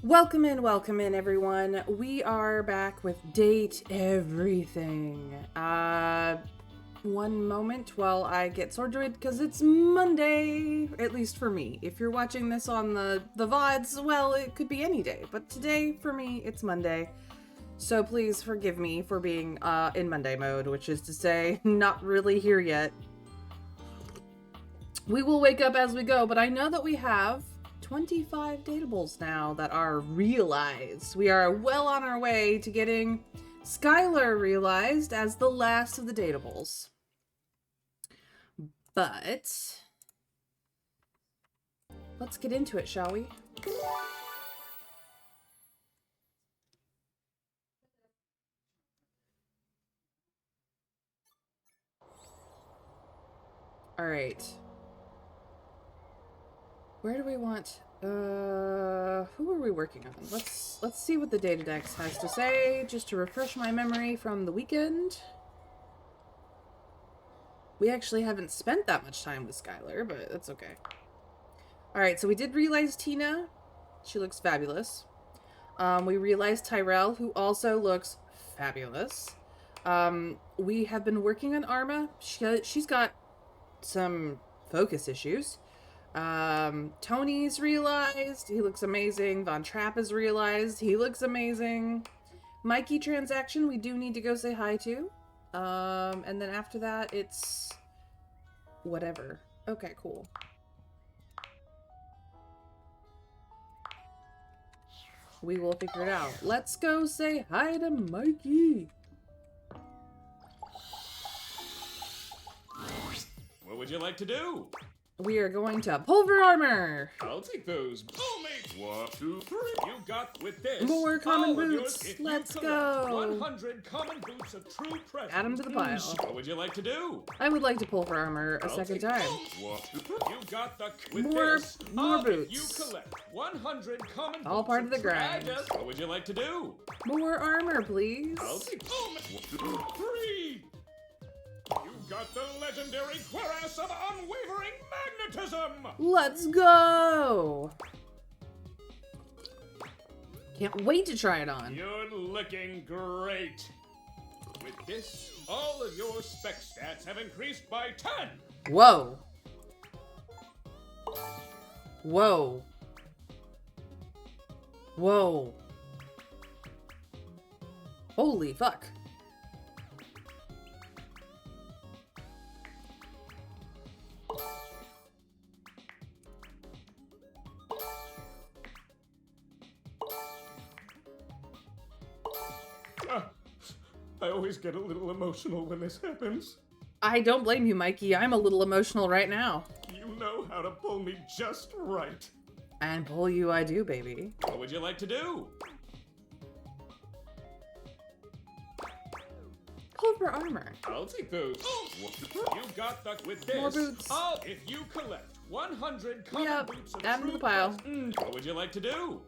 Welcome in, everyone. We are back with Date Everything. One moment while I get sorted, because it's Monday, at least for me. If you're watching this on the VODs, well, it could be any day, but today, for me, it's Monday. So please forgive me for being in Monday mode, which is to say, not really here yet. We will wake up as we go, but I know that we have 25 dateables now that are realized. We are well on our way to getting Skylar realized as the last of the dateables. But let's get into it, shall we? All right. Where do we want? Who are we working on? Let's see what the data dex has to say, just to refresh my memory from the weekend. We actually haven't spent that much time with Skylar, but that's okay. Alright, so we did realize Tina. She looks fabulous. We realized Tyrell, who also looks fabulous. We have been working on Arma. She's got some focus issues. Tony's realized. He looks amazing. Von Trapp is realized. He looks amazing. Mikey transaction, we do need to go say hi to. And then after that, it's whatever. Okay, cool. We will figure it out. Let's go say hi to Mikey. What would you like to do? We are going to pulver armor. I'll take those. Oh, mate. 1, 2, 3. You got with this. More common All of boots. yours if Let's you collect go. 100 common boots of true pressure. Add them to the pile. What would you like to do? I would like to pulver armor a I'll second take time. those. 1, 2, 3. You got the with More this. boots. If you collect 100 common All boots part of the true- grind. What would you like to do? More armor, please. I'll take 1, 2, 3. You got the legendary cuirass of unwavering magnetism. Let's go. Can't wait to try it on. You're looking great. With this, all of your spec stats have increased by 10. Whoa. Whoa. Whoa. Holy fuck. I always get a little emotional when this happens. I don't blame you, Mikey. I'm a little emotional right now. You know how to pull me just right. And pull you I do, baby. What would you like to do? Pulver armor. I'll take those. You got the with this. More boots. If you collect 100 common Yep, boots of add them to true the pile. What would you like to do?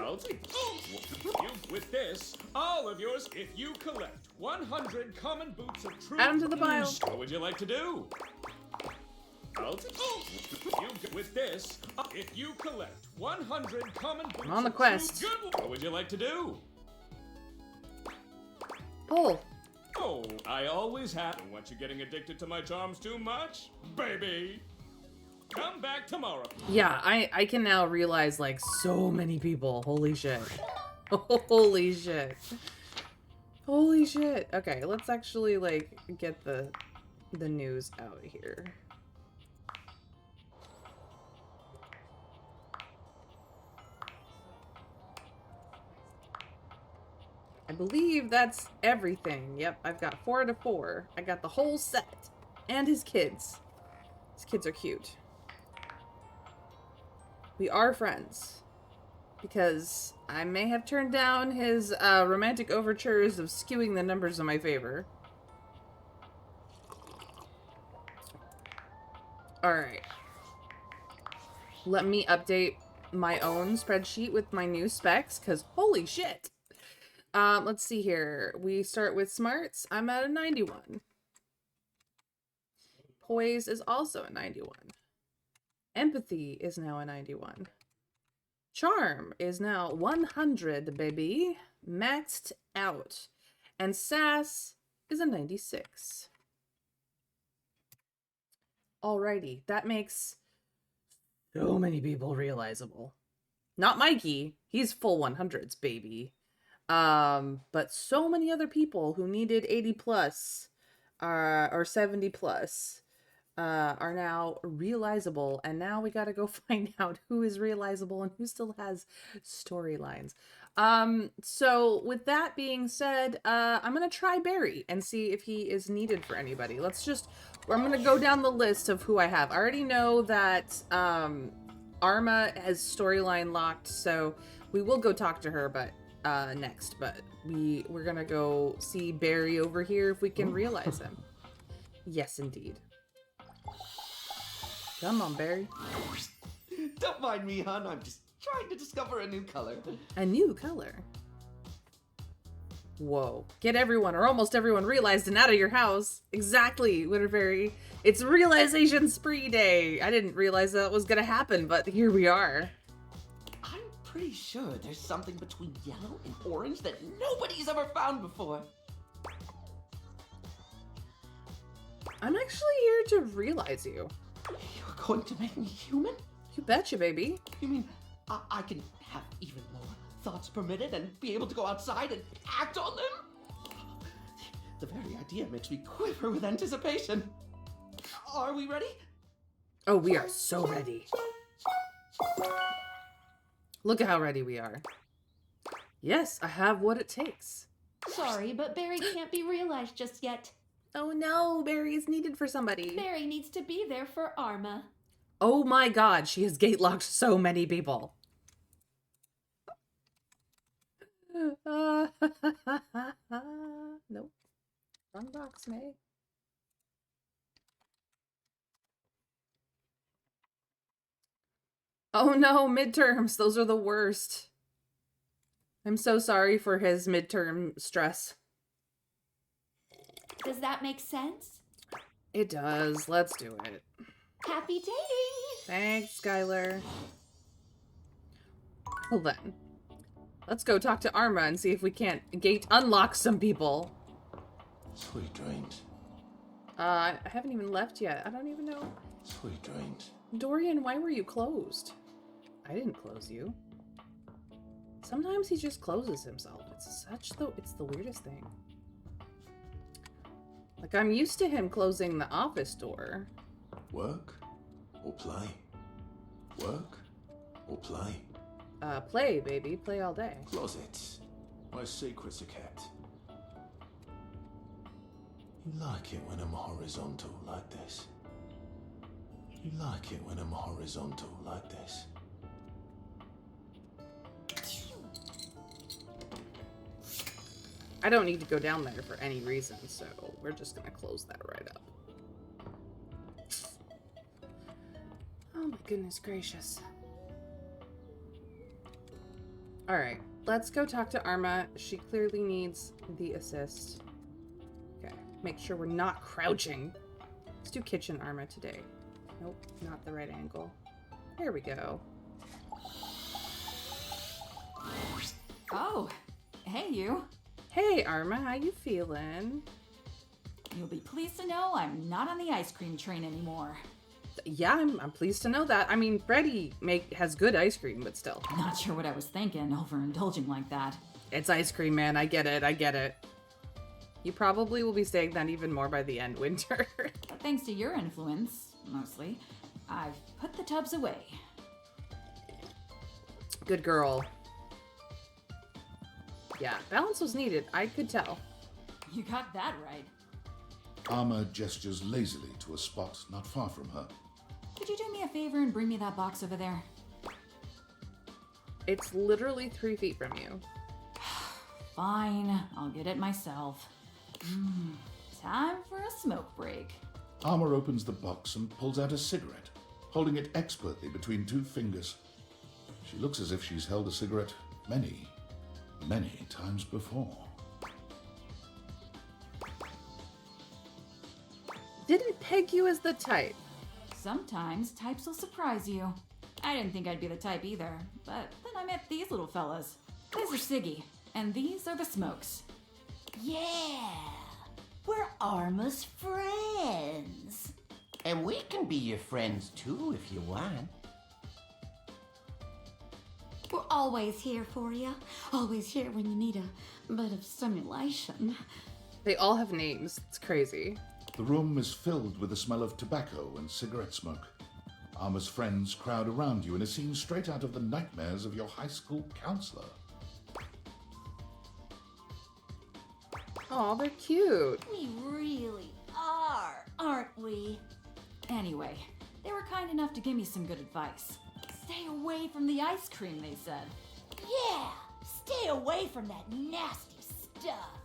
I'll take you with this. All of yours if you collect 100 common boots of true. Add them to the pile. What would you like to do? I'll take you with this. If you collect 100 common boots I'm on the of quest. true good. What would you like to do? Pull. Oh, I always have. Don't want you getting addicted to my charms too much, baby. Come back tomorrow. Yeah, I can now realize, like, so many people. Holy shit. Holy shit. Holy shit. Okay, let's actually, like, get the news out here. I believe that's everything. Yep, I've got 4 out of 4. I got the whole set. And his kids. His kids are cute. We are friends. Because I may have turned down his romantic overtures of skewing the numbers in my favor. Alright. Let me update my own spreadsheet with my new specs, because holy shit! Let's see here. We start with smarts. I'm at a 91. Poise is also a 91. Empathy is now a 91. Charm is now 100, baby. Maxed out. And Sass is a 96. Alrighty, that makes so many people realizable. Not Mikey, he's full 100s, baby. But so many other people who needed 80 plus, or 70 plus, are now realizable, and now we gotta go find out who is realizable and who still has storylines. So with that being said, I'm gonna try Barry and see if he is needed for anybody. I'm gonna go down the list of who I have. I already know that Arma has storyline locked, so we will go talk to her, but next. But we're gonna go see Barry over here if we can realize him. Yes, indeed. Come on, Barry. Don't mind me, hon. I'm just trying to discover a new color. A new color. Whoa. Get everyone, or almost everyone, realized and out of your house. Exactly, Winterberry. It's realization spree day. I didn't realize that was gonna happen, but here we are. I'm pretty sure there's something between yellow and orange that nobody's ever found before. I'm actually here to realize you. You're going to make me human? You betcha, baby. You mean I can have even more thoughts permitted and be able to go outside and act on them? The very idea makes me quiver with anticipation. Are we ready? Oh, we are so ready. Look at how ready we are. Yes, I have what it takes. Sorry, but Barry can't be realized just yet. Oh no, Barry is needed for somebody. Barry needs to be there for Arma. Oh my god, she has gate locked so many people. Nope. Wrong box, May. Oh no, midterms. Those are the worst. I'm so sorry for his midterm stress. Does that make sense? It does. Let's do it. Happy dating! Thanks, Skylar. Well then, let's go talk to Arma and see if we can't gate unlock some people. Sweet dreams. I haven't even left yet. I don't even know. Sweet dreams. Dorian, why were you closed? I didn't close you. Sometimes he just closes himself. It's the weirdest thing. Like, I'm used to him closing the office door. Work or play? Work or play? Play, baby. Play all day. Closets, where secrets are kept. You like it when I'm horizontal like this. You like it when I'm horizontal like this. I don't need to go down there for any reason, so we're just gonna close that right up. Oh my goodness gracious. Alright, let's go talk to Arma. She clearly needs the assist. Okay, make sure we're not crouching. Let's do kitchen Arma today. Nope, not the right angle. There we go. Oh, hey you. Hey Arma, how you feeling? You'll be pleased to know I'm not on the ice cream train anymore. Yeah, I'm pleased to know that. I mean, Freddy has good ice cream, but still. Not sure what I was thinking, overindulging like that. It's ice cream, man. I get it. You probably will be saying that even more by the end, Winter. But thanks to your influence, mostly, I've put the tubs away. Good girl. Yeah, balance was needed. I could tell. You got that right. Arma gestures lazily to a spot not far from her. Could you do me a favor and bring me that box over there? It's literally 3 feet from you. Fine, I'll get it myself. Time for a smoke break. Arma opens the box and pulls out a cigarette, holding it expertly between 2 fingers. She looks as if she's held a cigarette many times before. Didn't peg you as the type. Sometimes types will surprise you. I didn't think I'd be the type either, but then I met these little fellas. This is Siggy, and these are the Smokes. Yeah, we're Arma's friends. And we can be your friends too if you want. We're always here for you. Always here when you need a bit of stimulation. They all have names. It's crazy. The room is filled with the smell of tobacco and cigarette smoke. Arma's friends crowd around you in a scene straight out of the nightmares of your high school counselor. Oh, they're cute. We really are, aren't we? Anyway, they were kind enough to give me some good advice. Stay away from the ice cream, they said. Yeah, stay away from that nasty stuff.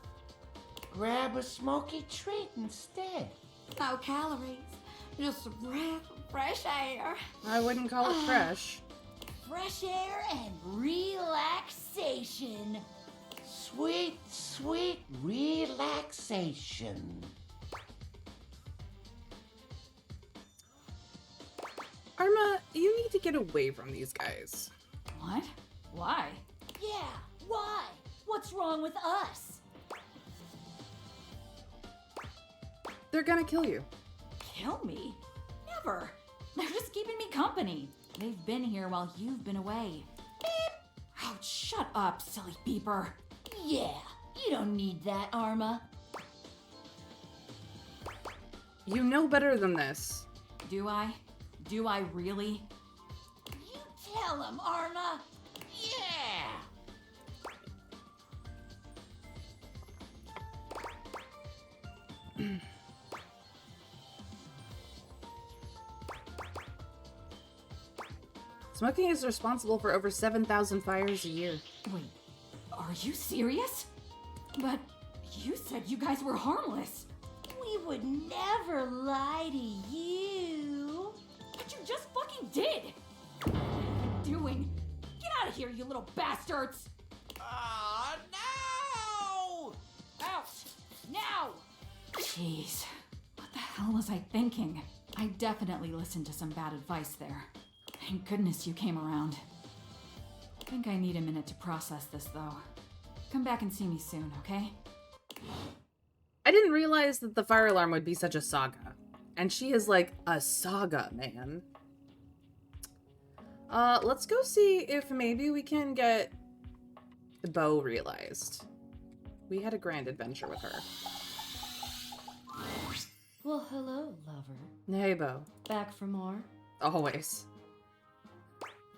Grab a smoky treat instead. No calories. Just fresh air. I wouldn't call it fresh. Fresh air and relaxation. Sweet, sweet relaxation. Arma, you need to get away from these guys. What? Why? Yeah, why? What's wrong with us? They're gonna kill you. Kill me? Never. They're just keeping me company. They've been here while you've been away. Beep. Ouch, shut up, silly beeper. Yeah, you don't need that, Arma. You know better than this. Do I? Do I really? You tell him, Arma. Yeah. Smoking is responsible for over 7,000 fires a year. Wait, are you serious? But you said you guys were harmless. We would never lie to you. But you just fucking did! What are you doing? Get out of here, you little bastards! Oh, no! Out! Now! Jeez, what the hell was I thinking? I definitely listened to some bad advice there. Thank goodness you came around. I think I need a minute to process this, though. Come back and see me soon, okay? I didn't realize that the fire alarm would be such a saga. And she is like a saga, man. Let's go see if maybe we can get Bo realized. We had a grand adventure with her. Well, hello, lover. Hey, Bo. Back for more? Always.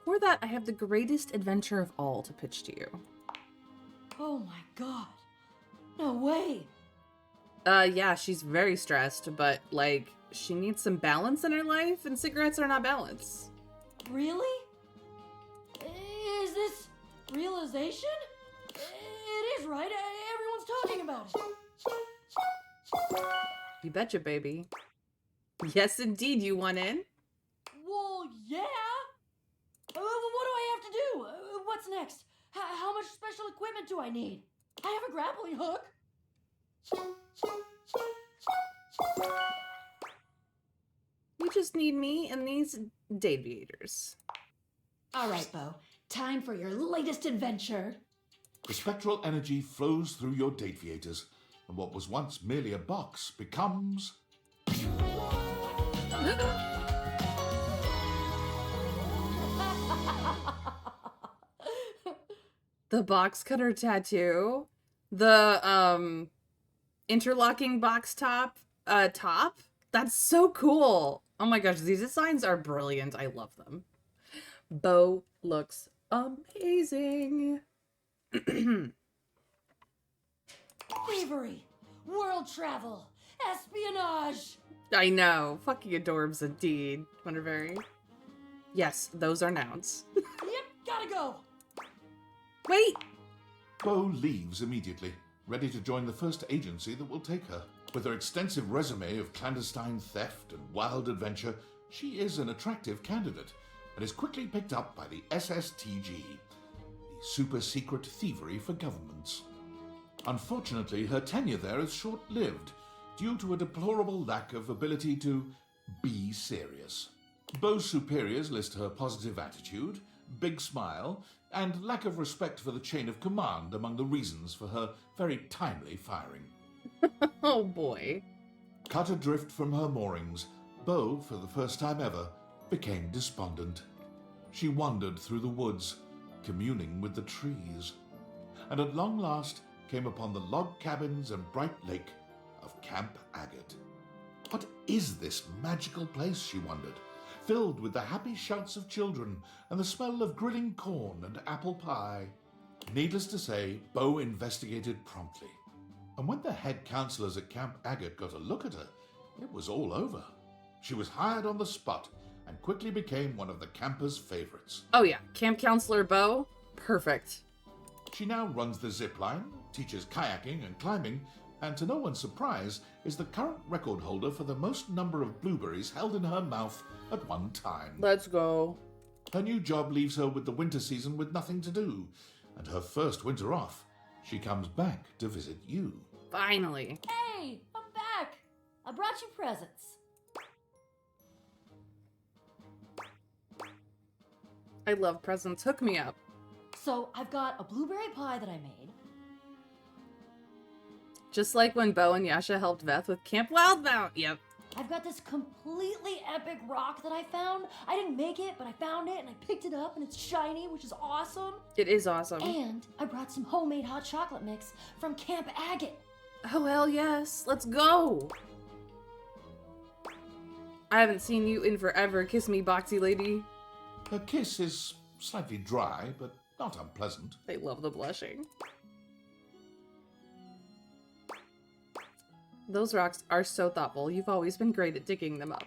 For that, I have the greatest adventure of all to pitch to you. Oh my god. No way. Yeah, she's very stressed, but, like, she needs some balance in her life, and cigarettes are not balance. Really? Is this realization? It is, right? Everyone's talking about it. You betcha, baby. Yes, indeed, you want in? Well, yeah. What do I have to do? What's next? How much special equipment do I need? I have a grappling hook. You just need me and these deviators. All right, Bo. Time for your latest adventure. The spectral energy flows through your deviators, and what was once merely a box becomes... The box cutter tattoo. The, interlocking box top. That's so cool. Oh my gosh, these designs are brilliant. I love them. Bo looks amazing. Thievery, world travel, espionage. I know. Fucking adorbs indeed. Wonderberry. Yes, those are nouns. Yep, gotta go. Wait! Bo leaves immediately, ready to join the first agency that will take her. With her extensive resume of clandestine theft and wild adventure, she is an attractive candidate and is quickly picked up by the SSTG, the super secret thievery for governments. Unfortunately, her tenure there is short-lived due to a deplorable lack of ability to be serious. Beau's superiors list her positive attitude, big smile, and lack of respect for the chain of command among the reasons for her very timely firing. Oh boy. Cut adrift from her moorings, Beau, for the first time ever, became despondent. She wandered through the woods, communing with the trees, and at long last came upon the log cabins and bright lake of Camp Agate. What is this magical place, she wondered, filled with the happy shouts of children and the smell of grilling corn and apple pie? Needless to say, Beau investigated promptly. And when the head counselors at Camp Agate got a look at her, it was all over. She was hired on the spot and quickly became one of the campers' favorites. Oh yeah, Camp Counselor Beau? Perfect. She now runs the zip line, teaches kayaking and climbing, and to no one's surprise, is the current record holder for the most number of blueberries held in her mouth at one time. Let's go. Her new job leaves her with the winter season with nothing to do, and her first winter off, she comes back to visit you. Finally. Hey, I'm back. I brought you presents. I love presents. Hook me up. So I've got a blueberry pie that I made. Just like when Beau and Yasha helped Veth with Camp Wildmount. Yep. I've got this completely epic rock that I found. I didn't make it, but I found it and I picked it up and it's shiny, which is awesome. It is awesome. And I brought some homemade hot chocolate mix from Camp Agate. Oh, hell yes. Let's go. I haven't seen you in forever. Kiss me, boxy lady. Her kiss is slightly dry, but not unpleasant. I love the blushing. Those rocks are so thoughtful. You've always been great at digging them up.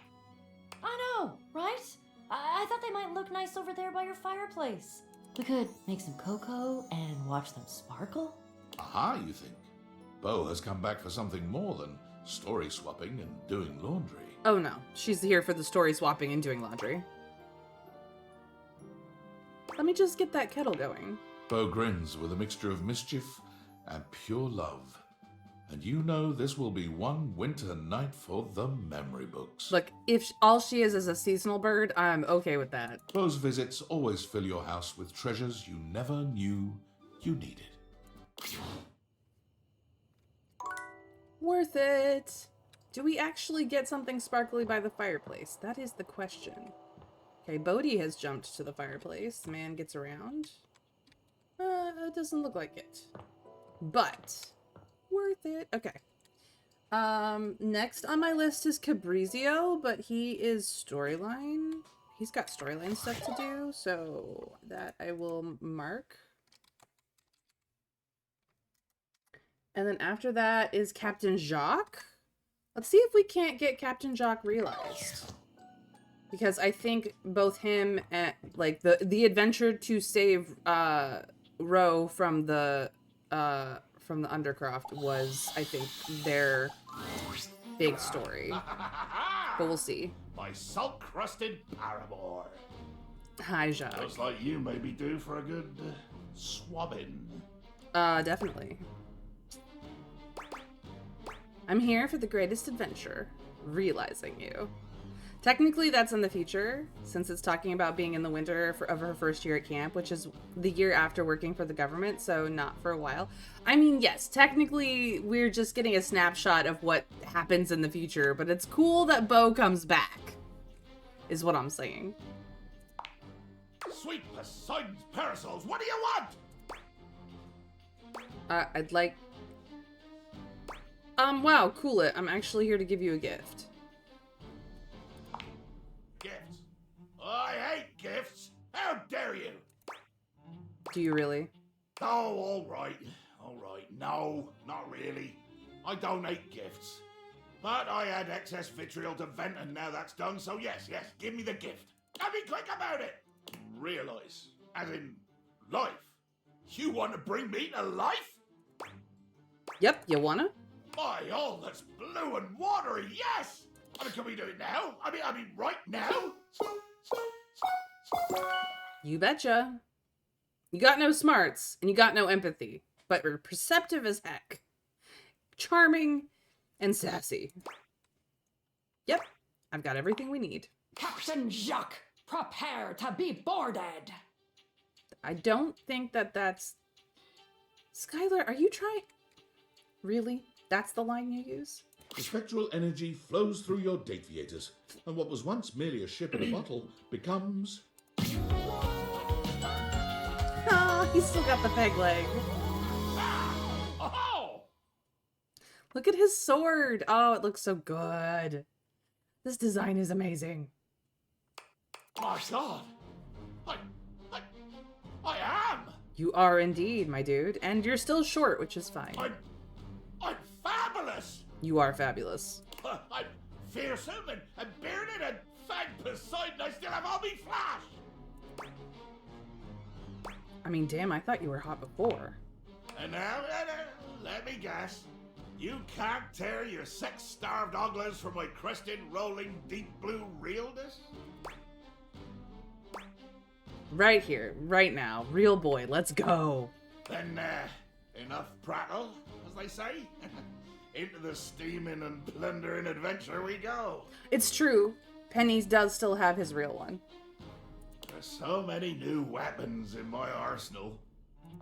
I know, right? I thought they might look nice over there by your fireplace. We could make some cocoa and watch them sparkle. Aha, you think? Beau has come back for something more than story swapping and doing laundry. Oh no, she's here for the story swapping and doing laundry. Let me just get that kettle going. Beau grins with a mixture of mischief and pure love. And you know this will be one winter night for the memory books. Look, if all she is a seasonal bird, I'm okay with that. Beau's visits always fill your house with treasures you never knew you needed. Worth it. Do we actually get something sparkly by the fireplace? That is the question. Okay, Bodhi has jumped to the fireplace. The man gets around. It doesn't look like it. But worth it. Okay. Next on my list is Cabrizio, but he is storyline. He's got storyline stuff to do, so that I will mark. And then after that is Captain Jacques. Let's see if we can't get Captain Jacques realized. Because I think both him and like the adventure to save Ro from the Undercroft was, I think, their big story. But we'll see. My salt-crusted paramour. Hi, Jacques. Looks like you may be due for a good swabbing. Definitely. I'm here for the greatest adventure, realizing you. Technically, that's in the future, since it's talking about being in the winter of her first year at camp, which is the year after working for the government, so not for a while. I mean, yes, technically, we're just getting a snapshot of what happens in the future, but it's cool that Beau comes back, is what I'm saying. Sweet Poseidon's parasols, what do you want? I'd like... wow, cool it. I'm actually here to give you a gift. Gifts? I hate gifts. How dare you? Do you really? Oh, all right. No, not really. I don't hate gifts. But I had excess vitriol to vent and now that's done, so yes, give me the gift. Now be quick about it. Realize, as in life. You want to bring me to life? Yep, you wanna? My, all that's blue and watery, yes! I mean, can we do it now? I mean, right now? You betcha. You got no smarts, and you got no empathy, but you're perceptive as heck. Charming and sassy. Yep, I've got everything we need. Captain Jacques, prepare to be boarded. I don't think that that's... Skylar, are you trying... Really? That's the line you use? The spectral energy flows through your dateviators, and what was once merely a ship in a bottle becomes... Ah, he's still got the peg leg. Oh! Look at his sword. Oh, it looks so good. This design is amazing. My God! I am! You are indeed, my dude. And you're still short, which is fine. I'm fabulous! You are fabulous. I'm fearsome and bearded and thank Poseidon I still have all me flash! I mean, damn, I thought you were hot before. And now, let me guess. You can't tear your sex-starved oglers from my crested, rolling, deep blue realness? Right here, right now. Real boy, let's go. Then, enough prattle, as they say. Into the steaming and plundering adventure we go. It's true. Penny's does still have his real one. There's so many new weapons in my arsenal.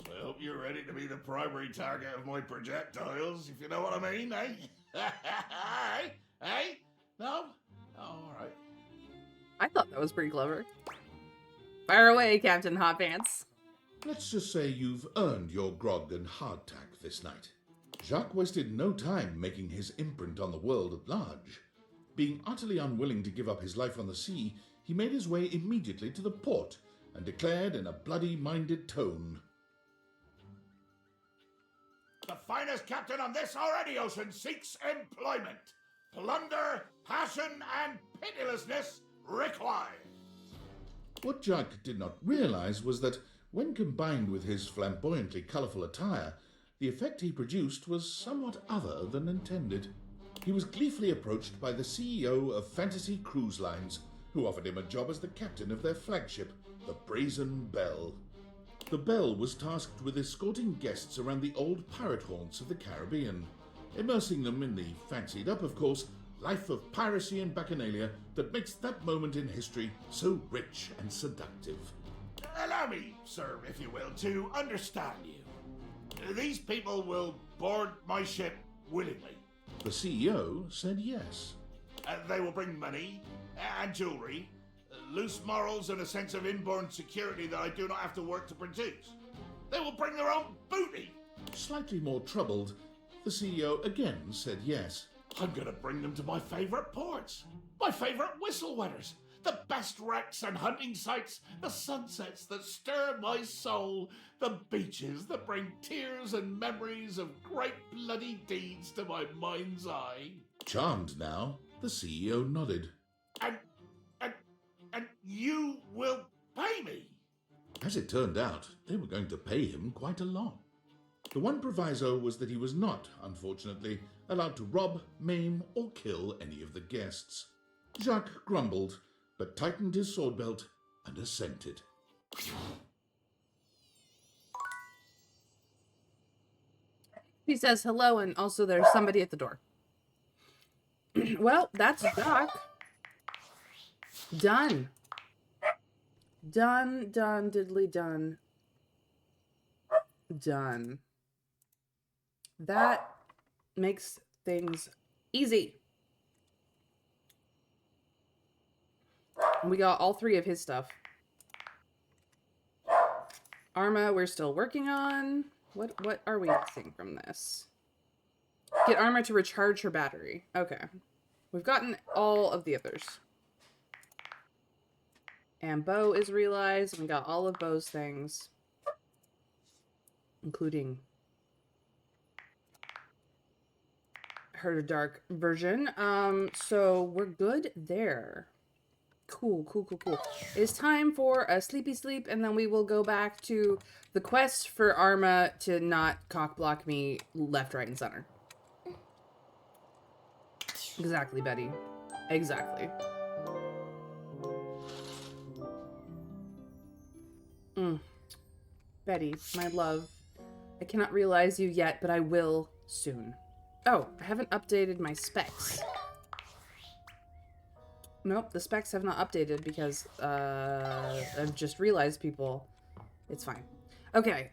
I hope you're ready to be the primary target of my projectiles, if you know what I mean, eh? Hey? Hey? No? Oh, alright. I thought that was pretty clever. Fire away, Captain Hot Pants. Let's just say you've earned your grog and hardtack this night. Jacques wasted no time making his imprint on the world at large. Being utterly unwilling to give up his life on the sea, he made his way immediately to the port and declared in a bloody-minded tone, The finest captain on this already ocean seeks employment. Plunder, passion, and pitilessness required. What Jacques did not realize was that, when combined with his flamboyantly colourful attire, the effect he produced was somewhat other than intended. He was gleefully approached by the CEO of Fantasy Cruise Lines, who offered him a job as the captain of their flagship, the Brazen Belle. The Belle was tasked with escorting guests around the old pirate haunts of the Caribbean, immersing them in the fancied up, of course, life of piracy and bacchanalia that makes that moment in history so rich and seductive. Allow me, sir, if you will, to understand you. These people will board my ship willingly. The CEO said yes. They will bring money and jewelry, loose morals and a sense of inborn security that I do not have to work to produce. They will bring their own booty. Slightly more troubled, the CEO again said yes. I'm gonna bring them to my favorite ports, my favorite whistle wetters, the best wrecks and hunting sites, the sunsets that stir my soul, the beaches that bring tears and memories of great bloody deeds to my mind's eye. Charmed now, the CEO nodded. And you will pay me? As it turned out, they were going to pay him quite a lot. The one proviso was that he was not, unfortunately, allowed to rob, maim, or kill any of the guests. Jacques grumbled, but tightened his sword belt and assented. He says hello, and also there's somebody at the door. Well, that's Jacques. Done. Done, diddly done. Done. That makes things easy. We got all three of his stuff. Arma, we're still working on. What are we missing from this? Get Arma to recharge her battery. Okay. We've gotten all of the others. And Bo is realized. We got all of Bo's things. Including her dark version. So we're good there. Cool. It's time for a sleepy sleep, and then we will go back to the quest for Arma to not cockblock me left, right, and center. Exactly, Betty. Exactly. Betty, my love. I cannot realize you yet, but I will soon. Oh, I haven't updated my specs. Nope, the specs have not updated because I've just realized people. It's fine. Okay,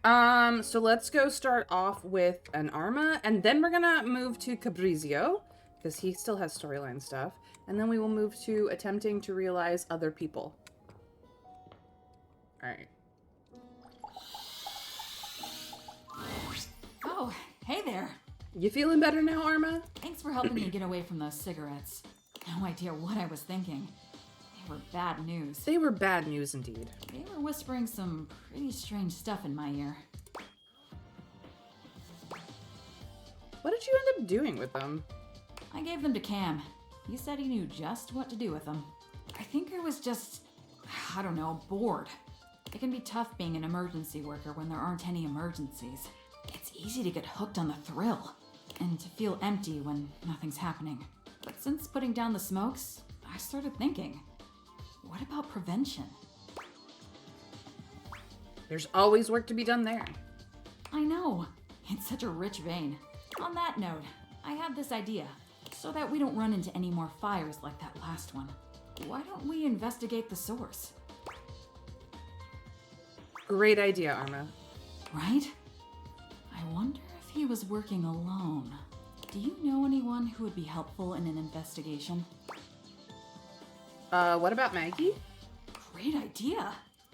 so let's go start off with an Arma, and then we're gonna move to Cabrizio, because he still has storyline stuff, and then we will move to attempting to realize other people. Alright. Oh, hey there. You feeling better now, Arma? Thanks for helping me get away from those cigarettes. No idea what I was thinking. They were bad news. They were bad news indeed. They were whispering some pretty strange stuff in my ear. What did you end up doing with them? I gave them to Cam. He said he knew just what to do with them. I think I was just, I don't know, bored. It can be tough being an emergency worker when there aren't any emergencies. It's easy to get hooked on the thrill, and to feel empty when nothing's happening. But since putting down the smokes, I started thinking, what about prevention? There's always work to be done there. I know. It's such a rich vein. On that note, I had this idea. So that we don't run into any more fires like that last one, why don't we investigate the source? Great idea, Arma. Right? I wonder if he was working alone. Do you know anyone who would be helpful in an investigation? What about Maggie? Great idea.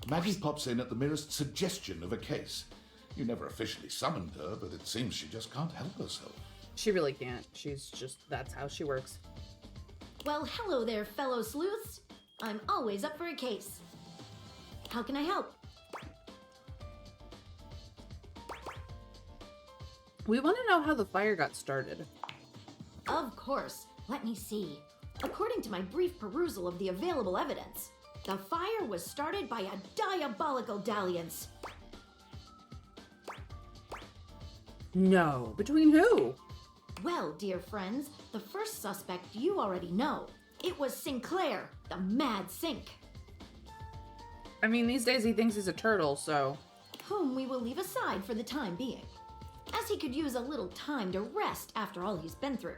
Maggie pops in at the merest suggestion of a case. You never officially summoned her, but it seems she just can't help herself. She really can't. She's just, that's how she works. Well, hello there, fellow sleuths. I'm always up for a case. How can I help? We want to know how the fire got started. Of course. Let me see. According to my brief perusal of the available evidence, the fire was started by a diabolical dalliance. No. Between who? Well, dear friends, the first suspect you already know. It was Sinclair, the Mad Sink, I mean, these days he thinks he's a turtle, so... whom we will leave aside for the time being, as he could use a little time to rest after all he's been through.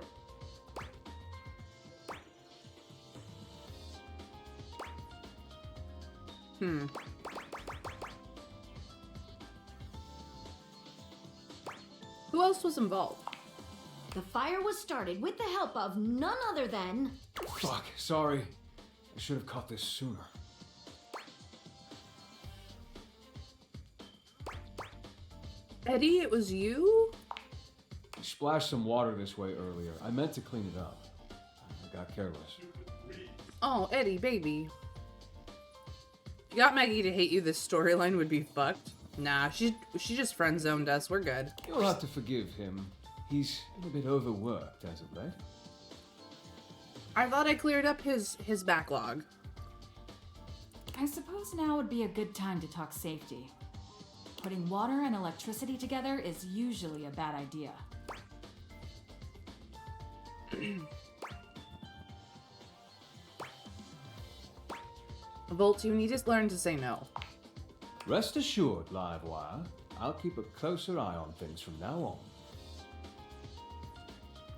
Who else was involved? The fire was started with the help of none other than... Fuck, sorry. I should have caught this sooner. Eddie, it was you? I splashed some water this way earlier. I meant to clean it up. I got careless. Oh, Eddie, baby. You got Maggie to hate you, this storyline would be fucked. Nah, she just friend-zoned us. We're good. You'll have to forgive him. He's a bit overworked as of late. I thought I cleared up his backlog. I suppose now would be a good time to talk safety. Putting water and electricity together is usually a bad idea. Volt, you need to learn to say no. Rest assured, Livewire. I'll keep a closer eye on things from now on.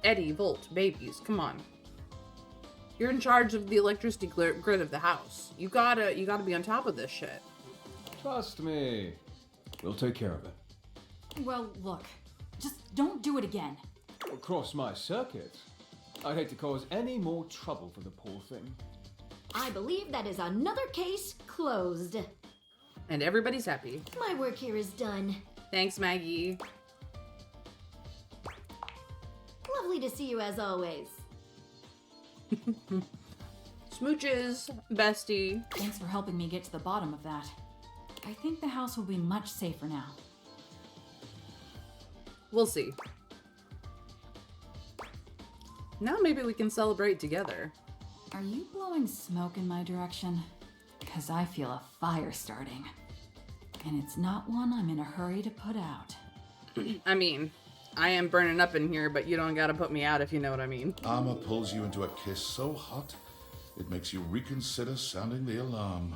Eddie, Volt, babies, come on. You're in charge of the electricity grid of the house. You gotta be on top of this shit. Trust me. We'll take care of it. Well, look, just don't do it again. Across my circuit. I'd hate to cause any more trouble for the poor thing. I believe that is another case closed. And everybody's happy. My work here is done. Thanks, Maggie. Lovely to see you as always. Smooches, bestie. Thanks for helping me get to the bottom of that. I think the house will be much safer now. We'll see. Now maybe we can celebrate together. Are you blowing smoke in my direction? Because I feel a fire starting. And it's not one I'm in a hurry to put out. I mean, I am burning up in here, but you don't gotta put me out if you know what I mean. Arma pulls you into a kiss so hot, it makes you reconsider sounding the alarm.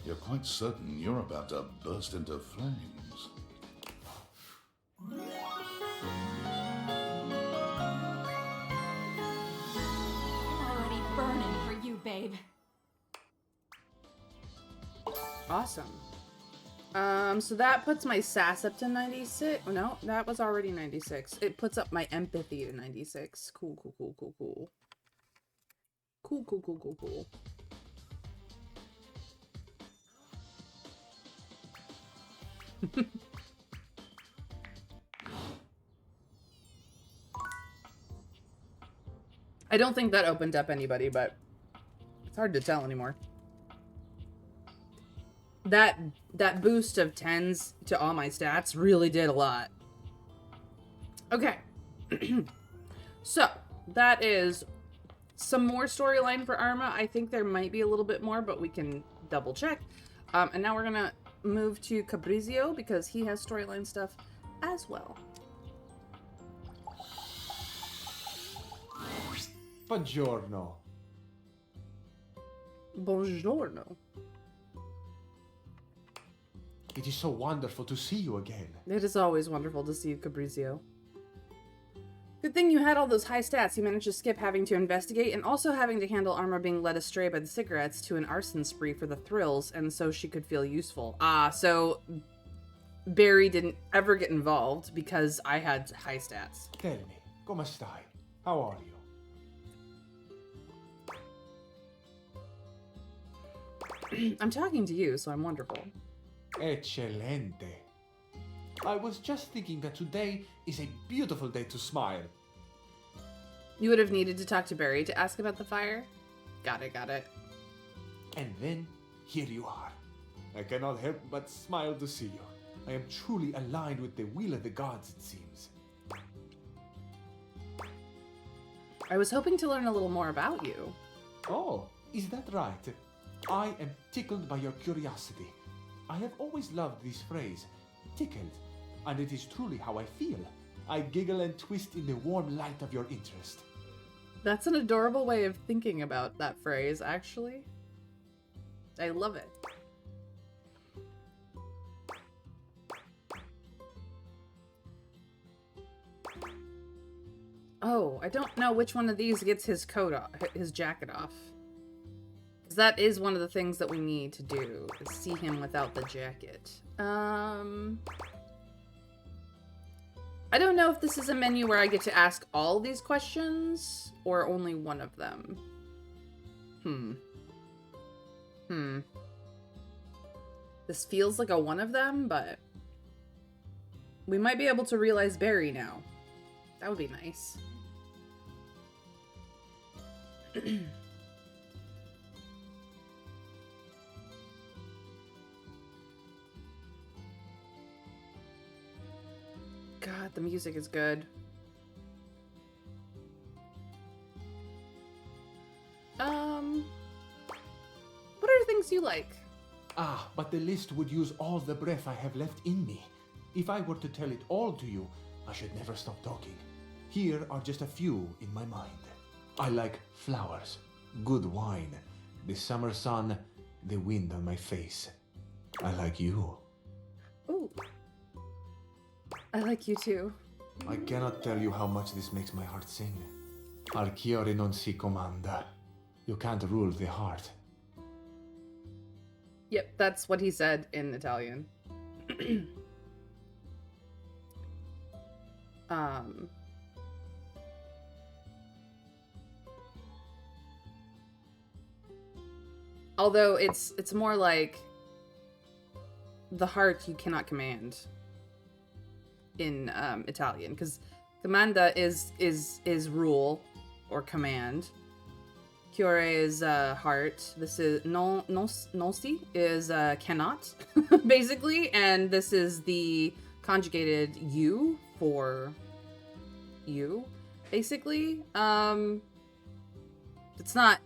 You're quite certain you're about to burst into flames. I'm already burning for you, babe. Awesome. So that puts my sass up to 96. Oh, no, that was already 96. It puts up my empathy to 96. Cool, cool, cool, cool, cool. Cool, cool, cool, cool, cool. I don't think that opened up anybody, but it's hard to tell anymore. That boost of 10s to all my stats really did a lot. Okay. So, that is some more storyline for Arma. I think there might be a little bit more, but we can double check. And now we're gonna move to Cabrizio because he has storyline stuff as well. Buongiorno. Buongiorno. It is so wonderful to see you again. It is always wonderful to see you, Cabrizio. Good thing you had all those high stats. You managed to skip having to investigate and also having to handle Arma being led astray by the cigarettes to an arson spree for the thrills, and so she could feel useful. So Barry didn't ever get involved because I had high stats. Tell me, come stai? How are you? I'm talking to you, so I'm wonderful. Eccellente. I was just thinking that today is a beautiful day to smile. You would have needed to talk to Barry to ask about the fire? Got it, got it. And then, here you are. I cannot help but smile to see you. I am truly aligned with the will of the gods, it seems. I was hoping to learn a little more about you. Oh, is that right? I am tickled by your curiosity. I have always loved this phrase, tickled, and it is truly how I feel. I giggle and twist in the warm light of your interest. That's an adorable way of thinking about that phrase, actually. I love it. Oh, I don't know which one of these gets his coat off, his jacket off. Because that is one of the things that we need to do, is see him without the jacket. I don't know if this is a menu where I get to ask all these questions, or only one of them. This feels like a one of them, but we might be able to realize Barry now. That would be nice. God, the music is good. What are things you like? Ah, but the list would use all the breath I have left in me. If I were to tell it all to you, I should never stop talking. Here are just a few in my mind. I like flowers, good wine, the summer sun, the wind on my face. I like you. Ooh. I like you too. I cannot tell you how much this makes my heart sing. Al cuore non si comanda. You can't rule the heart. Yep, that's what he said in Italian. Although it's more like the heart you cannot command in Italian, because comanda is rule or command. Cuore is heart. This is nosi is cannot, basically, and this is the conjugated you for you, basically. It's not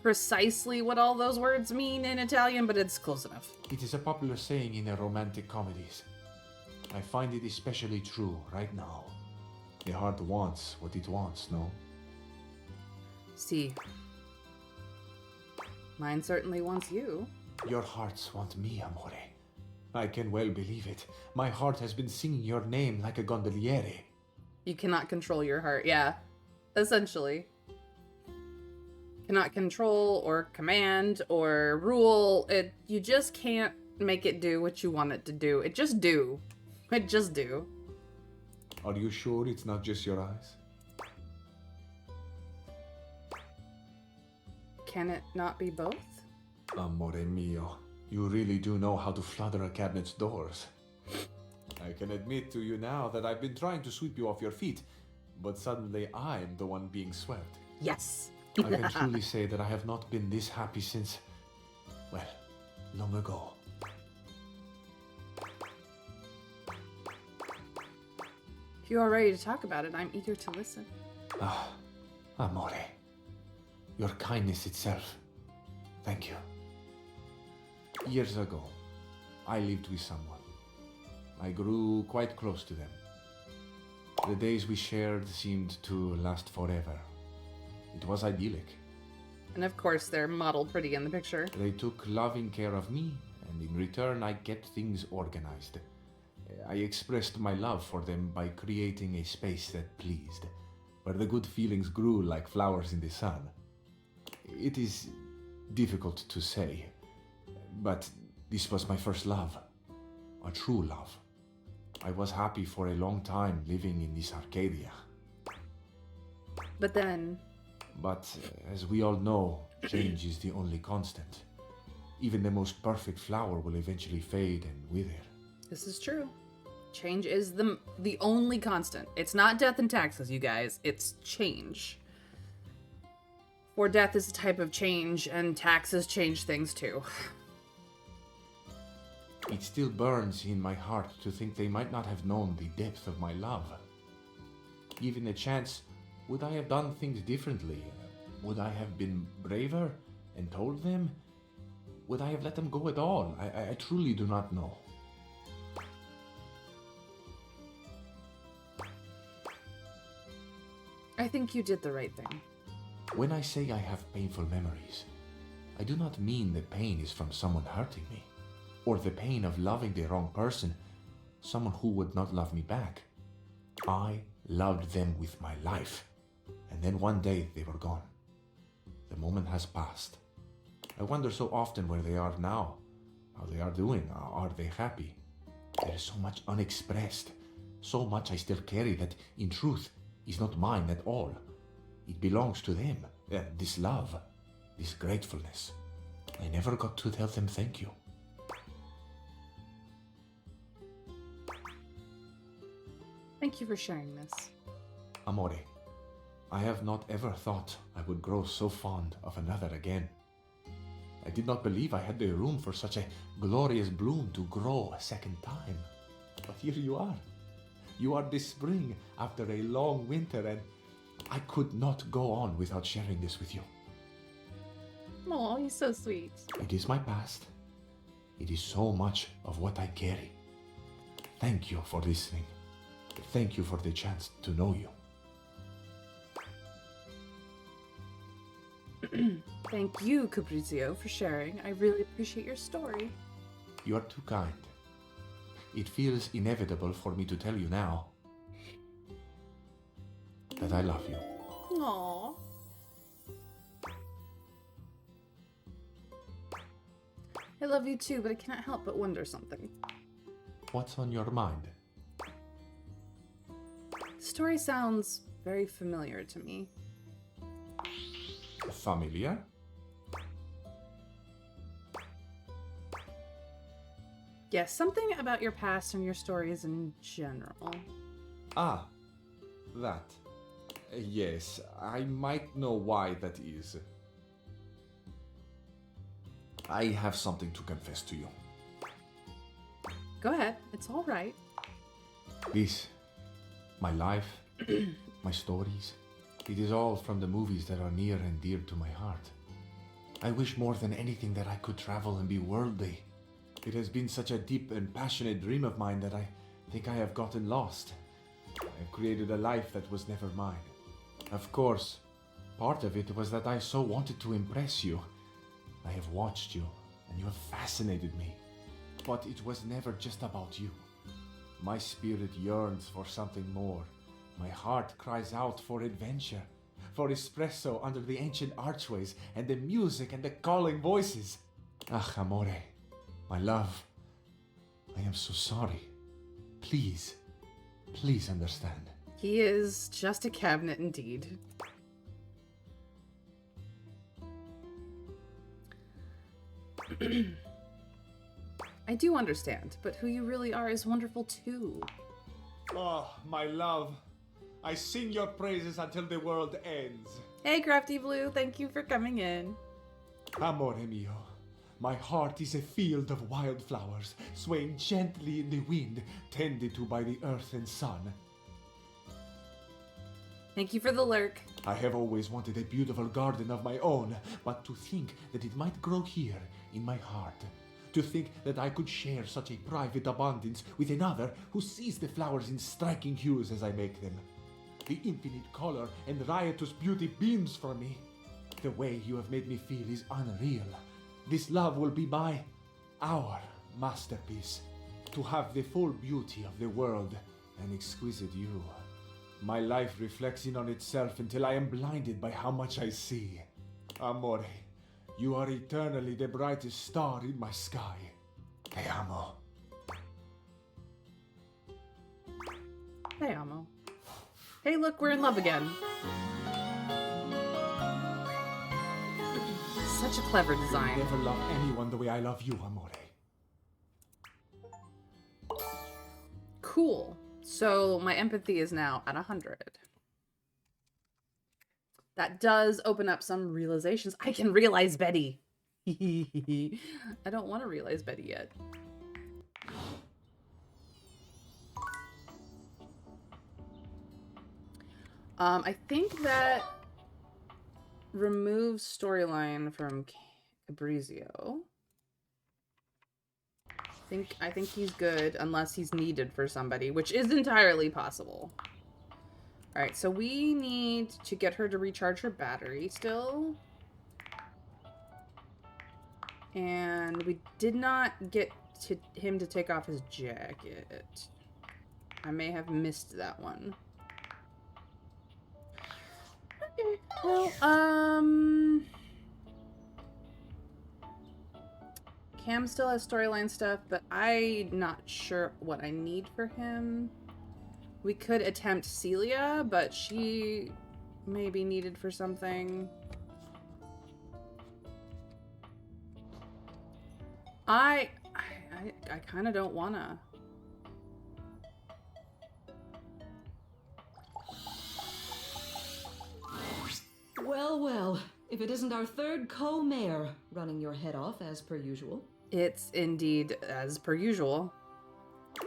precisely what all those words mean in Italian, but it's close enough. It is a popular saying in the romantic comedies. I find it especially true right now. The heart wants what it wants, no? See. Mine certainly wants you. Your hearts want me, amore. I can well believe it. My heart has been singing your name like a gondoliere. You cannot control your heart, yeah. Essentially. cannot control or command or rule. You just can't make it do what you want it to do. It just do. It just do. Are you sure it's not just your eyes? Can it not be both? Amore mio, you really do know how to flutter a cabinet's doors. I can admit to you now that I've been trying to sweep you off your feet, but suddenly I'm the one being swept. Yes. I can truly say that I have not been this happy since, well, long ago. If you are ready to talk about it, I'm eager to listen. Ah, Amore. Your kindness itself. Thank you. Years ago, I lived with someone. I grew quite close to them. The days we shared seemed to last forever. It was idyllic. And of course, they're modeled pretty in the picture. They took loving care of me, and in return I kept things organized. I expressed my love for them by creating a space that pleased, where the good feelings grew like flowers in the sun. It is difficult to say, but this was my first love. A true love. I was happy for a long time living in this Arcadia. But then... But, as we all know, change is the only constant. Even the most perfect flower will eventually fade and wither. This is true. Change is the only constant. It's not death and taxes, you guys. It's change. For death is a type of change, and taxes change things too. It still burns in my heart to think they might not have known the depth of my love. Given a chance, would I have done things differently? Would I have been braver and told them? Would I have let them go at all? I truly do not know. I think you did the right thing. When I say I have painful memories, I do not mean the pain is from someone hurting me, or the pain of loving the wrong person, someone who would not love me back. I loved them with my life, and then one day they were gone. The moment has passed. I wonder so often where they are now, how they are doing, are they happy? There is so much unexpressed, so much I still carry that, in truth, is not mine at all. It belongs to them, this love, this gratefulness. I never got to tell them thank you. Thank you for sharing this. Amore, I have not ever thought I would grow so fond of another again. I did not believe I had the room for such a glorious bloom to grow a second time. But here you are. You are this spring after a long winter, and I could not go on without sharing this with you. Oh, he's so sweet. It is my past. It is so much of what I carry. Thank you for listening. Thank you for the chance to know you. Thank you, Caprizio, for sharing. I really appreciate your story. You are too kind. It feels inevitable for me to tell you now that I love you. Aww. I love you too, but I cannot help but wonder something. What's on your mind? The story sounds very familiar to me. Familiar? Yes, something about your past and your stories in general. Ah, that. Yes, I might know why that is. I have something to confess to you. Go ahead, it's all right. This, my life, my stories, it is all from the movies that are near and dear to my heart. I wish more than anything that I could travel and be worldly. It has been such a deep and passionate dream of mine that I think I have gotten lost. I have created a life that was never mine. Of course, part of it was that I so wanted to impress you. I have watched you, and you have fascinated me. But it was never just about you. My spirit yearns for something more. My heart cries out for adventure, for espresso under the ancient archways, and the music and the calling voices. Ah, amore, my love, I am so sorry. Please, please understand. He is just a cabinet indeed. I do understand, but who you really are is wonderful too. Oh, my love, I sing your praises until the world ends. Hey, Crafty Blue, thank you for coming in. Amore mio, my heart is a field of wildflowers, swaying gently in the wind, tended to by the earth and sun. Thank you for the lurk. I have always wanted a beautiful garden of my own, but to think that it might grow here, in my heart. To think that I could share such a private abundance with another who sees the flowers in striking hues as I make them. The infinite color and riotous beauty beams from me. The way you have made me feel is unreal. This love will be our masterpiece. To have the full beauty of the world, an exquisite you. My life reflects in on itself until I am blinded by how much I see. Amore, you are eternally the brightest star in my sky. Te amo. Hey, Amo. Hey, look, we're in love again. Such a clever I design. never love anyone the way I love you, Amore. Cool. So my empathy is now at 100. That does open up some realizations. I can realize Betty. I don't want to realize Betty yet. I think that removes storyline from Fabrizio. I think he's good unless he's needed for somebody, which is entirely possible. All right, so we need to get her to recharge her battery still. And we did not get him to take off his jacket. I may have missed that one. Okay, well, Cam still has storyline stuff, but I'm not sure what I need for him. We could attempt Celia, but she may be needed for something. I kind of don't wanna. Well, well, if it isn't our third co-mayor running your head off as per usual. It's indeed as per usual.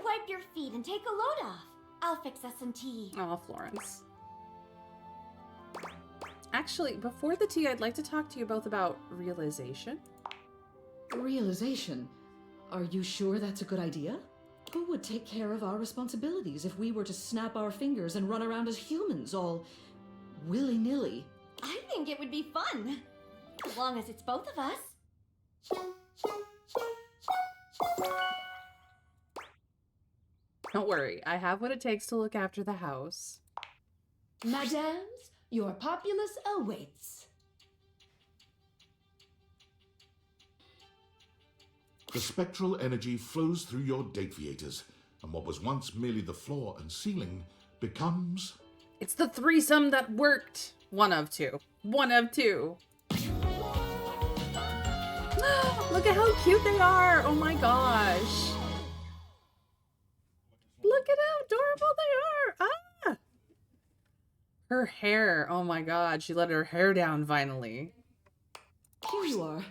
Wipe your feet and take a load off. I'll fix us some tea. Oh, Florence. Actually, before the tea, I'd like to talk to you both about realization. Realization? Are you sure that's a good idea? Who would take care of our responsibilities if we were to snap our fingers and run around as humans, all willy-nilly? I think it would be fun. As long as it's both of us. Don't worry, I have what it takes to look after the house. Madams, your populace awaits. The spectral energy flows through your dateviators, and what was once merely the floor and ceiling becomes... It's the threesome that worked! One of two. One of two. Look at how cute they are! Oh my gosh. Look at how adorable they are! Ah! Her hair. Oh my god, she let her hair down finally. Here you are.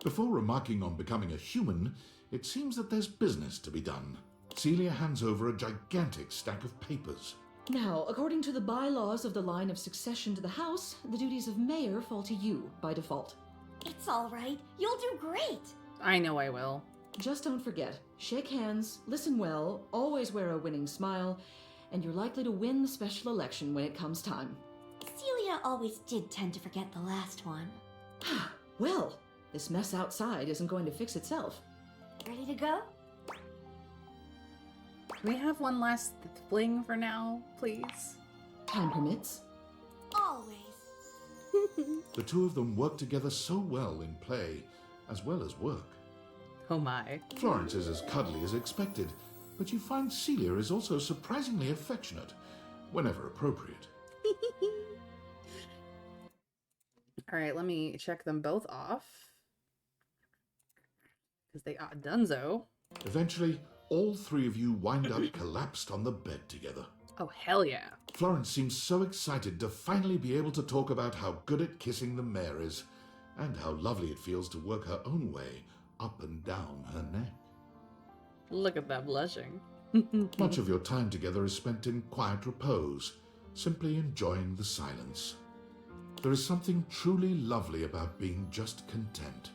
Before remarking on becoming a human, it seems that there's business to be done. Celia hands over a gigantic stack of papers. Now, according to the bylaws of the line of succession to the house, the duties of mayor fall to you by default. It's all right. You'll do great. I know I will. Just don't forget, shake hands, listen well, always wear a winning smile, and you're likely to win the special election when it comes time. Celia always did tend to forget the last one. Well, this mess outside isn't going to fix itself. Ready to go? Can we have one last fling for now, please? Time permits. always. The two of them work together so well in play, as well as work. Oh my. Florence is as cuddly as expected, but you find Celia is also surprisingly affectionate, whenever appropriate. Alright, let me check them both off. Because they are donezo. Eventually, all three of you wind up collapsed on the bed together. Oh, hell yeah. Florence seems so excited to finally be able to talk about how good at kissing the mare is, and how lovely it feels to work her own way up and down her neck. Look at that blushing. Much of your time together is spent in quiet repose, simply enjoying the silence. There is something truly lovely about being just content,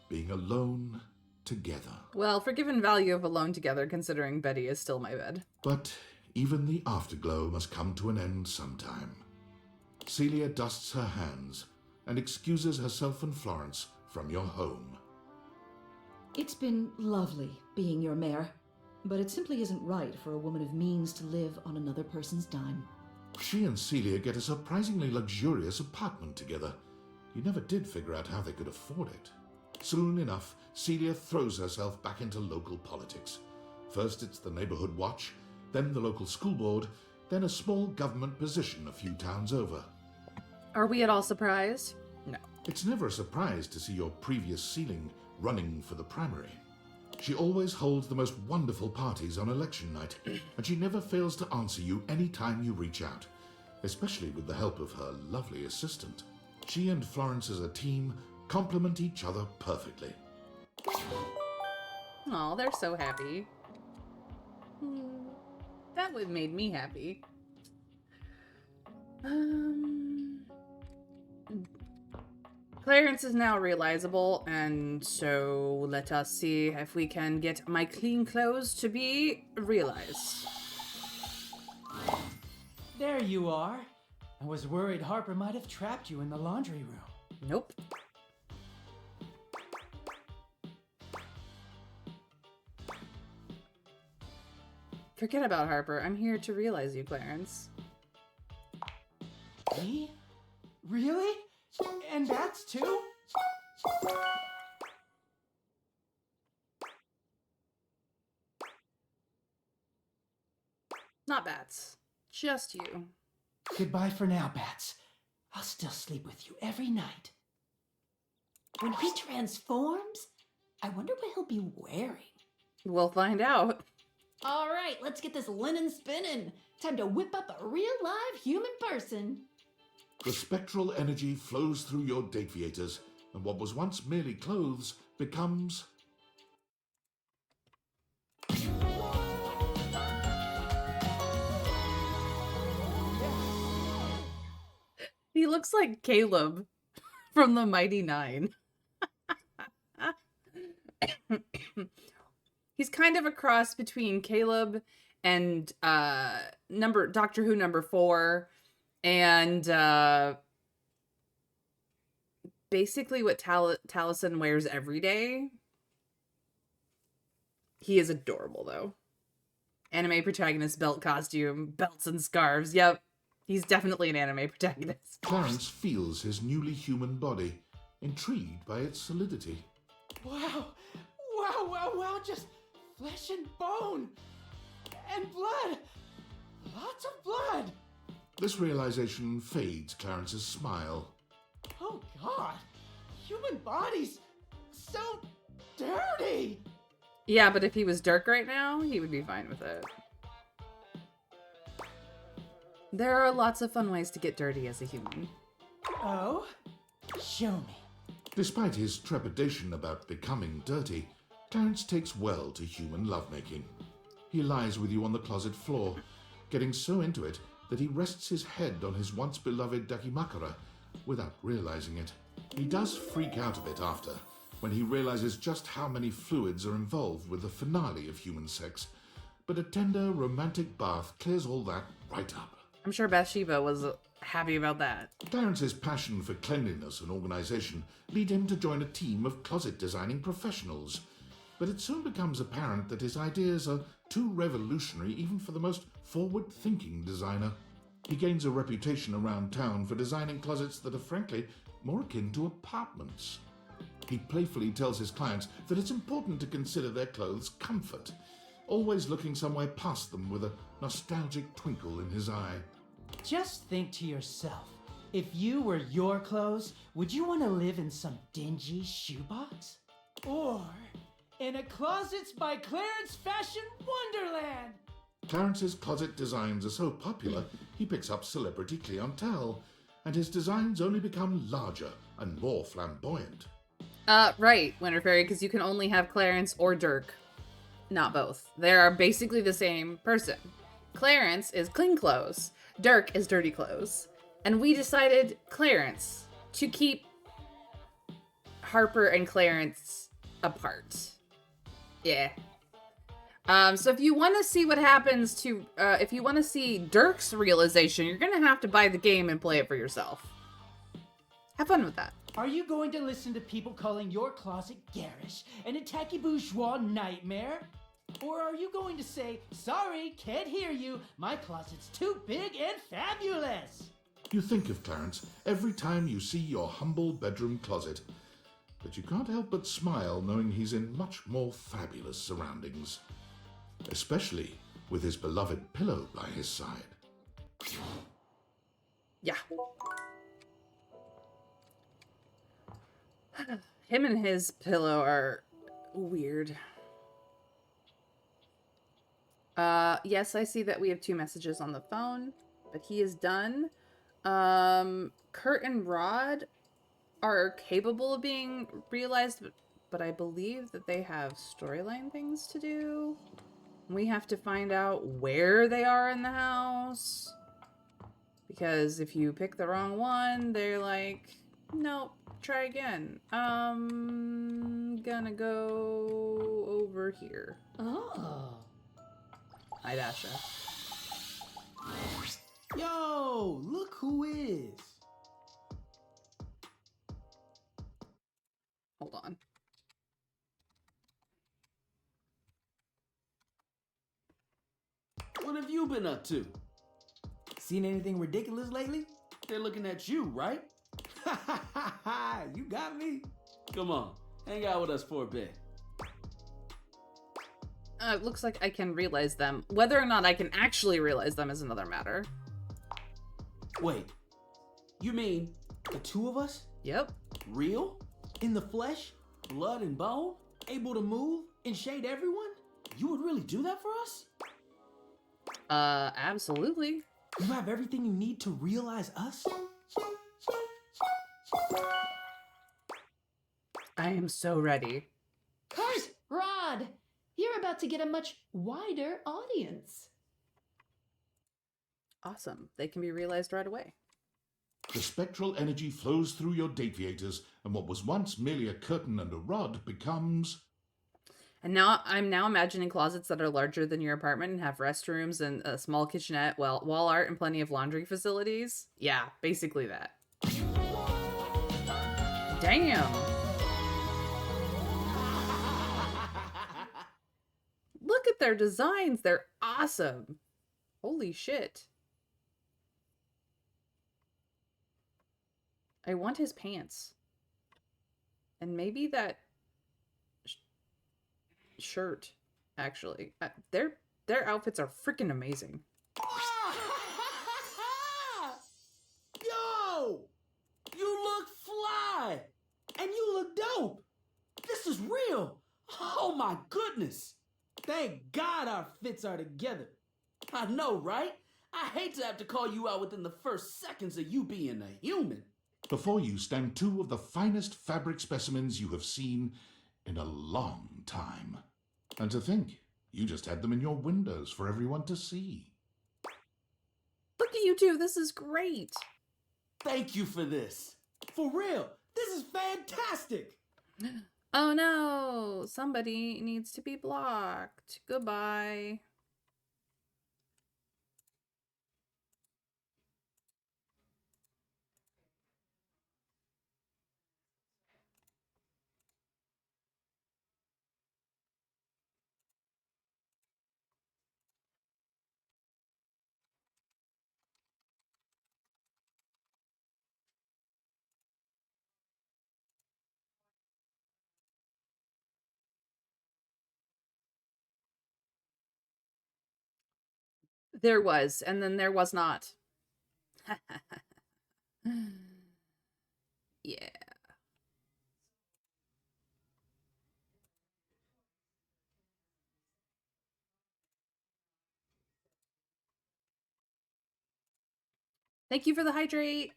being alone together. Well, forgiven value of alone together, considering Betty is still my bed. But even the afterglow must come to an end sometime. Celia dusts her hands and excuses herself and Florence from your home. It's been lovely being your mare, but it simply isn't right for a woman of means to live on another person's dime. She and Celia get a surprisingly luxurious apartment together. You never did figure out how they could afford it. Soon enough, Celia throws herself back into local politics. First it's the neighborhood watch, then the local school board, then a small government position a few towns over. Are we at all surprised? No. It's never a surprise to see your previous ceiling running for the primary. She always holds the most wonderful parties on election night, and she never fails to answer you any time you reach out, especially with the help of her lovely assistant. She and Florence as a team complement each other perfectly. Aw, they're so happy. That would made me happy. Clarence is now realizable, and so let us see if we can get my clean clothes to be realized. There you are. I was worried Harper might have trapped you in the laundry room. Nope. Forget about Harper. I'm here to realize you, Clarence. Me? Really? And that's too? Not Bats. Just you. Goodbye for now, Bats. I'll still sleep with you every night. When he transforms, I wonder what he'll be wearing. We'll find out. All right, let's get this linen spinning. Time to whip up a real live human person. The spectral energy flows through your deviators, and what was once merely clothes becomes... He looks like Caleb from the Mighty Nine. He's kind of a cross between Caleb and Doctor Who number 4 and basically what Taliesin wears every day. He is adorable though. Anime protagonist belt costume, belts and scarves. Yep. He's definitely an anime protagonist. Clarence feels his newly human body, intrigued by its solidity. Wow! Wow, wow, wow! Just flesh and bone! And blood! Lots of blood! This realization fades Clarence's smile. Oh god! Human bodies! So dirty! Yeah, but if he was Dirk right now, he would be fine with it. There are lots of fun ways to get dirty as a human. Oh? Show me. Despite his trepidation about becoming dirty, Clarence takes well to human lovemaking. He lies with you on the closet floor, getting so into it that he rests his head on his once beloved dakimakura without realizing it. He does freak out a bit after, when he realizes just how many fluids are involved with the finale of human sex, but a tender, romantic bath clears all that right up. I'm sure Bathsheba was happy about that. Clarence's passion for cleanliness and organization lead him to join a team of closet designing professionals, but it soon becomes apparent that his ideas are too revolutionary even for the most forward-thinking designer. He gains a reputation around town for designing closets that are frankly more akin to apartments. He playfully tells his clients that it's important to consider their clothes' comfort, always looking somewhere past them with a nostalgic twinkle in his eye. Just think to yourself, if you were your clothes, would you want to live in some dingy shoebox? Or in a Closets by Clarence fashion wonderland? Clarence's closet designs are so popular, he picks up celebrity clientele, and his designs only become larger and more flamboyant. Right, Winter Fairy, because you can only have Clarence or Dirk. Not both. They are basically the same person. Clarence is clean clothes. Dirk is dirty clothes. And we decided Clarence to keep Harper and Clarence apart. Yeah. So if you want to see what happens to, if you want to see Dirk's realization, you're going to have to buy the game and play it for yourself. Have fun with that. Are you going to listen to people calling your closet garish and a tacky bourgeois nightmare? Or are you going to say, sorry, can't hear you, my closet's too big and fabulous? You think of Clarence every time you see your humble bedroom closet, but you can't help but smile knowing he's in much more fabulous surroundings, especially with his beloved pillow by his side. Yeah. Him and his pillow are weird. Yes, I see that we have 2 messages on the phone, but he is done. Kurt and Rod are capable of being realized, but I believe that they have storyline things to do. We have to find out where they are in the house. Because if you pick the wrong one, they're like, nope, try again. Gonna go over here. Oh. Hi, Dasha. Yo, look who is. Hold on. What have you been up to? Seen anything ridiculous lately? They're looking at you, right? You got me. Come on, hang out with us for a bit. It looks like I can realize them. Whether or not I can actually realize them is another matter. Wait, you mean the two of us? Yep. Real? In the flesh? Blood and bone? Able to move and shade everyone? You would really do that for us? Absolutely. You have everything you need to realize us? I am so ready. Kurt! Rod! You're about to get a much wider audience. Awesome. They can be realized right away. The spectral energy flows through your deviators, and what was once merely a curtain and a rod becomes... And now I'm imagining closets that are larger than your apartment and have restrooms and a small kitchenette, wall art, and plenty of laundry facilities. Yeah, basically that. Damn. Look at their designs. They're awesome. Holy shit. I want his pants. And maybe that shirt, actually. Their outfits are freaking amazing. Yo! You look fly! And you look dope! This is real! Oh my goodness! Thank God our fits are together. I know, right? I hate to have to call you out within the first seconds of you being a human. Before you stand 2 of the finest fabric specimens you have seen in a long time. And to think, you just had them in your windows for everyone to see. Look at you two. This is great. Thank you for this. For real, this is fantastic. Oh no, somebody needs to be blocked. Goodbye. There was, and then there was not. Yeah. Thank you for the hydrate.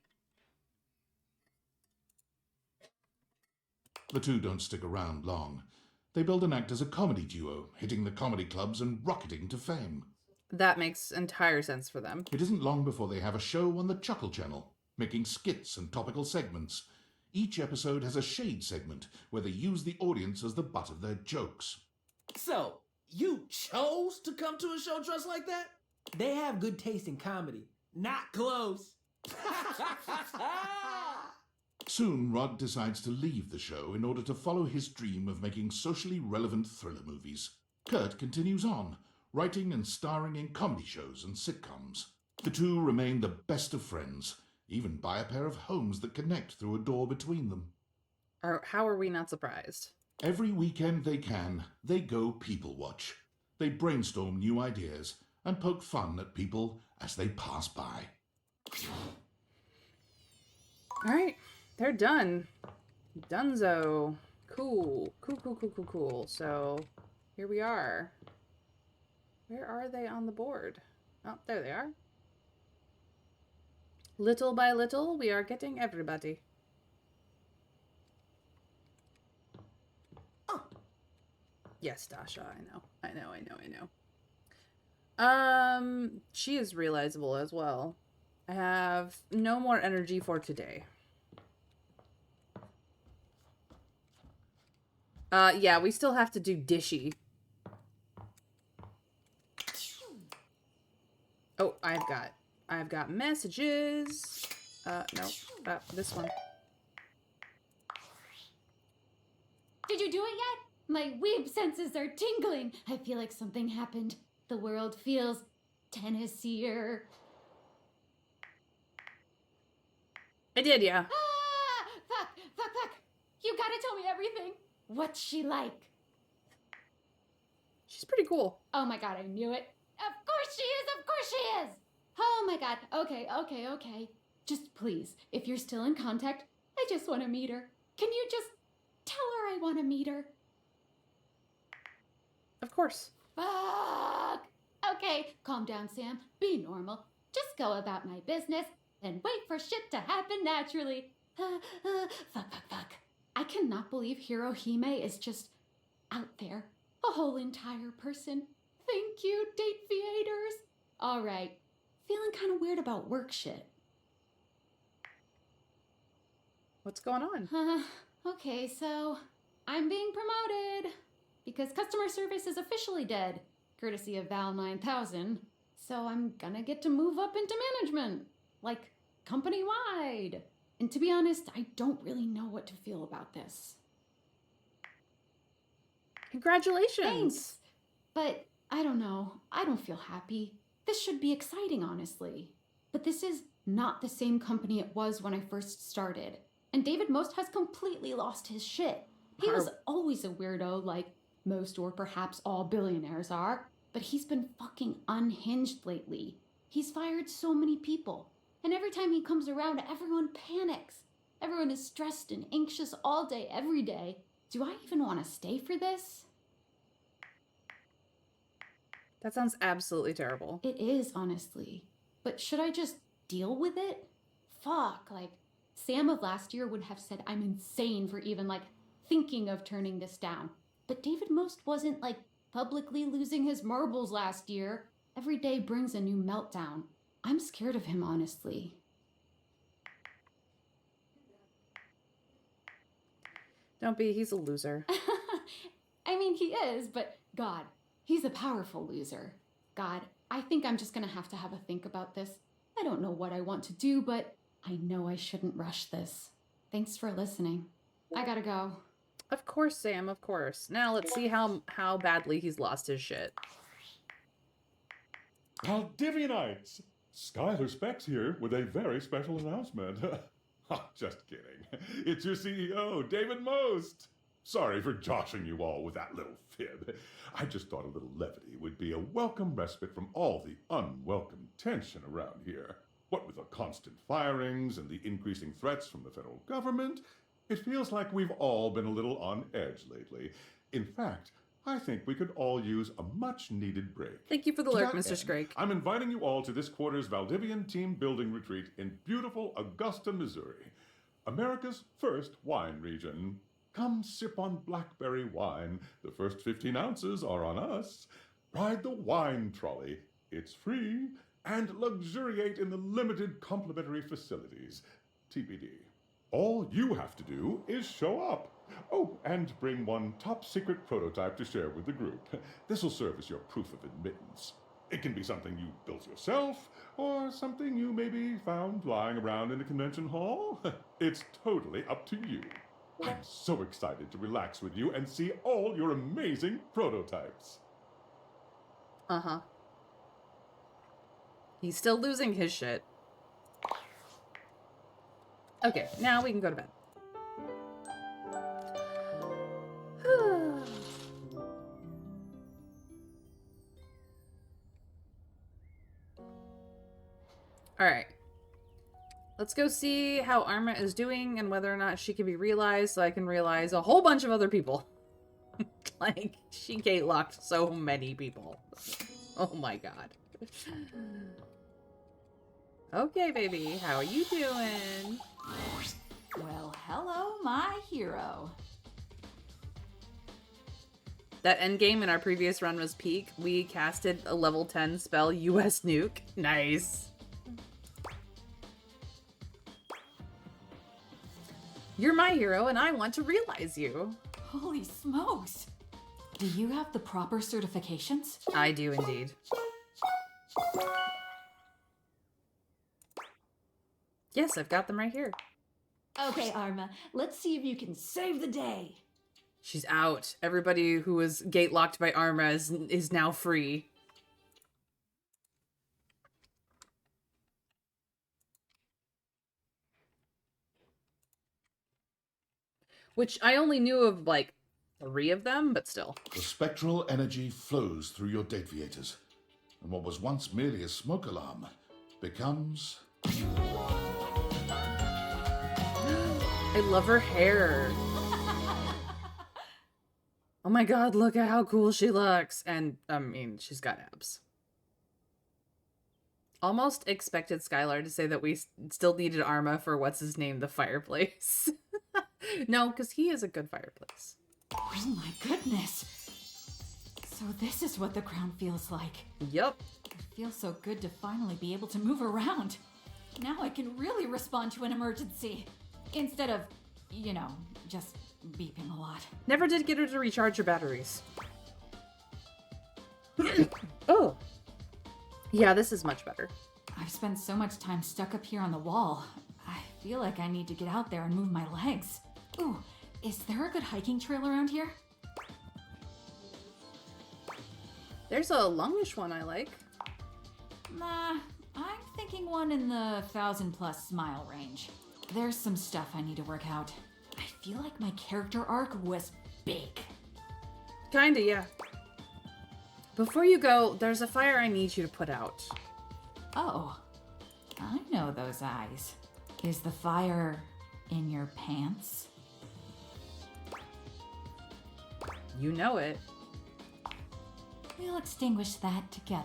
The two don't stick around long. They build and act as a comedy duo, hitting the comedy clubs and rocketing to fame. That makes entire sense for them. It isn't long before they have a show on the Chuckle Channel, making skits and topical segments. Each episode has a shade segment where they use the audience as the butt of their jokes. So, you chose to come to a show dressed like that? They have good taste in comedy. Not close. Soon, Rod decides to leave the show in order to follow his dream of making socially relevant thriller movies. Kurt continues on, writing and starring in comedy shows and sitcoms. The two remain the best of friends, even buy a pair of homes that connect through a door between them. How are we not surprised? Every weekend they go people watch. They brainstorm new ideas and poke fun at people as they pass by. All right, they're done. Dunzo. Cool. Cool. So, here we are. Where are they on the board? Oh, there they are. Little by little, we are getting everybody. Oh. Yes, Dasha, I know. She is realizable as well. I have no more energy for today. Yeah, we still have to do Dishy. Oh, I've got messages. No, this one. Did you do it yet? My weeb senses are tingling. I feel like something happened. The world feels Tennesseeer. I did, yeah. Ah! Fuck. You gotta tell me everything. What's she like? She's pretty cool. Oh my god, I knew it. Of course she is! Oh my god, okay. Just please, if you're still in contact, I just want to meet her. Can you just tell her I want to meet her? Of course. Fuck! Okay, calm down, Sam. Be normal. Just go about my business and wait for shit to happen naturally. Fuck. I cannot believe Hirohime is just out there. A whole entire person. Thank you, date theaters. All right. Feeling kind of weird about work shit. What's going on? Okay, so I'm being promoted because customer service is officially dead, courtesy of Val 9000. So I'm gonna get to move up into management, like company-wide. And to be honest, I don't really know what to feel about this. Congratulations. Thanks. But I don't know. I don't feel happy. This should be exciting, honestly. But this is not the same company it was when I first started. And David Most has completely lost his shit. He was always a weirdo, like most or perhaps all billionaires are. But he's been fucking unhinged lately. He's fired so many people. And every time he comes around, everyone panics. Everyone is stressed and anxious all day, every day. Do I even want to stay for this? That sounds absolutely terrible. It is, honestly. But should I just deal with it? Fuck, like, Sam of last year would have said I'm insane for even, like, thinking of turning this down. But David Most wasn't, like, publicly losing his marbles last year. Every day brings a new meltdown. I'm scared of him, honestly. Don't be, he's a loser. I mean, he is, but God, he's a powerful loser. God, I think I'm just gonna have a think about this. I don't know what I want to do, but I know I shouldn't rush this. Thanks for listening. I gotta go. Of course, Sam, of course. Now let's see how badly he's lost his shit. Valdivianites! Skylar Specs here with a very special announcement. Just kidding. It's your CEO, David Most. Sorry for joshing you all with that little fib. I just thought a little levity would be a welcome respite from all the unwelcome tension around here. What with the constant firings and the increasing threats from the federal government, it feels like we've all been a little on edge lately. In fact, I think we could all use a much-needed break. Thank you for the To lurk, that Mr. end, Scrake. I'm inviting you all to this quarter's Valdivian team building retreat in beautiful Augusta, Missouri, America's first wine region. Come sip on blackberry wine. The first 15 ounces are on us. Ride the wine trolley. It's free. And luxuriate in the limited complimentary facilities. TBD. All you have to do is show up. Oh, and bring one top-secret prototype to share with the group. This will serve as your proof of admittance. It can be something you built yourself, or something you maybe found lying around in a convention hall. It's totally up to you. I'm so excited to relax with you and see all your amazing prototypes. Uh-huh. He's still losing his shit. Okay, now we can go to bed. Alright. Let's go see how Arma is doing and whether or not she can be realized so I can realize a whole bunch of other people. Like, she gate-locked so many people. Oh my god. Okay, baby, how are you doing? Well, hello, my hero. That endgame in our previous run was peak. We casted a level 10 spell, US Nuke. Nice. You're my hero, and I want to realize you. Holy smokes! Do you have the proper certifications? I do indeed. Yes, I've got them right here. Okay, Arma, let's see if you can save the day. She's out. Everybody who was gate locked by Arma is now free. Which I only knew of, like, 3 of them, but still. The spectral energy flows through your deviators, and what was once merely a smoke alarm becomes... I love her hair. Oh my god, look at how cool she looks. And, I mean, she's got abs. Almost expected Skylar to say that we still needed Arma for what's-his-name, the fireplace. No, because he is a good fireplace. Oh my goodness! So this is what the ground feels like. Yep. It feels so good to finally be able to move around. Now I can really respond to an emergency. Instead of, you know, just beeping a lot. Never did get her to recharge her batteries. Oh. Yeah, this is much better. I've spent so much time stuck up here on the wall. I feel like I need to get out there and move my legs. Ooh, is there a good hiking trail around here? There's a longish one I like. Nah, I'm thinking one in the 1,000+ mile range. There's some stuff I need to work out. I feel like my character arc was big. Kinda, yeah. Before you go, there's a fire I need you to put out. Oh, I know those eyes. Is the fire in your pants? You know it. We'll extinguish that together.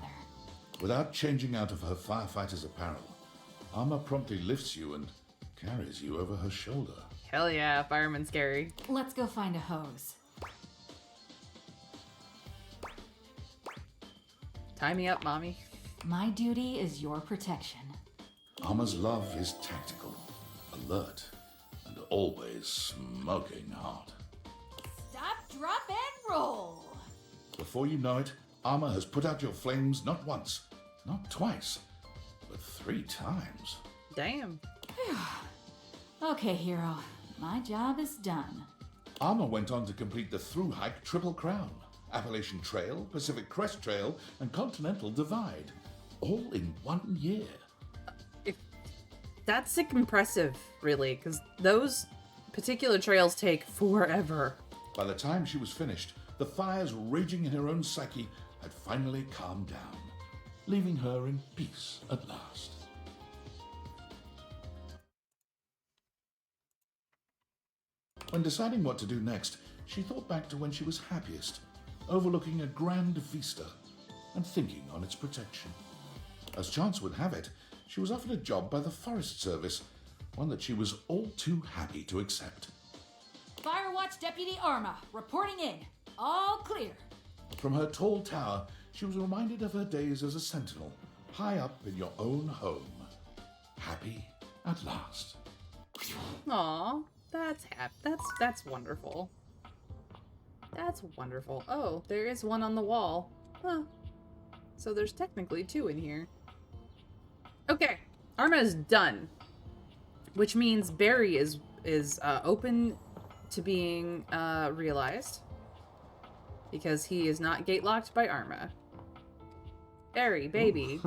Without changing out of her firefighter's apparel, Arma promptly lifts you and carries you over her shoulder. Hell yeah, fireman scary. Let's go find a hose. Tie me up, mommy. My duty is your protection. Arma's love is tactical, alert, and always smoking hot. Stop, drop, and roll! Before you know it, Arma has put out your flames not once, not twice, but 3 times. Damn. Okay, hero. My job is done. Arma went on to complete the through-hike Triple Crown, Appalachian Trail, Pacific Crest Trail, and Continental Divide, all in 1 year. That's impressive, really, because those particular trails take forever. By the time she was finished, the fires raging in her own psyche had finally calmed down, leaving her in peace at last. When deciding what to do next, she thought back to when she was happiest, overlooking a grand vista and thinking on its protection. As chance would have it, she was offered a job by the Forest Service, one that she was all too happy to accept. Firewatch Deputy Arma, reporting in. All clear. From her tall tower, she was reminded of her days as a sentinel, high up in your own home. Happy at last. Aw, that's wonderful. That's wonderful. Oh, there is one on the wall. Huh. So there's technically two in here. Okay, Arma is done, which means Barry is open to being realized because he is not gate locked by Arma. Barry, baby.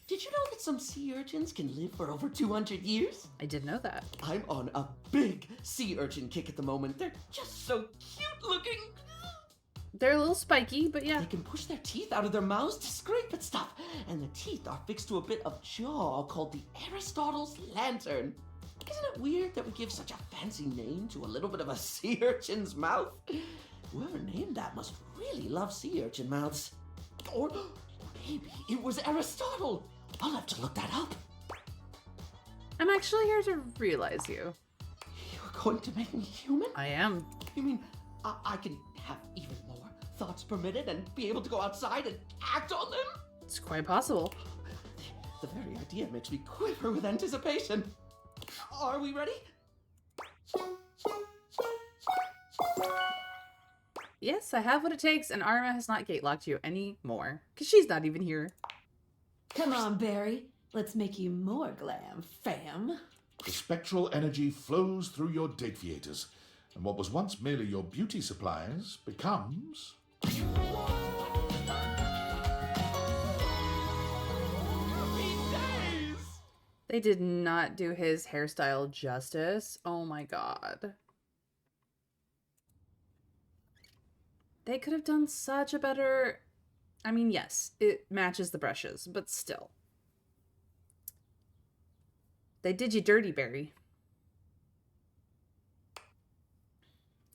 Did you know that some sea urchins can live for over 200 years? I did know that. I'm on a big sea urchin kick at the moment. They're just so cute looking. They're a little spiky, but yeah. They can push their teeth out of their mouths to scrape at stuff, and the teeth are fixed to a bit of jaw called the Aristotle's lantern. Isn't it weird that we give such a fancy name to a little bit of a sea urchin's mouth? Whoever named that must really love sea urchin mouths. Or maybe it was Aristotle. I'll have to look that up. I'm actually here to realize you. You're going to make me human? I am. You mean I can have even more thoughts permitted and be able to go outside and act on them? It's quite possible. The very idea makes me quiver with anticipation. Are we ready? Yes, I have what it takes, and Arma has not gate locked you anymore. Because she's not even here. Come on, Barry. Let's make you more glam, fam. The spectral energy flows through your dateviators, and what was once merely your beauty supplies becomes... They did not do his hairstyle justice. Oh my god. They could have done such a better... I mean, yes, it matches the brushes, but still. They did you dirty, Barry.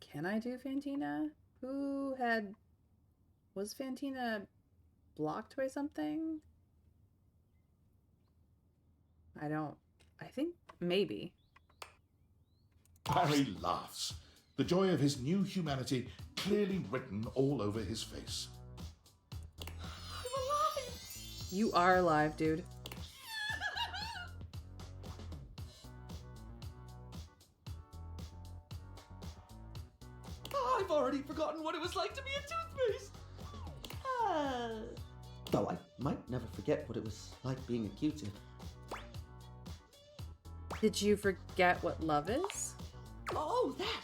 Can I do Fantina? Who had... Was Fantina blocked by something? I think maybe. Barry laughs, the joy of his new humanity clearly written all over his face. I'm alive! You are alive, dude. I've already forgotten what it was like to be a toothpaste. Though I might never forget what it was like being a Q-tip. Did you forget what love is? Oh, that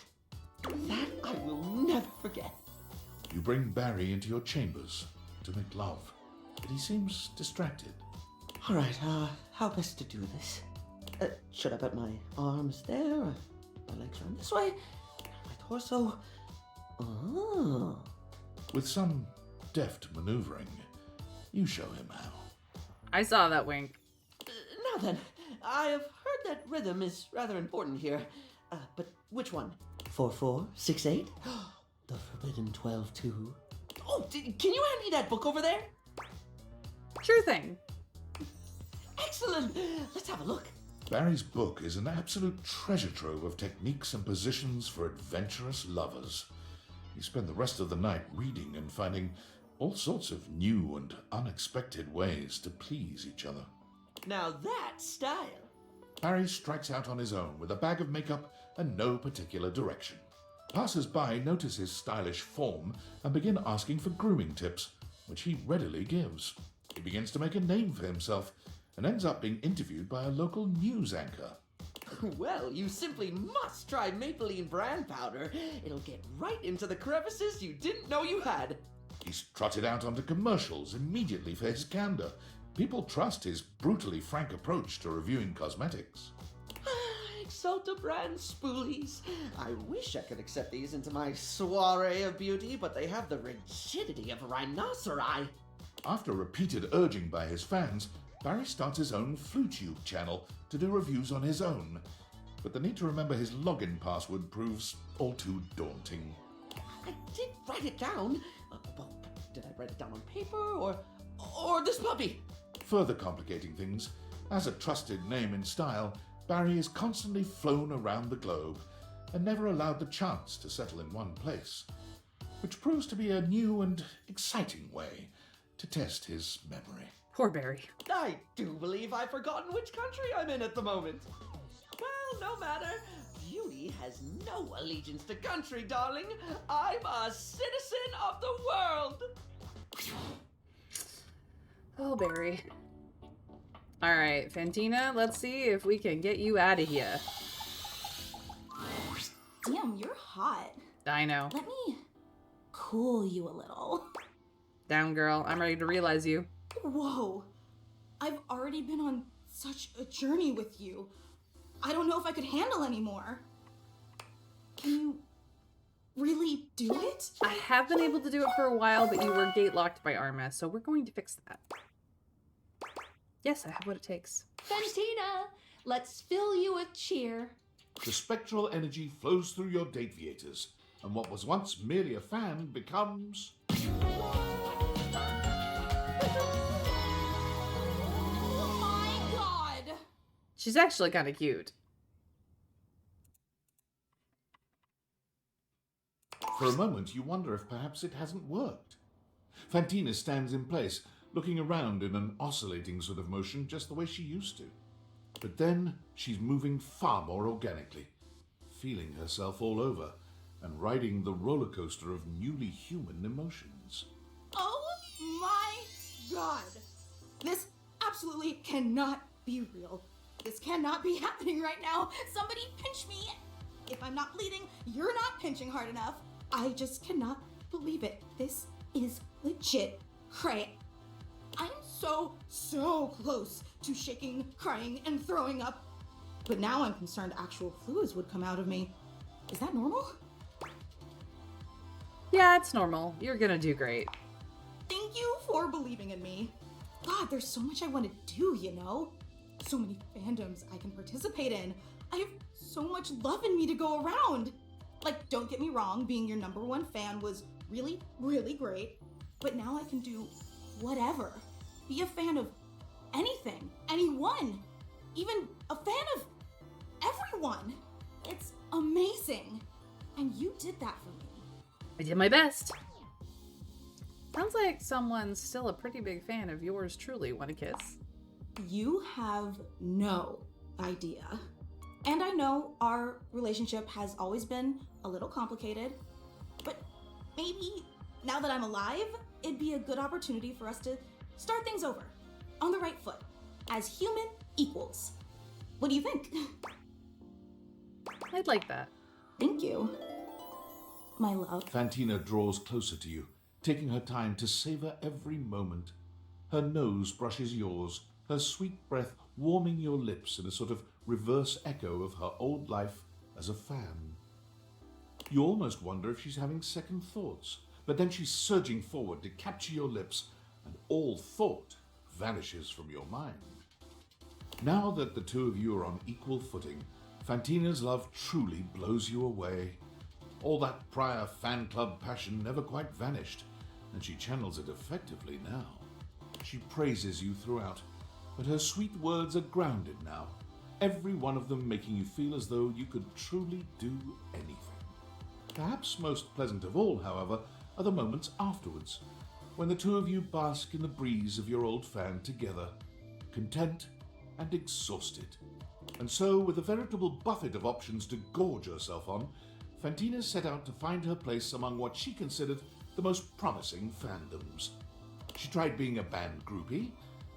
I will never forget. You bring Barry into your chambers to make love, but he seems distracted. All right, how best to do this? Should I put my arms there? Or my legs around this way? My torso? Oh. With some deft maneuvering, you show him how. I saw that wink. Now then, I have heard that rhythm is rather important here. But which one? 4/4, 6/8? The forbidden 12/2. Oh, can you hand me that book over there? Sure thing. Excellent! Let's have a look. Barry's book is an absolute treasure trove of techniques and positions for adventurous lovers. You spend the rest of the night reading and finding all sorts of new and unexpected ways to please each other. Now that's style. Barry strikes out on his own with a bag of makeup and no particular direction. Passers-by notice his stylish form and begin asking for grooming tips, which he readily gives. He begins to make a name for himself and ends up being interviewed by a local news anchor. Well, you simply must try Maybelline brand powder. It'll get right into the crevices you didn't know you had. He's trotted out onto commercials immediately for his candor. People trust his brutally frank approach to reviewing cosmetics. Minnesota brand spoolies. I wish I could accept these into my soiree of beauty, but they have the rigidity of a rhinoceri. After repeated urging by his fans, Barry starts his own FluTube channel to do reviews on his own. But the need to remember his login password proves all too daunting. I did write it down. Well, did I write it down on paper or this puppy? Further complicating things, as a trusted name in style, Barry is constantly flown around the globe and never allowed the chance to settle in one place, which proves to be a new and exciting way to test his memory. Poor Barry. I do believe I've forgotten which country I'm in at the moment. Well, no matter. Beauty has no allegiance to country, darling. I'm a citizen of the world. Oh, Barry. Alright, Fantina, let's see if we can get you out of here. Damn, you're hot. I know. Let me cool you a little. Down, girl. I'm ready to realize you. Whoa. I've already been on such a journey with you. I don't know if I could handle anymore. Can you really do it? I have been able to do it for a while, but you were gate locked by Arma, so we're going to fix that. Yes, I have what it takes. Fantina, let's fill you with cheer. The spectral energy flows through your Dateviators, and what was once merely a fan becomes... Oh my god! She's actually kind of cute. For a moment, you wonder if perhaps it hasn't worked. Fantina stands in place, looking around in an oscillating sort of motion just the way she used to. But then she's moving far more organically, feeling herself all over and riding the roller coaster of newly human emotions. Oh my god! This absolutely cannot be real. This cannot be happening right now. Somebody pinch me. If I'm not bleeding, you're not pinching hard enough. I just cannot believe it. This is legit cray. I'm so close to shaking, crying, and throwing up. But now I'm concerned actual fluids would come out of me. Is that normal? Yeah, it's normal. You're gonna do great. Thank you for believing in me. God, there's so much I want to do, you know? So many fandoms I can participate in. I have so much love in me to go around. Like, don't get me wrong, being your #1 fan was really, really great. But now I can do whatever. Be a fan of anything, anyone, even a fan of everyone. It's amazing. And you did that for me. I did my best. Sounds like someone's still a pretty big fan of yours truly, Wanna Kiss. You have no idea. And I know our relationship has always been a little complicated, but maybe now that I'm alive, it'd be a good opportunity for us to start things over on the right foot as human equals. What do you think? I'd like that. Thank you, my love. Fantina draws closer to you, taking her time to savor every moment. Her nose brushes yours, her sweet breath warming your lips in a sort of reverse echo of her old life as a fan. You almost wonder if she's having second thoughts, but then she's surging forward to capture your lips, and all thought vanishes from your mind. Now that the two of you are on equal footing, Fantina's love truly blows you away. All that prior fan club passion never quite vanished, and she channels it effectively now. She praises you throughout, but her sweet words are grounded now, every one of them making you feel as though you could truly do anything. Perhaps most pleasant of all, however, are the moments afterwards, when the two of you bask in the breeze of your old fan together, content and exhausted. And so, with a veritable buffet of options to gorge herself on, Fantina set out to find her place among what she considered the most promising fandoms. She tried being a band groupie,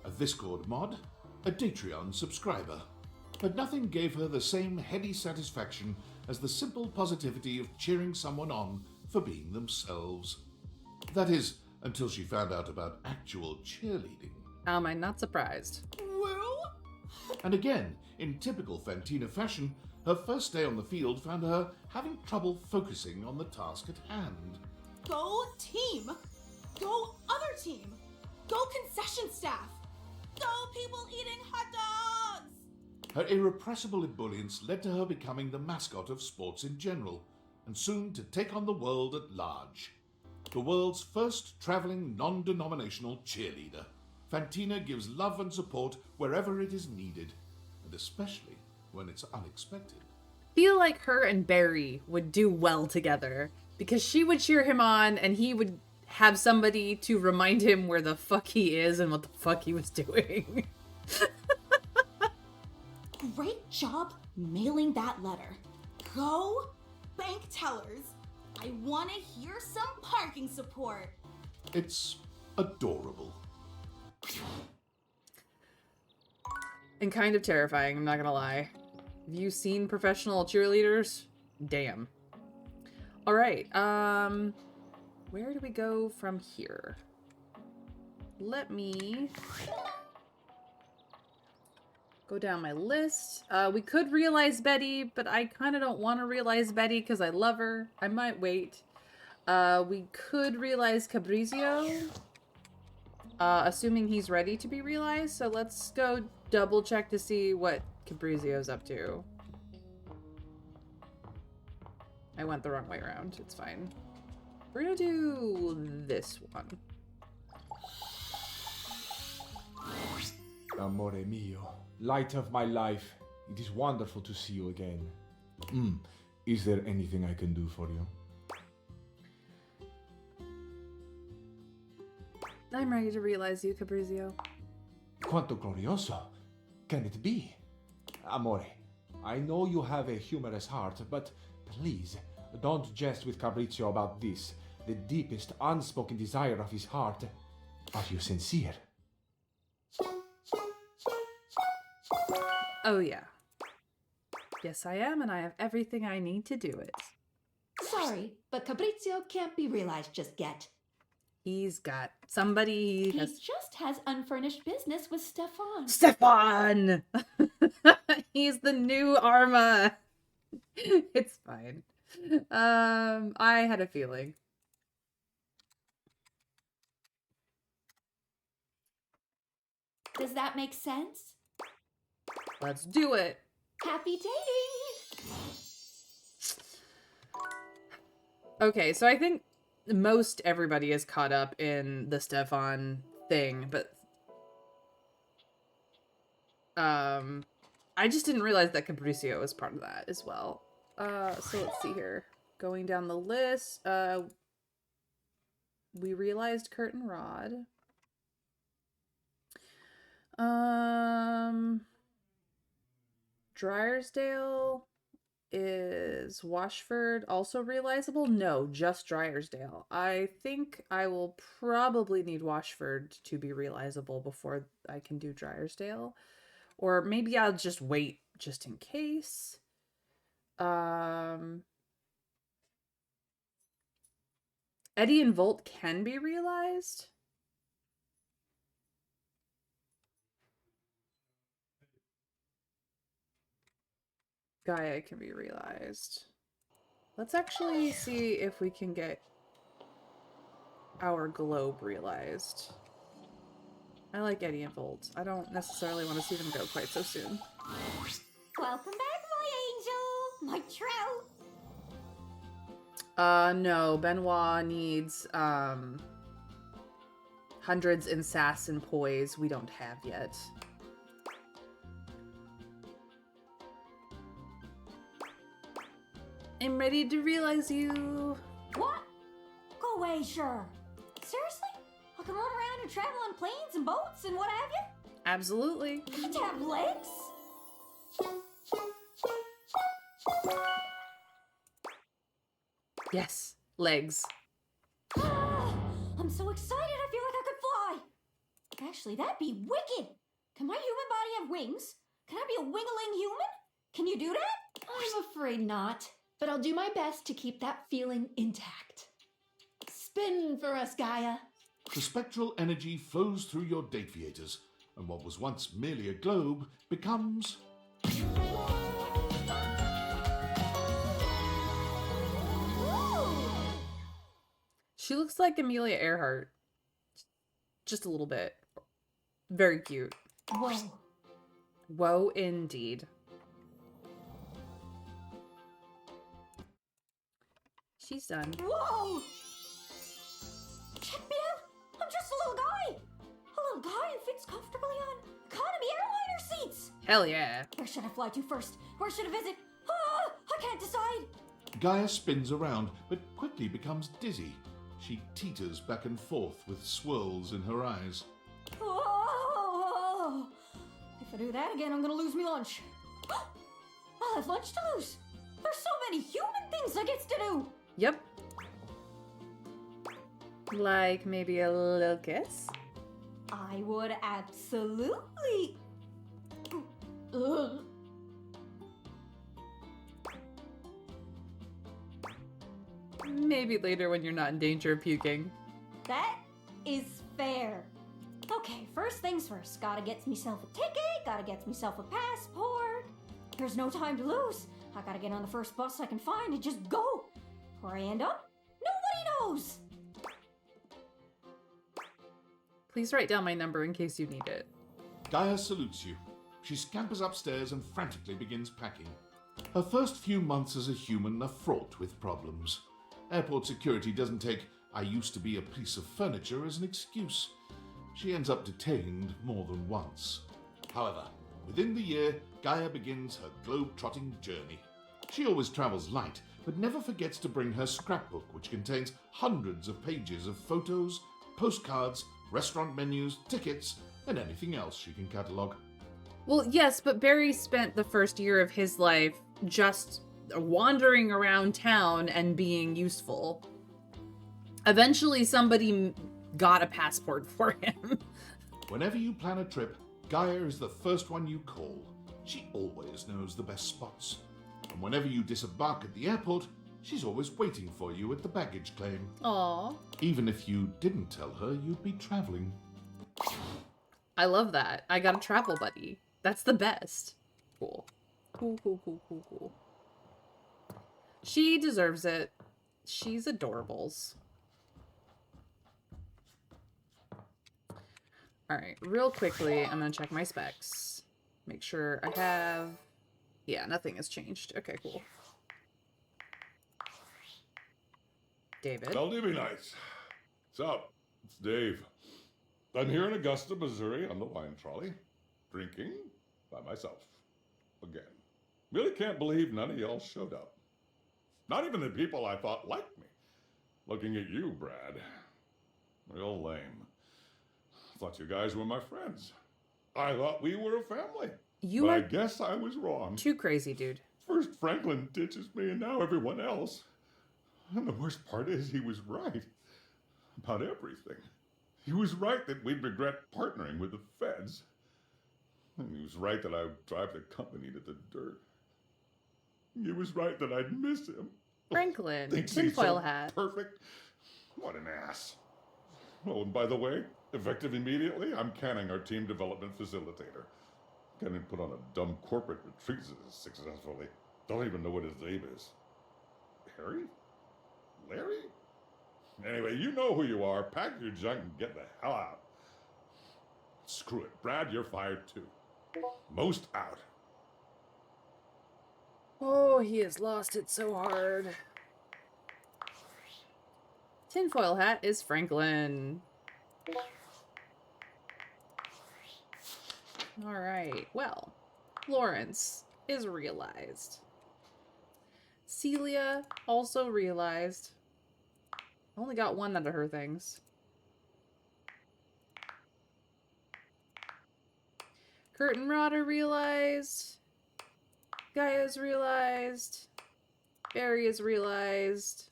a Discord mod, a Patreon subscriber, but nothing gave her the same heady satisfaction as the simple positivity of cheering someone on for being themselves. That is, until she found out about actual cheerleading. I'm not surprised. Well? And again, in typical Fantina fashion, Her first day on the field found her having trouble focusing on the task at hand. Go team! Go other team! Go concession staff! Go people eating hot dogs! Her irrepressible ebullience led to her becoming the mascot of sports in general, and soon to take on the world at large. The world's first travelling non-denominational cheerleader, Fantina gives love and support wherever it is needed, and especially when it's unexpected. Feel like her and Barry would do well together, because she would cheer him on and he would have somebody to remind him where the fuck he is and what the fuck he was doing. Great job mailing that letter. Go bank tellers. I want to hear some parking support. It's adorable. And kind of terrifying, I'm not gonna lie. Have you seen professional cheerleaders? Damn. Alright, where do we go from here? Let me go down my list. We could realize Betty, but I kind of don't want to realize Betty because I love her. I might wait. We could realize Cabrizio, assuming he's ready to be realized. So let's go double check to see what Cabrizio's up to. I went the wrong way around. It's fine. We're gonna do this one. Amore mio, light of my life, it is wonderful to see you again. Is there anything I can do for you? I'm ready to realize you, Cabrizio. Quanto glorioso. Can it be? Amore, I know you have a humorous heart, but please, don't jest with Fabrizio about this. The deepest, unspoken desire of his heart. Are you sincere? Oh yeah. Yes, I am, and I have everything I need to do it. Sorry, but Fabrizio can't be realized just yet. He's got somebody He has... just has unfurnished business with Stefan. Stefan! He's the new Arma. It's fine. I had a feeling. Does that make sense? Let's do it. Happy dating! Okay, so I think most everybody is caught up in the Stefan thing, but I just didn't realize that Capriccio was part of that as well. So let's see here. Going down the list, we realized Kurt and Rod. Dryersdale, is Washford also realizable? No, just Dryersdale. I think I will probably need Washford to be realizable before I can do Dryersdale. Or maybe I'll just wait just in case. Eddie and Volt can be realized. Gaia can be realized. Let's actually see if we can get our globe realized. I like Eddie and Volt. I don't necessarily want to see them go quite so soon. Welcome back, my angel! My trout! No. Benoit needs, hundreds in sass and poise we don't have yet. I'm ready to realize you. What? Go away, sure. Seriously? I can run around and travel on planes and boats and what have you? Absolutely. To have legs? Yes, legs. I'm so excited I feel like I could fly. Actually, that'd be wicked. Can my human body have wings? Can I be a wing-a-ling human? Can you do that? I'm afraid not, but I'll do my best to keep that feeling intact. Spin for us, Gaia. The spectral energy flows through your Dateviators, and what was once merely a globe becomes She looks like Amelia Earhart. Just a little bit. Very cute. Whoa. Whoa, indeed. She's done. Whoa! Check me out! I'm just a little guy! A little guy who fits comfortably on economy airliner seats! Hell yeah. Where should I fly to first? Where should I visit? Ah, I can't decide! Gaia spins around, but quickly becomes dizzy. She teeters back and forth with swirls in her eyes. Whoa! If I do that again, I'm gonna lose me lunch. I'll have lunch to lose. There's so many human things I get to do. Yep. Like maybe a little kiss? I would absolutely. Ugh. Maybe later when you're not in danger of puking. That is fair. Okay, first things first. Gotta get myself a ticket, gotta get myself a passport. There's no time to lose. I gotta get on the first bus I can find and just go. Where I end up, nobody knows. Please write down my number in case you need it. Gaia salutes you. She scampers upstairs and frantically begins packing. Her first few months as a human are fraught with problems. Airport security doesn't take "I used to be a piece of furniture" as an excuse. She ends up detained more than once. However, within the year, Gaia begins her globe-trotting journey. She always travels light, but never forgets to bring her scrapbook, which contains hundreds of pages of photos, postcards, restaurant menus, tickets, and anything else she can catalogue. Well, yes, but Barry spent the first year of his life just wandering around town and being useful. Eventually, somebody got a passport for him. Whenever you plan a trip, Gaia is the first one you call. She always knows the best spots. And whenever you disembark at the airport, she's always waiting for you at the baggage claim. Aww. Even if you didn't tell her you'd be traveling. I love that. I got a travel buddy. That's the best. Cool. Cool, cool, cool, cool, cool. She deserves it. She's adorables. Alright, real quickly, I'm gonna check my specs. Make sure I have... Yeah, nothing has changed. Okay, cool. David. Well, do be nice. What's up? It's Dave. I'm here in Augusta, Missouri on the wine trolley, drinking by myself. Again. Really can't believe none of y'all showed up. Not even the people I thought liked me. Looking at you, Brad. Real lame. Thought you guys were my friends. I thought we were a family. You but are I guess I was wrong. too crazy, dude. First Franklin ditches me and now everyone else. And the worst part is he was right. About everything. He was right that we'd regret partnering with the feds. And he was right that I would drive the company to the dirt. He was right that I'd miss him. Franklin, Thinks he's tinfoil so hat. perfect. What an ass. Oh, and by the way, effective immediately, I'm Canning, our team development facilitator. Can't even put on a dumb corporate retreat successfully. Don't even know what his name is. Harry? Larry? Anyway, you know who you are. Pack your junk and get the hell out. Screw it. Brad, you're fired too. Most out. Oh, he has lost it so hard. Tinfoil hat is Franklin. Alright, well, Florence is realized. Celia also realized. Only got one out of her things. Curtin Rod are realized. Gaia's realized. Barry is realized.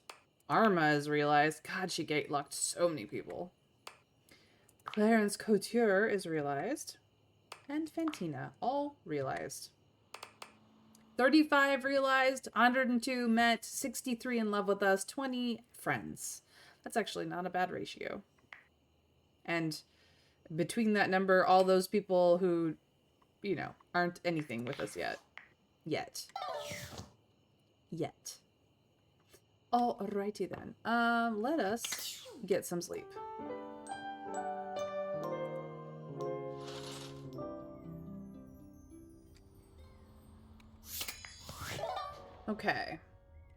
Arma is realized. God, she gate-locked so many people. Clarence Couture is realized. And Fantina, all realized. 35 realized, 102 met, 63 in love with us, 20 friends. That's actually not a bad ratio. And between that number, all those people who, you know, aren't anything with us yet. Yet. Alrighty then. Let us get some sleep. Okay.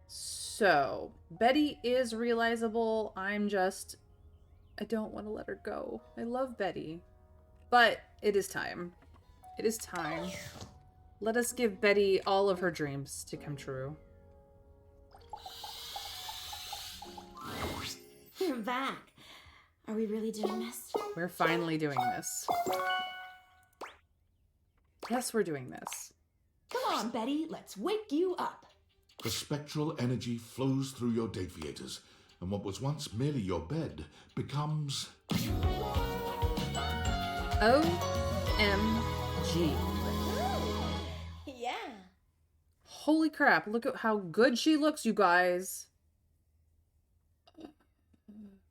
So, Betty is realizable. I don't want to let her go. I love Betty. But it is time. It is time. Let us give Betty all of her dreams to come true. You're back. Are we really doing this? We're finally doing this. Yes, we're doing this. Come on, Betty, let's wake you up. The spectral energy flows through your deviators, and what was once merely your bed becomes... OMG. Yeah. Holy crap, look at how good she looks, you guys.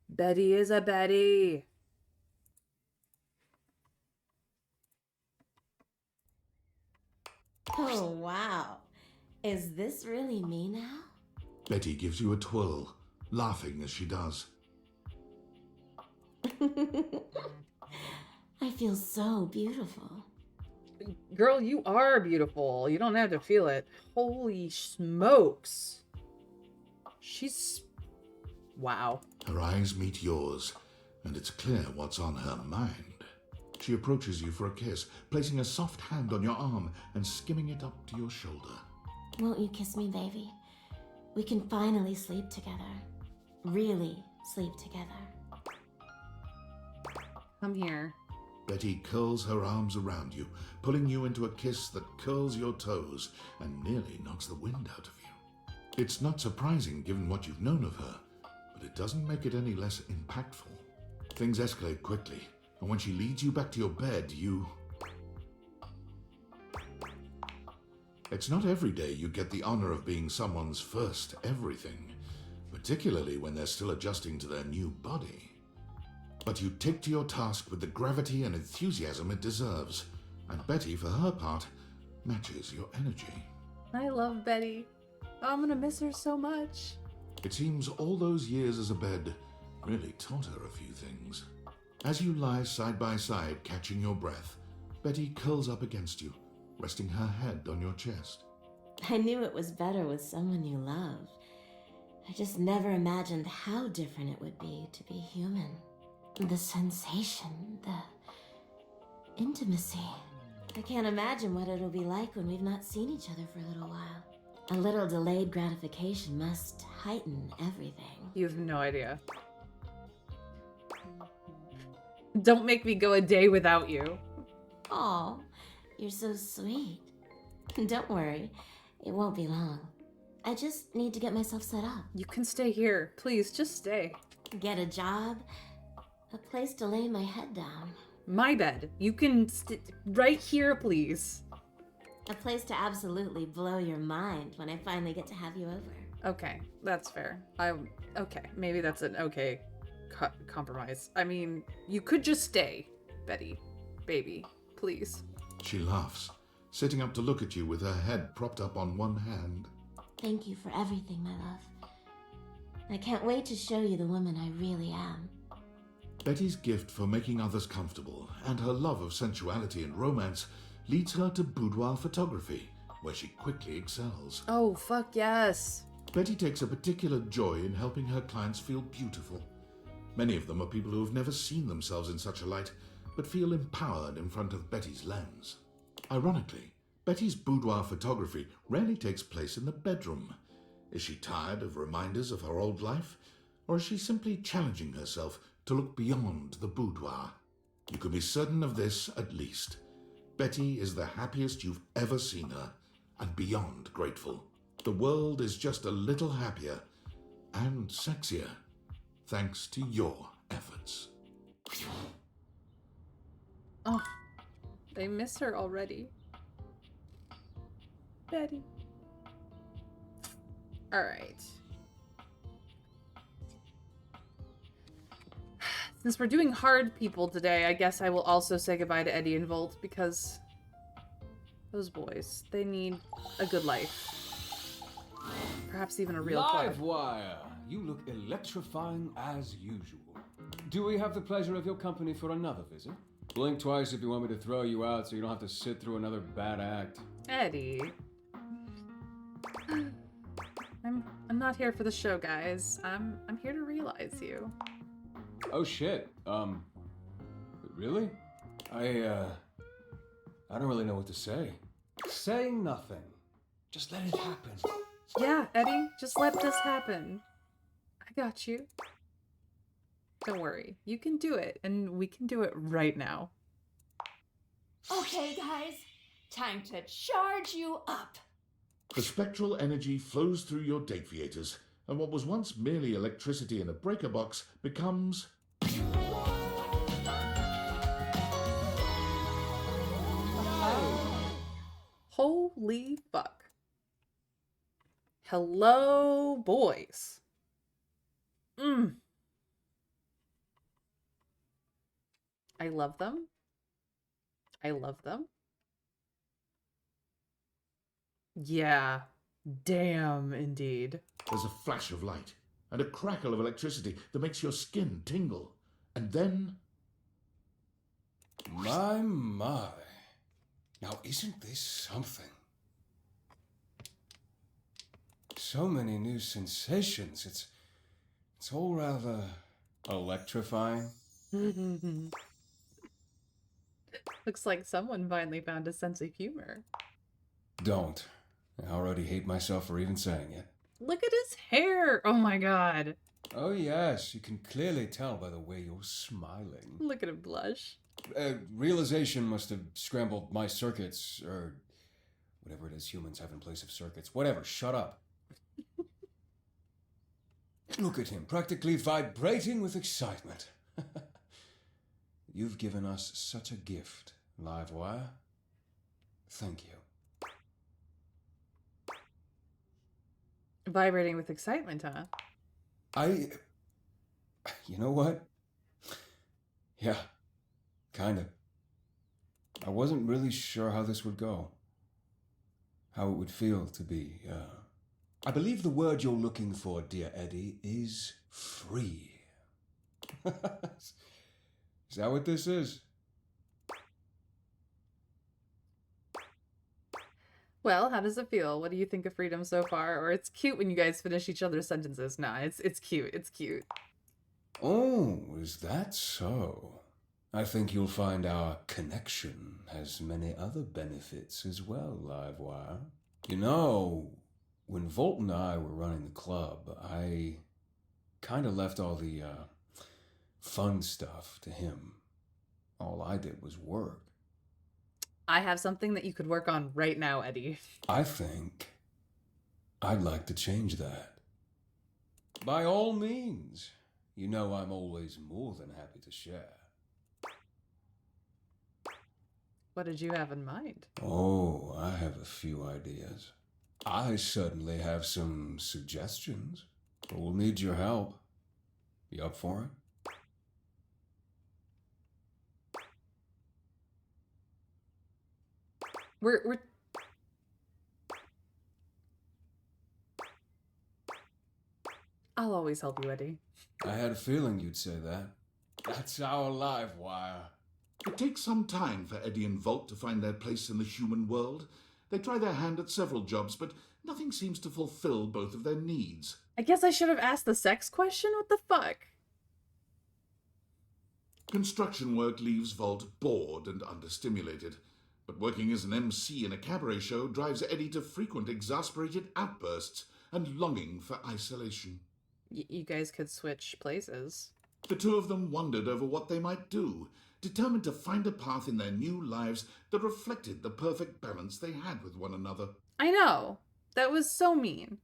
Betty is a Betty. Oh, wow. Is this really me now? Betty gives you a twirl, laughing as she does. I feel so beautiful. Girl, you are beautiful. You don't have to feel it. Holy smokes. She's... wow. Her eyes meet yours, and it's clear what's on her mind. She approaches you for a kiss, placing a soft hand on your arm and skimming it up to your shoulder. Won't you kiss me, baby? We can finally sleep together. Really sleep together. Come here. Betty curls her arms around you, pulling you into a kiss that curls your toes and nearly knocks the wind out of you. It's not surprising given what you've known of her, but it doesn't make it any less impactful. Things escalate quickly, and when she leads you back to your bed, you... It's not every day you get the honor of being someone's first everything, particularly when they're still adjusting to their new body. But you take to your task with the gravity and enthusiasm it deserves, and Betty, for her part, matches your energy. I love Betty. I'm gonna miss her so much. It seems all those years as a bed really taught her a few things. As you lie side by side, catching your breath, Betty curls up against you, resting her head on your chest. I knew it was better with someone you love. I just never imagined how different it would be to be human. The sensation, the intimacy. I can't imagine what it'll be like when we've not seen each other for a little while. A little delayed gratification must heighten everything. You have no idea. Don't make me go a day without you. Aw, you're so sweet. Don't worry, it won't be long. I just need to get myself set up. You can stay here. Please, just stay. Get a job, a place to lay my head down. My bed. You can right here, please. A place to absolutely blow your mind when I finally get to have you over. Okay, that's fair. Okay, maybe that's an okay compromise. I mean, you could just stay, Betty. Baby, please. She laughs, sitting up to look at you with her head propped up on one hand. Thank you for everything, my love. I can't wait to show you the woman I really am. Betty's gift for making others comfortable and her love of sensuality and romance leads her to boudoir photography, where she quickly excels. Oh, fuck yes. Betty takes a particular joy in helping her clients feel beautiful. Many of them are people who have never seen themselves in such a light, but feel empowered in front of Betty's lens. Ironically, Betty's boudoir photography rarely takes place in the bedroom. Is she tired of reminders of her old life, or is she simply challenging herself to look beyond the boudoir? You can be certain of this at least. Betty is the happiest you've ever seen her, and beyond grateful. The world is just a little happier and sexier, thanks to your efforts. Oh, they miss her already. Betty. Alright. Since we're doing hard people today, I guess I will also say goodbye to Eddie and Volt, because those boys, they need a good life. perhaps even a real plug. Livewire! You look electrifying as usual. Do we have the pleasure of your company for another visit? Blink twice if you want me to throw you out so you don't have to sit through another bad act. Eddie. I'm not here for the show, guys. I'm here to realize you. Oh shit. Really? I don't really know what to say. Say nothing. Just let it happen. Yeah, Eddie, just let this happen. I got you. Don't worry. You can do it, and we can do it right now. Okay, guys. Time to charge you up. The spectral energy flows through your deviators, and what was once merely electricity in a breaker box becomes... Holy fuck. Hello, boys. I love them. I love them. Yeah. Damn, indeed. There's a flash of light and a crackle of electricity that makes your skin tingle. And then... My. Now, isn't this something? So many new sensations. It's all rather electrifying. Looks like someone finally found a sense of humor. Don't. I already hate myself for even saying it. Look at his hair! Oh my god. Oh yes, you can clearly tell by the way you're smiling. Look at him blush. Realization must have scrambled my circuits, or whatever it is humans have in place of circuits. Whatever, shut up. Look at him, practically vibrating with excitement. You've given us such a gift, Livewire. Thank you. Vibrating with excitement, huh? You know what? Yeah, kind of. I wasn't really sure how this would go. How it would feel to be, I believe the word you're looking for, dear Eddie, is free. Is that what this is? Well, how does it feel? What do you think of freedom so far? Or it's cute when you guys finish each other's sentences. Nah, it's cute. It's cute. Oh, is that so? I think you'll find our connection has many other benefits as well, Livewire. You know, when Volt and I were running the club, I kind of left all the fun stuff to him. All I did was work. I have something that you could work on right now, Eddie. I think I'd like to change that. By all means. You know I'm always more than happy to share. What did you have in mind? Oh, I have a few ideas. I certainly have some suggestions, but we'll need your help. You up for it? We're I'll always help you, Eddie. I had a feeling you'd say that. That's our Livewire. It takes some time for Eddie and Volt to find their place in the human world. They try their hand at several jobs, but nothing seems to fulfill both of their needs. I guess I should have asked the sex question? What the fuck? Construction work leaves Volt bored and understimulated, but working as an MC in a cabaret show drives Eddie to frequent exasperated outbursts and longing for isolation. You guys could switch places. The two of them wondered over what they might do, determined to find a path in their new lives that reflected the perfect balance they had with one another. I know. That was so mean.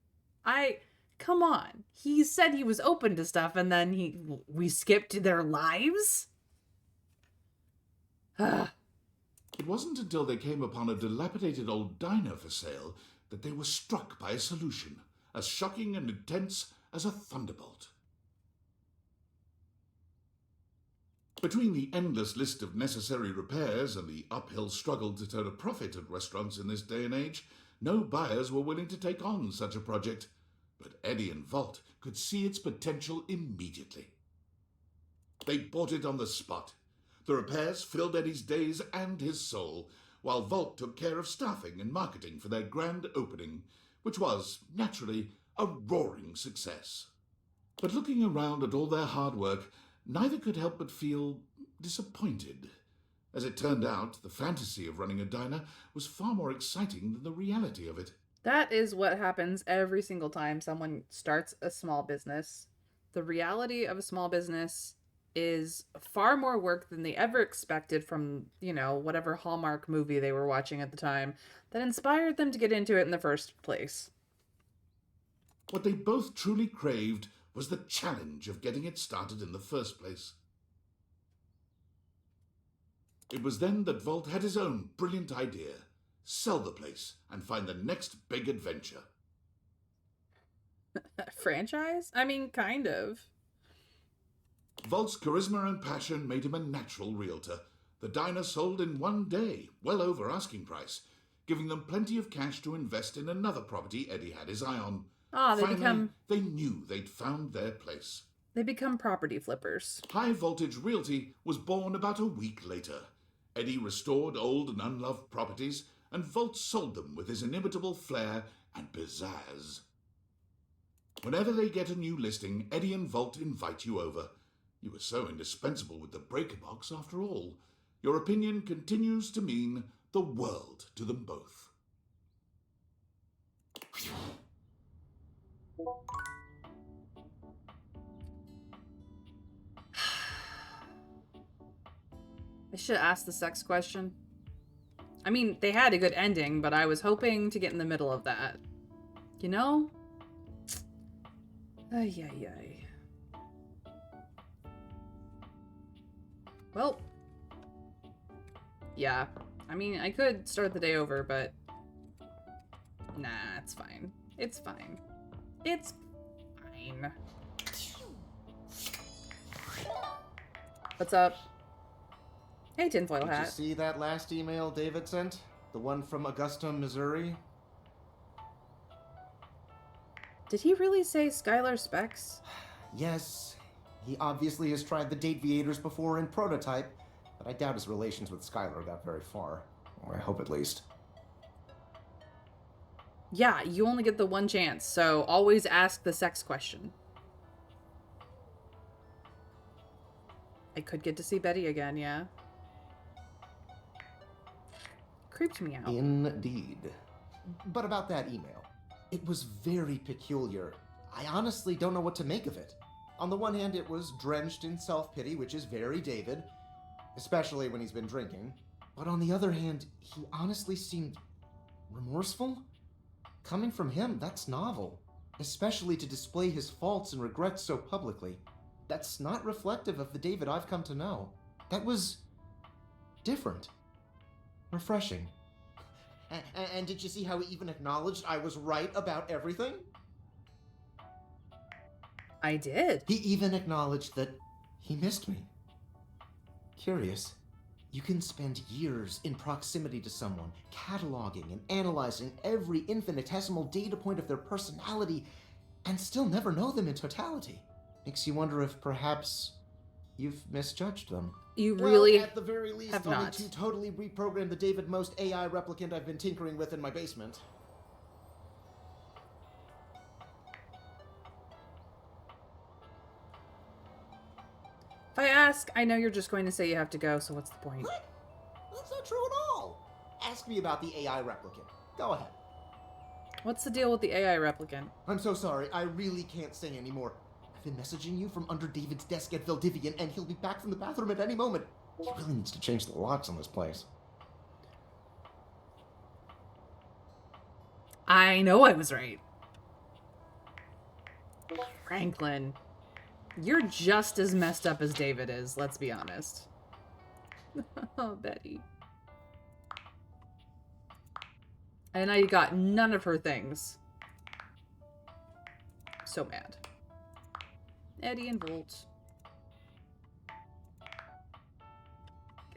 Come on. He said he was open to stuff and then we skipped their lives? It wasn't until they came upon a dilapidated old diner for sale that they were struck by a solution, as shocking and intense as a thunderbolt. Between the endless list of necessary repairs and the uphill struggle to turn a profit at restaurants in this day and age, no buyers were willing to take on such a project. but Eddie and Volt could see its potential immediately. They bought it on the spot. The repairs filled Eddie's days and his soul, while Volt took care of staffing and marketing for their grand opening, which was, naturally, a roaring success. But looking around at all their hard work, neither could help but feel disappointed. As it turned out, the fantasy of running a diner was far more exciting than the reality of it. That is what happens every single time someone starts a small business. The reality of a small business is far more work than they ever expected from, whatever Hallmark movie they were watching at the time that inspired them to get into it in the first place. What they both truly craved was the challenge of getting it started in the first place. It was then that Volt had his own brilliant idea: sell the place and find the next big adventure. Franchise? I mean, kind of. Volt's charisma and passion made him a natural realtor. The diner sold in one day, well over asking price, giving them plenty of cash to invest in another property Eddie had his eye on. They knew they'd found their place. They become property flippers. High Voltage Realty was born about a week later. Eddie restored old and unloved properties, and Volt sold them with his inimitable flair and pizzazz. Whenever they get a new listing, Eddie and Volt invite you over. You were so indispensable with the breaker box after all. Your opinion continues to mean the world to them both. I should ask the sex question. I mean, they had a good ending, but I was hoping to get in the middle of that. You know? Ay, ay, ay. Well. Yeah. I mean, I could start the day over, but... Nah, it's fine. It's fine. It's fine. What's up? Hey, tinfoil hat. Did you see that last email David sent? The one from Augusta, Missouri? Did he really say Skylar Specs? Yes. He obviously has tried the Dateviators before in prototype, but I doubt his relations with Skylar got very far. Or I hope at least. Yeah, you only get the one chance, so always ask the sex question. I could get to see Betty again, yeah. Creeped me out. Indeed. But about that email, it was very peculiar. I honestly don't know what to make of it. On the one hand, it was drenched in self-pity, which is very David, especially when he's been drinking. But on the other hand, he honestly seemed remorseful. Coming from him, that's novel, especially to display his faults and regrets so publicly. That's not reflective of the David I've come to know. That was different. Refreshing. And did you see how he even acknowledged I was right about everything? I did. He even acknowledged that he missed me. Curious. You can spend years in proximity to someone, cataloging and analyzing every infinitesimal data point of their personality, and still never know them in totality. Makes you wonder if perhaps you've misjudged them. You really at the very least, have I'll not. need to totally reprogram the David Most AI replicant I've been tinkering with in my basement. If I ask, I know you're just going to say you have to go, so what's the point? What? That's not true at all. Ask me about the AI replicant. Go ahead. What's the deal with the AI replicant? I'm so sorry. I really can't say anymore. I've been messaging you from under David's desk at Valdivian, and he'll be back from the bathroom at any moment. He really needs to change the locks on this place. I know I was right. Franklin. You're just as messed up as David is, let's be honest. Oh, Betty. And now you got none of her things. So mad. Eddie and Volt.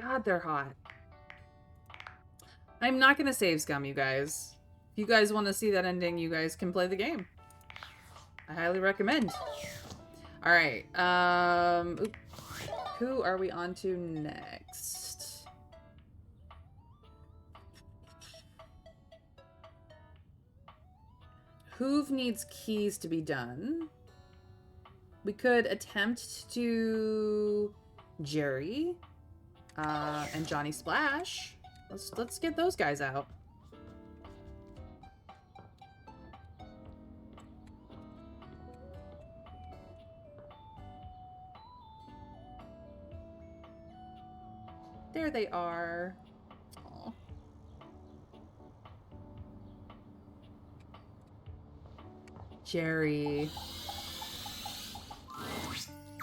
God, they're hot. I'm not gonna save scum, you guys. If you guys want to see that ending, you guys can play the game. I highly recommend. All right. Who are we on to next? Hoove needs keys to be done. We could attempt to Jerry and Johnny Splash. Let's get those guys out. There they are. Aw. Jerry.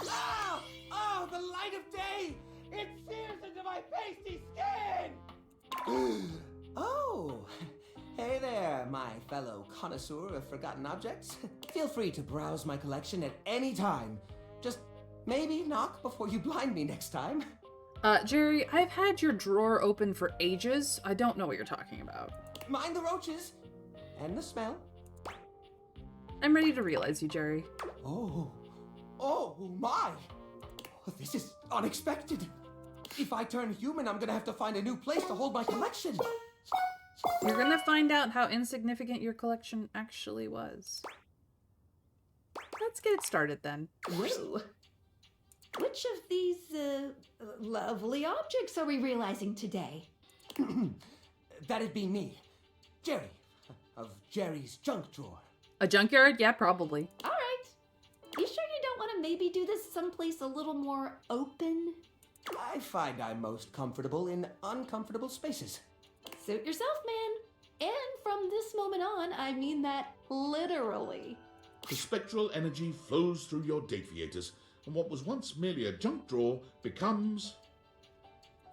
Oh! Oh, the light of day! It sears into my pasty skin! Oh, hey there, my fellow connoisseur of forgotten objects. Feel free to browse my collection at any time. Just maybe knock before you blind me next time. Jerry, I've had your drawer open for ages. I don't know what you're talking about. Mind the roaches and the smell. I'm ready to realize you, Jerry. Oh my! This is unexpected. If I turn human, I'm gonna have to find a new place to hold my collection. You're gonna find out how insignificant your collection actually was. Let's get it started then. Whoa. Which of these lovely objects are we realizing today? That'd be me, Jerry, of Jerry's junk drawer. A junkyard? Yeah, probably. All right. You sure you don't want to maybe do this someplace a little more open? I find I'm most comfortable in uncomfortable spaces. Suit yourself, man. And from this moment on, I mean that literally. The spectral energy flows through your deviators, and what was once merely a junk drawer becomes...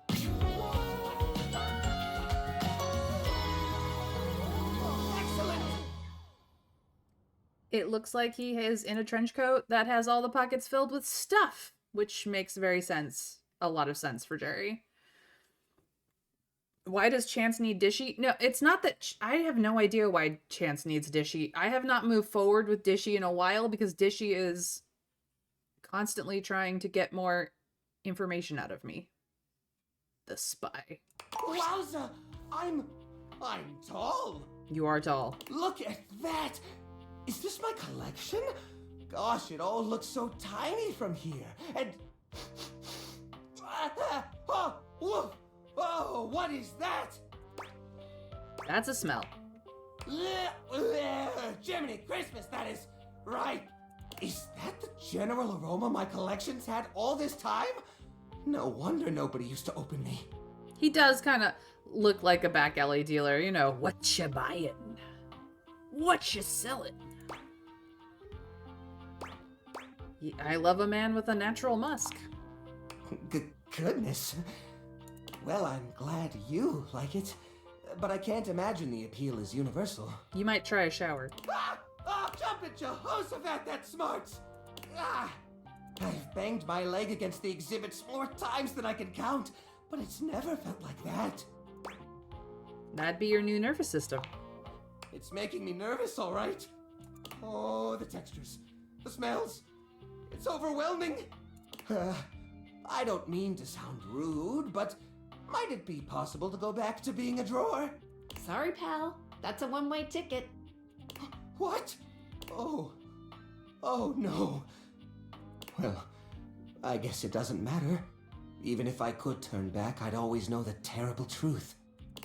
Excellent! It looks like he is in a trench coat that has all the pockets filled with stuff, which makes a lot of sense for Jerry. Why does Chance need Dishy? No, it's not that... I have no idea why Chance needs Dishy. I have not moved forward with Dishy in a while because Dishy is constantly trying to get more information out of me. The spy. Wowza! I'm tall. You are tall. Look at that! Is this my collection? Gosh, it all looks so tiny from here. And... Oh, woof! Oh, what is that? That's a smell. Jiminy Christmas, that is right. Is that the general aroma my collection's had all this time? No wonder nobody used to open me. He does kind of look like a back alley dealer, you know. What you buying? What you selling? I love a man with a natural musk. Goodness. Well, I'm glad you like it, but I can't imagine the appeal is universal. You might try a shower. Ah! Oh, jumping Jehoshaphat, that's smart! Ah! I've banged my leg against the exhibits more times than I can count, but it's never felt like that. That'd be your new nervous system. It's making me nervous, all right. Oh, the textures, the smells. It's overwhelming. I don't mean to sound rude, but might it be possible to go back to being a drawer? Sorry, pal. That's a one-way ticket. What? Oh no. Well, I guess it doesn't matter. Even if I could turn back, I'd always know the terrible truth.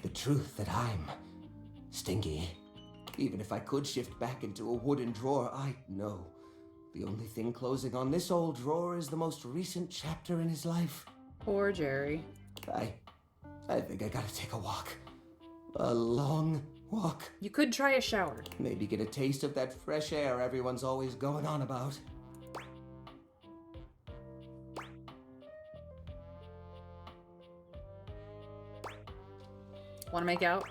The truth that I'm stinky. Even if I could shift back into a wooden drawer, I know. The only thing closing on this old drawer is the most recent chapter in his life. Poor Jerry. I think I gotta take a walk. A long walk. You could try a shower. Maybe get a taste of that fresh air everyone's always going on about. Want to make out?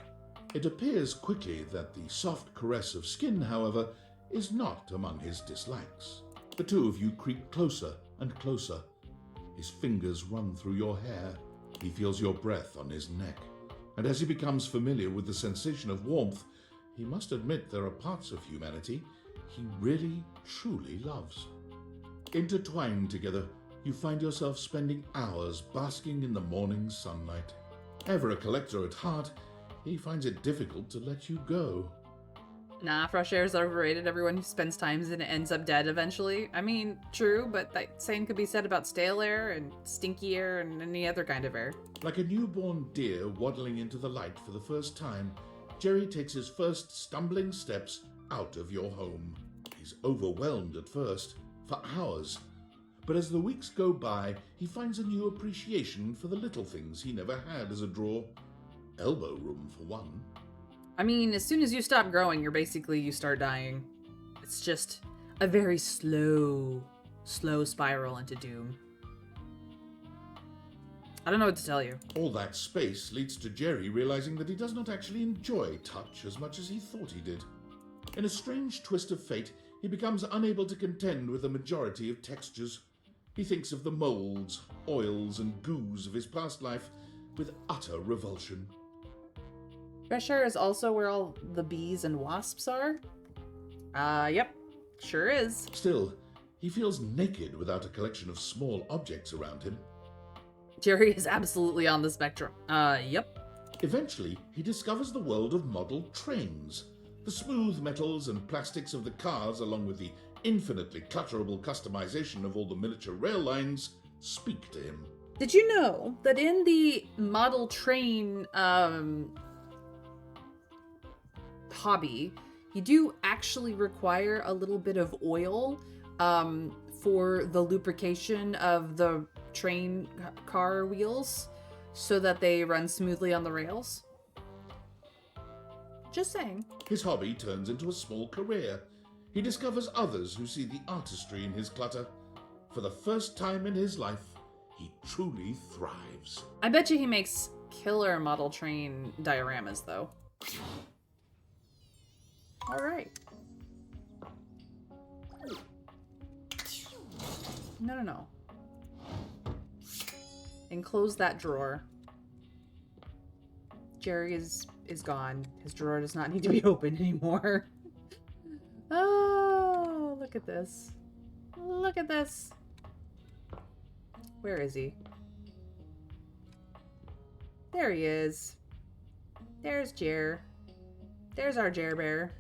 It appears quickly that the soft caress of skin, however, is not among his dislikes. The two of you creep closer and closer. His fingers run through your hair. He feels your breath on his neck. And as he becomes familiar with the sensation of warmth, he must admit there are parts of humanity he really, truly loves. Intertwined together, you find yourself spending hours basking in the morning sunlight. Ever a collector at heart, he finds it difficult to let you go. Nah, fresh air is overrated. Everyone who spends time in it ends up dead eventually. I mean, true, but that same could be said about stale air and stinky air and any other kind of air. Like a newborn deer waddling into the light for the first time, Jerry takes his first stumbling steps out of your home. He's overwhelmed at first, for hours. But as the weeks go by, he finds a new appreciation for the little things he never had as a draw. Elbow room, for one. I mean, as soon as you stop growing, you start dying. It's just a very slow spiral into doom. I don't know what to tell you. All that space leads to Jerry realizing that he does not actually enjoy touch as much as he thought he did. In a strange twist of fate, he becomes unable to contend with the majority of textures. He thinks of the molds, oils, and goos of his past life with utter revulsion. Fresh air is also where all the bees and wasps are? Yep, sure is. Still, he feels naked without a collection of small objects around him. Jerry is absolutely on the spectrum. Yep. Eventually, he discovers the world of model trains. The smooth metals and plastics of the cars, along with the infinitely clutterable customization of all the miniature rail lines, speak to him. Did you know that in the model train, hobby, you do actually require a little bit of oil for the lubrication of the train car wheels so that they run smoothly on the rails? Just saying. His hobby turns into a small career. He discovers others who see the artistry in his clutter. For the first time in his life, he truly thrives. I bet you he makes killer model train dioramas, though. All right. No. Enclose that drawer. Jerry is gone. His drawer does not need to be opened anymore. Oh, look at this. Look at this. Where is he? There he is. There's Jer. There's our Jer Bear.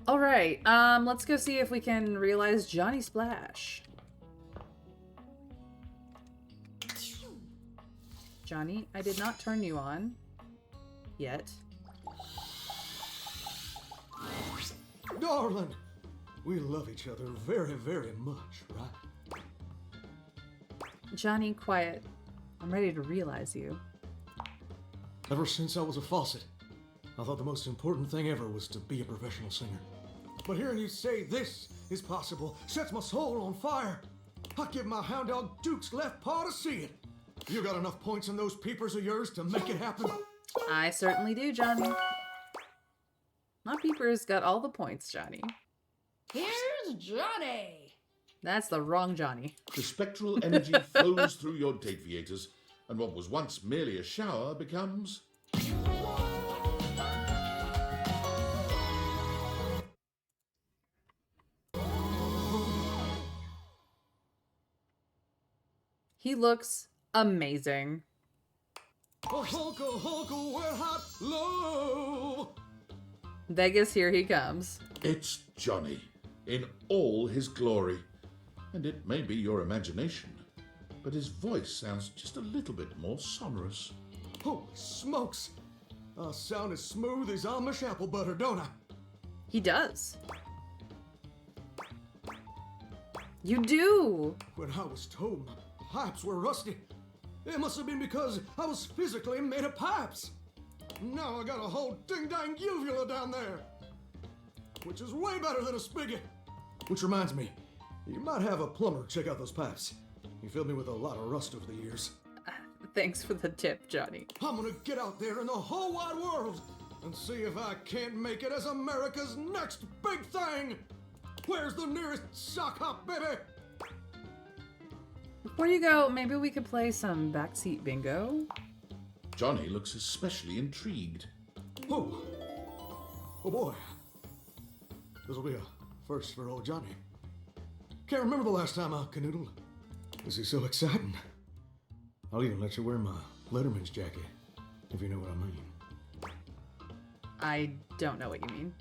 All right, let's go see if we can realize Johnny Splash. Johnny, I did not turn you on. Yet. Darling, we love each other very, very much, right? Johnny, quiet. I'm ready to realize you. Ever since I was a faucet, I thought the most important thing ever was to be a professional singer. But hearing you say this is possible sets my soul on fire. I give my hound dog Duke's left paw to see it. You got enough points in those peepers of yours to make it happen? I certainly do, Johnny. My peepers got all the points, Johnny. Here's Johnny! That's the wrong Johnny. The spectral energy flows through your Dateviators, and what was once merely a shower becomes... He looks amazing. Wet hot love. Vegas, here he comes. It's Johnny, in all his glory. And it may be your imagination, but his voice sounds just a little bit more sonorous. Holy smokes! I sound as smooth as Amish apple butter, don't I? He does. You do! When I was told my pipes were rusty, it must have been because I was physically made of pipes. Now I got a whole ding-dang uvula down there, which is way better than a spigot. Which reminds me, you might have a plumber check out those pipes. You filled me with a lot of rust over the years. Thanks for the tip, Johnny. I'm gonna get out there in the whole wide world and see if I can't make it as America's next big thing. Where's the nearest sock hop, baby? Before you go, maybe we could play some backseat bingo? Johnny looks especially intrigued. Oh boy. This'll be a first for old Johnny. Can't remember the last time I canoodled. This is so exciting. I'll even let you wear my Letterman's jacket, if you know what I mean. I don't know what you mean.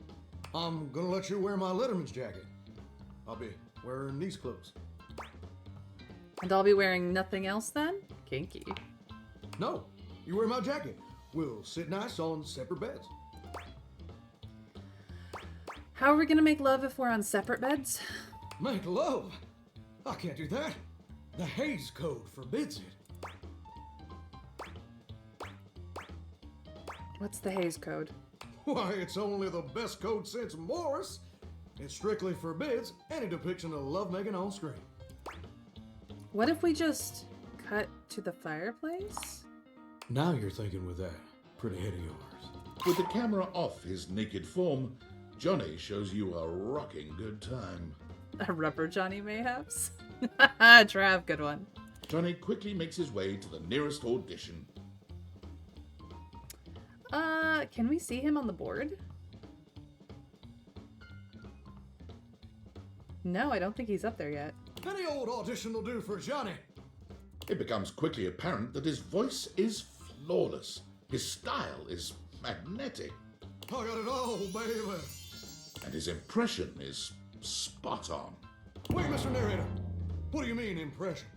I'm gonna let you wear my Letterman's jacket. I'll be wearing these clothes. And I'll be wearing nothing else then? Kinky. No, you wear my jacket. We'll sit nice on separate beds. How are we gonna make love if we're on separate beds? Make love? I can't do that. The Hays Code forbids it. What's the Hays Code? Why, it's only the best code since Morris. It strictly forbids any depiction of lovemaking on screen. What if we just cut to the fireplace? Now you're thinking with that pretty head of yours. With the camera off his naked form, Johnny shows you a rocking good time. A rubber Johnny mayhaps? Trav, good one. Johnny quickly makes his way to the nearest audition. Can we see him on the board? No, I don't think he's up there yet. Any old audition will do for Johnny. It becomes quickly apparent that his voice is flawless. His style is magnetic. I got it all, baby. And his impression is spot on. Wait, Mr. Narrator. What do you mean, impression?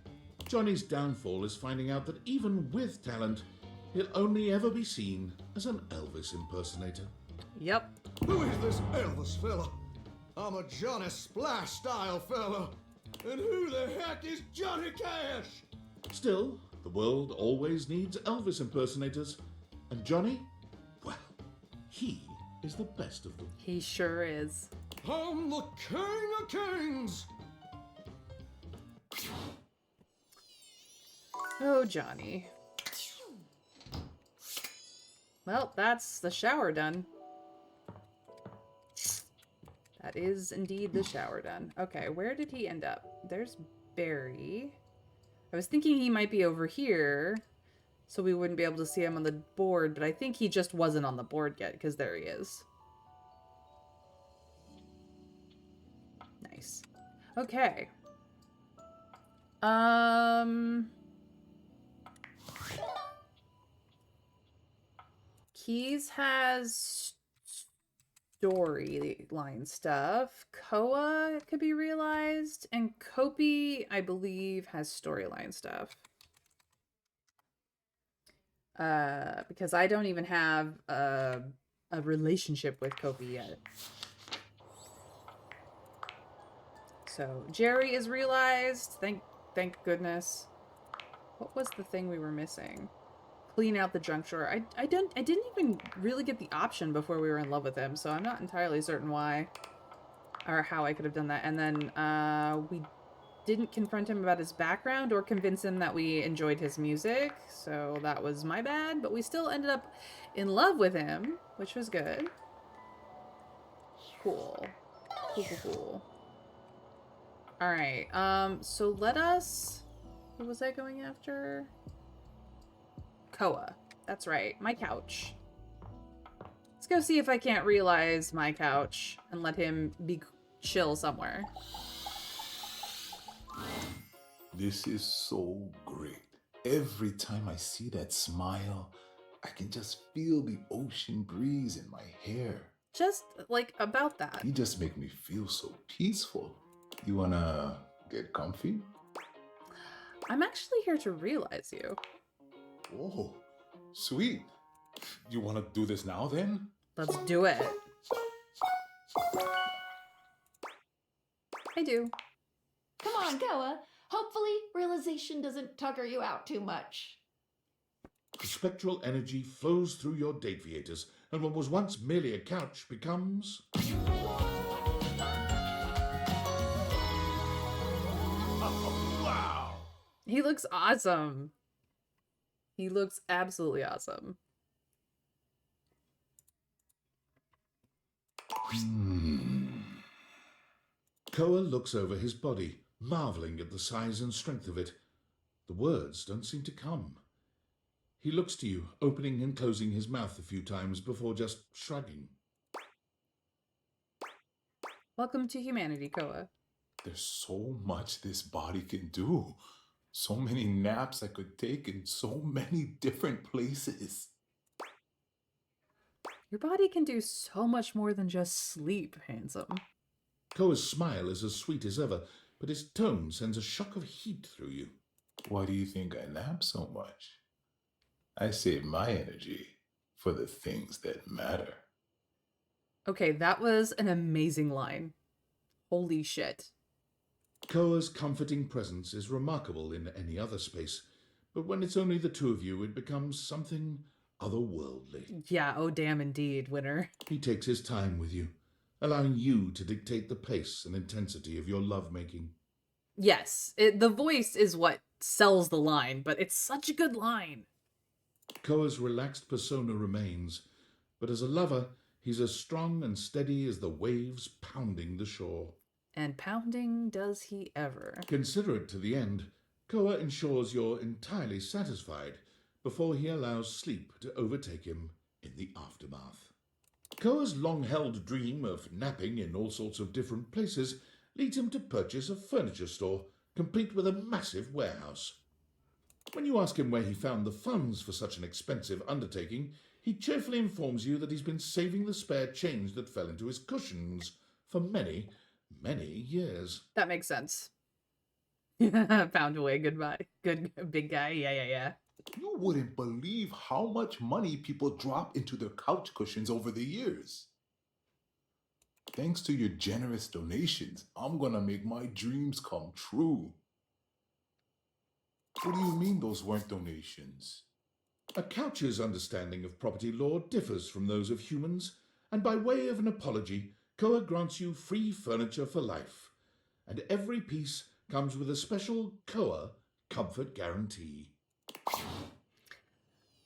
Johnny's downfall is finding out that even with talent, he'll only ever be seen as an Elvis impersonator. Yep. Who is this Elvis fella? I'm a Johnny Splash style fella. And who the heck is Johnny Cash? Still, the world always needs Elvis impersonators. And Johnny, well, he is the best of them. He sure is. I'm the king of kings. Oh, Johnny. Well, that's the shower done. That is indeed the shower done. Okay, where did he end up? There's Barry. I was thinking he might be over here, so we wouldn't be able to see him on the board, but I think he just wasn't on the board yet, because there he is. Nice. Okay. Keys has storyline stuff. Koa could be realized, and Kopi, I believe, has storyline stuff. Because I don't even have a relationship with Kopi yet. So Jerry is realized. Thank goodness. What was the thing we were missing? Clean out the junk drawer. I didn't even really get the option before we were in love with him, so I'm not entirely certain why or how I could have done that. And then we didn't confront him about his background or convince him that we enjoyed his music, so that was my bad, but we still ended up in love with him, which was good. Cool. Cool. Alright, so let us... Who was I going after? Koa. That's right, my couch. Let's go see if I can't realize my couch and let him be chill somewhere. This is so great. Every time I see that smile, I can just feel the ocean breeze in my hair. Just, like, about that. You just make me feel so peaceful. You wanna get comfy? I'm actually here to realize you. Oh, sweet. You wanna do this now then? Let's do it. I do. Come on, Koa. Hopefully, realization doesn't tucker you out too much. The spectral energy flows through your deviators, and what was once merely a couch becomes... Wow! He looks awesome. He looks absolutely awesome. Koa looks over his body, marveling at the size and strength of it. The words don't seem to come. He looks to you, opening and closing his mouth a few times before just shrugging. Welcome to humanity, Koa. There's so much this body can do. So many naps I could take in so many different places. Your body can do so much more than just sleep, handsome. Koa's smile is as sweet as ever, but his tone sends a shock of heat through you. Why do you think I nap so much? I save my energy for the things that matter. Okay, that was an amazing line. Holy shit. Koa's comforting presence is remarkable in any other space, but when it's only the two of you, it becomes something otherworldly. Yeah, oh damn indeed, winner. He takes his time with you, allowing you to dictate the pace and intensity of your lovemaking. Yes, the voice is what sells the line, but it's such a good line. Koa's relaxed persona remains, but as a lover, he's as strong and steady as the waves pounding the shore. And pounding does he ever. Considerate to the end, Koa ensures you're entirely satisfied before he allows sleep to overtake him in the aftermath. Koa's long-held dream of napping in all sorts of different places leads him to purchase a furniture store, complete with a massive warehouse. When you ask him where he found the funds for such an expensive undertaking, he cheerfully informs you that he's been saving the spare change that fell into his cushions for many, many years. That makes sense. Pound away, goodbye. Good big guy, yeah. You wouldn't believe how much money people drop into their couch cushions over the years. Thanks to your generous donations, I'm gonna make my dreams come true. What do you mean those weren't donations? A couch's understanding of property law differs from those of humans, and by way of an apology, Koa grants you free furniture for life, and every piece comes with a special Koa comfort guarantee.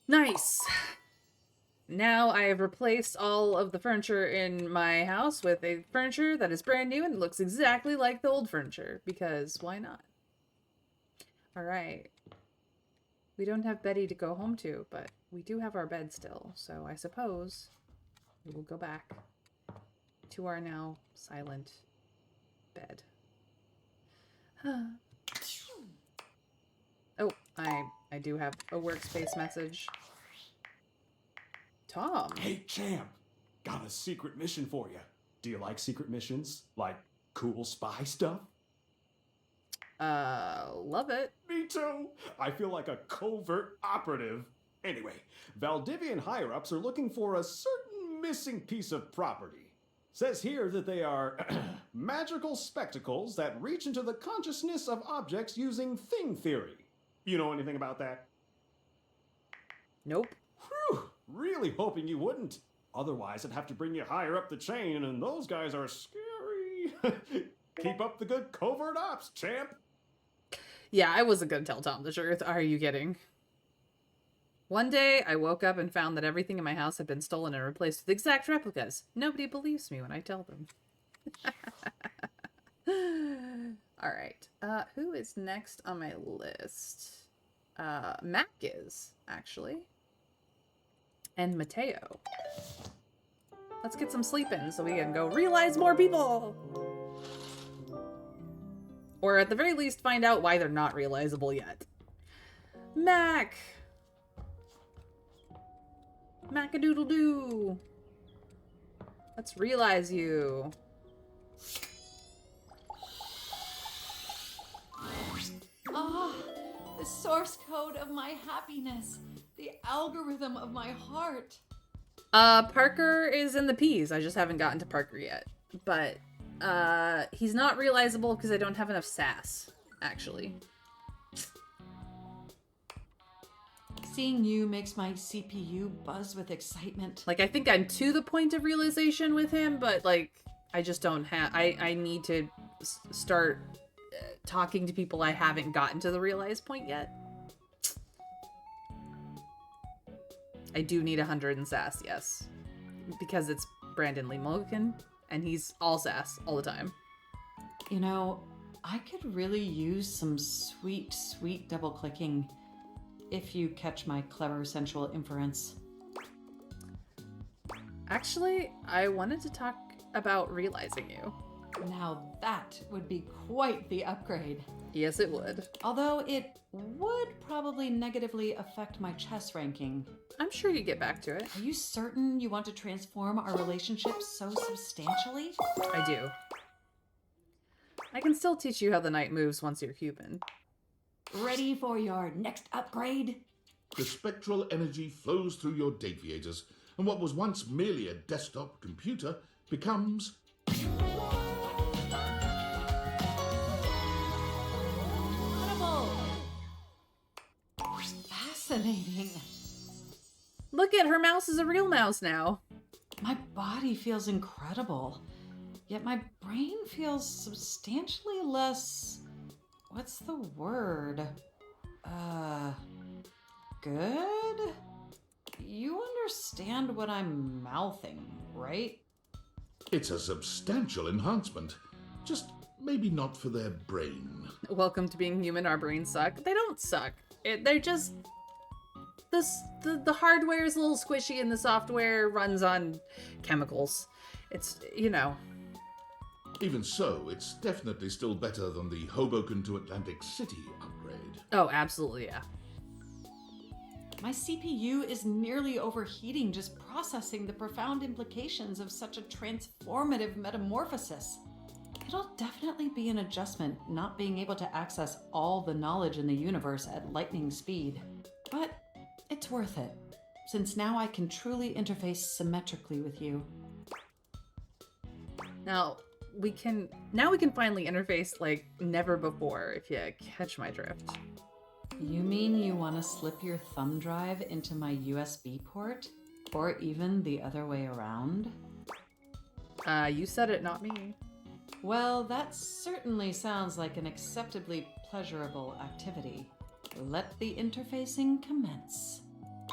Nice. Now I have replaced all of the furniture in my house with a furniture that is brand new and looks exactly like the old furniture, because why not? Alright. We don't have Betty to go home to, but we do have our bed still, so I suppose we will go back to our now silent bed. Oh, I do have a workspace message. Tom. Hey, Champ. Got a secret mission for you. Do you like secret missions? Like cool spy stuff? Love it. Me too. I feel like a covert operative. Anyway, Valdivian higher-ups are looking for a certain missing piece of property. Says here that they are magical spectacles that reach into the consciousness of objects using thing theory. You know anything about that? Nope. Whew, really hoping you wouldn't. Otherwise, I'd have to bring you higher up the chain, and those guys are scary. Keep up the good covert ops, Champ. Yeah, I wasn't gonna tell Tom the truth. Are you kidding? One day, I woke up and found that everything in my house had been stolen and replaced with exact replicas. Nobody believes me when I tell them. Alright, who is next on my list? Mac is, actually. And Mateo. Let's get some sleep in so we can go realize more people! Or at the very least, find out why they're not realizable yet. Mac! Mac-a-doodle-doo! Let's realize you. Ah, the source code of my happiness. The algorithm of my heart. Parker is in the P's. I just haven't gotten to Parker yet. But, he's not realizable because I don't have enough sass, actually. Seeing you makes my CPU buzz with excitement. Like, I think I'm to the point of realization with him, but, like, I just don't have... I need to start talking to people I haven't gotten to the realize point yet. I do need 100 in sass, yes. Because it's Brandon Lee Mulligan, and he's all sass all the time. You know, I could really use some sweet, sweet double-clicking if you catch my clever sensual inference. Actually, I wanted to talk about realizing you. Now that would be quite the upgrade. Yes, it would. Although it would probably negatively affect my chess ranking. I'm sure you get back to it. Are you certain you want to transform our relationship so substantially? I do. I can still teach you how the knight moves once you're human. Ready for your next upgrade? The spectral energy flows through your deviators, and what was once merely a desktop computer becomes incredible. Fascinating. Look at her mouse is a real mouse now. My body feels incredible, yet my brain feels substantially less... What's the word? Good? You understand what I'm mouthing, right? It's a substantial enhancement. Just maybe not for their brain. Welcome to being human. Our brains suck. They don't suck. They're just... The hardware is a little squishy and the software runs on chemicals. It's, you know... Even so, it's definitely still better than the Hoboken to Atlantic City upgrade. Oh, absolutely, yeah. My CPU is nearly overheating just processing the profound implications of such a transformative metamorphosis. It'll definitely be an adjustment not being able to access all the knowledge in the universe at lightning speed. But it's worth it, since now I can truly interface symmetrically with you. Now we can finally interface like never before, if you catch my drift. You mean you want to slip your thumb drive into my USB port? Or even the other way around? You said it, not me. Well, that certainly sounds like an acceptably pleasurable activity. Let the interfacing commence.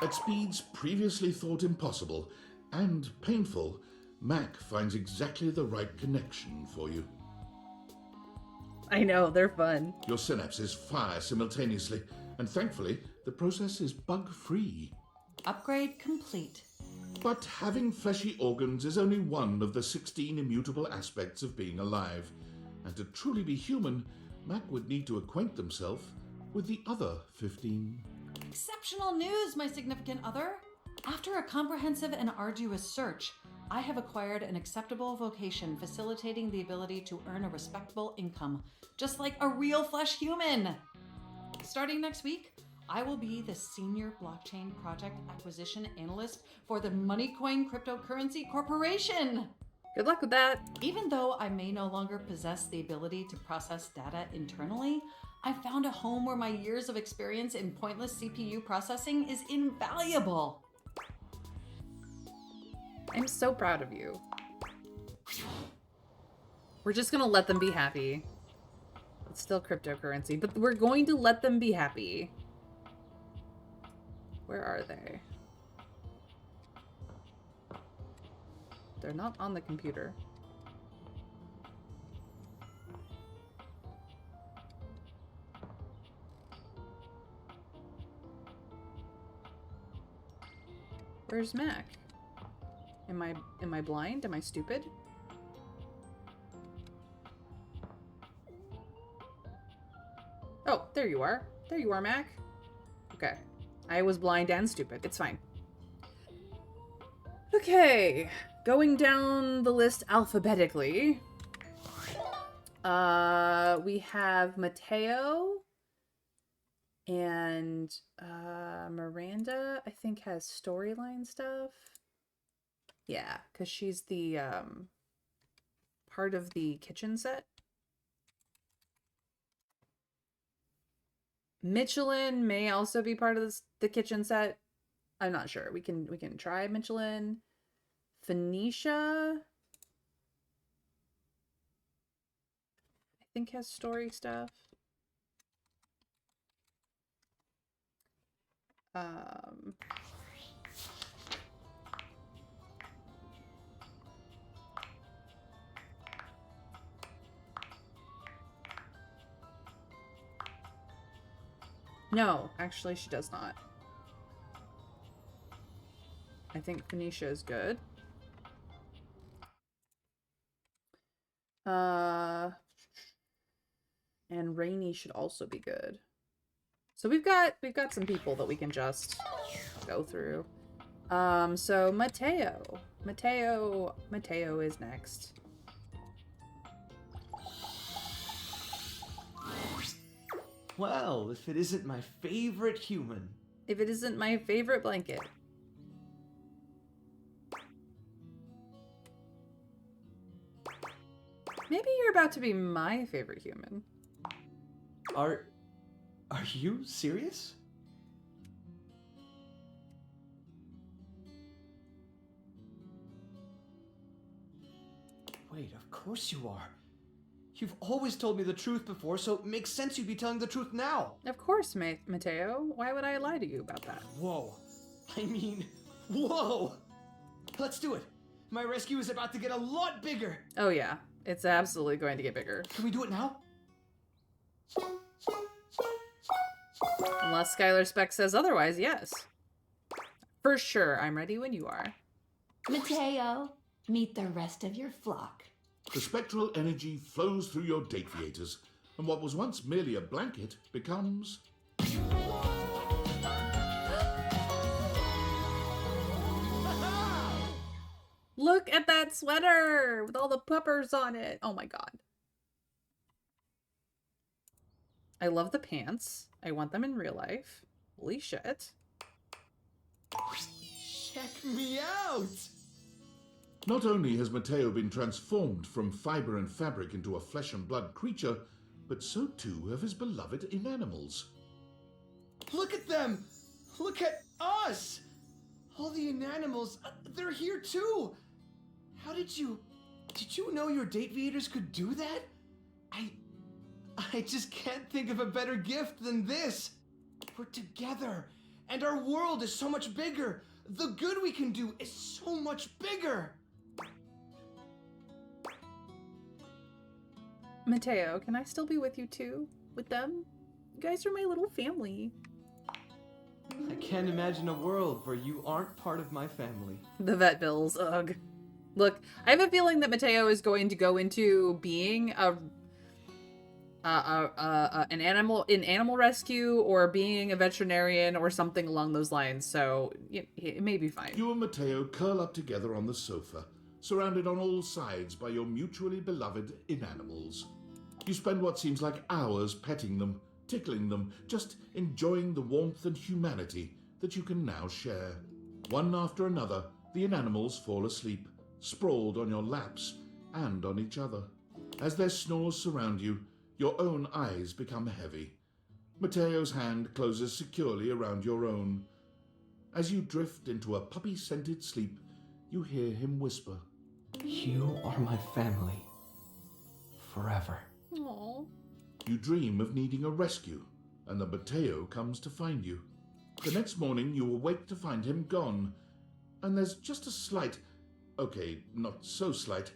At speeds previously thought impossible and painful, Mac finds exactly the right connection for you. I know, they're fun. Your synapses fire simultaneously, and thankfully, the process is bug-free. Upgrade complete. But having fleshy organs is only one of the 16 immutable aspects of being alive. And to truly be human, Mac would need to acquaint themselves with the other 15. Exceptional news, my significant other! After a comprehensive and arduous search, I have acquired an acceptable vocation facilitating the ability to earn a respectable income, just like a real flesh human. Starting next week, I will be the Senior Blockchain Project Acquisition Analyst for the Moneycoin Cryptocurrency Corporation. Good luck with that. Even though I may no longer possess the ability to process data internally, I found a home where my years of experience in pointless CPU processing is invaluable. I'm so proud of you. We're just gonna let them be happy. It's still cryptocurrency, but we're going to let them be happy. Where are they? They're not on the computer. Where's Mac? Am I blind? Am I stupid? Oh, there you are. There you are, Mac. Okay. I was blind and stupid. It's fine. Okay. Going down the list alphabetically. We have Mateo and Miranda, I think, has storyline stuff. Yeah, because she's the part of the kitchen set. Michelin may also be part of the kitchen set. I'm not sure. We can try Michelin. Phoenicia, I think, has story stuff. No, actually she does not. I think Phoenicia is good. And Rainy should also be good. So we've got some people that we can just go through. So Mateo is next. Well, if it isn't my favorite human. If it isn't my favorite blanket. Maybe you're about to be my favorite human. Are you serious? Wait, of course you are. You've always told me the truth before, so it makes sense you'd be telling the truth now. Of course, Mateo. Why would I lie to you about that? Whoa. I mean, whoa! Let's do it. My rescue is about to get a lot bigger. Oh yeah, it's absolutely going to get bigger. Can we do it now? Unless Skylar Speck says otherwise, yes. For sure, I'm ready when you are. Mateo, meet the rest of your flock. The spectral energy flows through your Dateviators, and what was once merely a blanket becomes... Look at that sweater with all the puppers on it. Oh my god. I love the pants. I want them in real life. Holy shit. Check me out! Not only has Mateo been transformed from fiber and fabric into a flesh and blood creature, but so too have his beloved inanimals. Look at them! Look at us! All the inanimals, they're here too! How did you know your Dateviators could do that? I just can't think of a better gift than this! We're together, and our world is so much bigger! The good we can do is so much bigger! Mateo, can I still be with you too? With them? You guys are my little family. I can't imagine a world where you aren't part of my family. The vet bills, ugh. Look, I have a feeling that Mateo is going to go into being an animal rescue or being a veterinarian or something along those lines, so it may be fine. You and Mateo curl up together on the sofa, surrounded on all sides by your mutually beloved inanimals. You spend what seems like hours petting them, tickling them, just enjoying the warmth and humanity that you can now share. One after another, the inanimals fall asleep, sprawled on your laps and on each other. As their snores surround you, your own eyes become heavy. Mateo's hand closes securely around your own. As you drift into a puppy-scented sleep, you hear him whisper, You are my family. Forever. Aww. You dream of needing a rescue, and the Mateo comes to find you. The next morning, you awake to find him gone, and there's just a slight, okay, not so slight,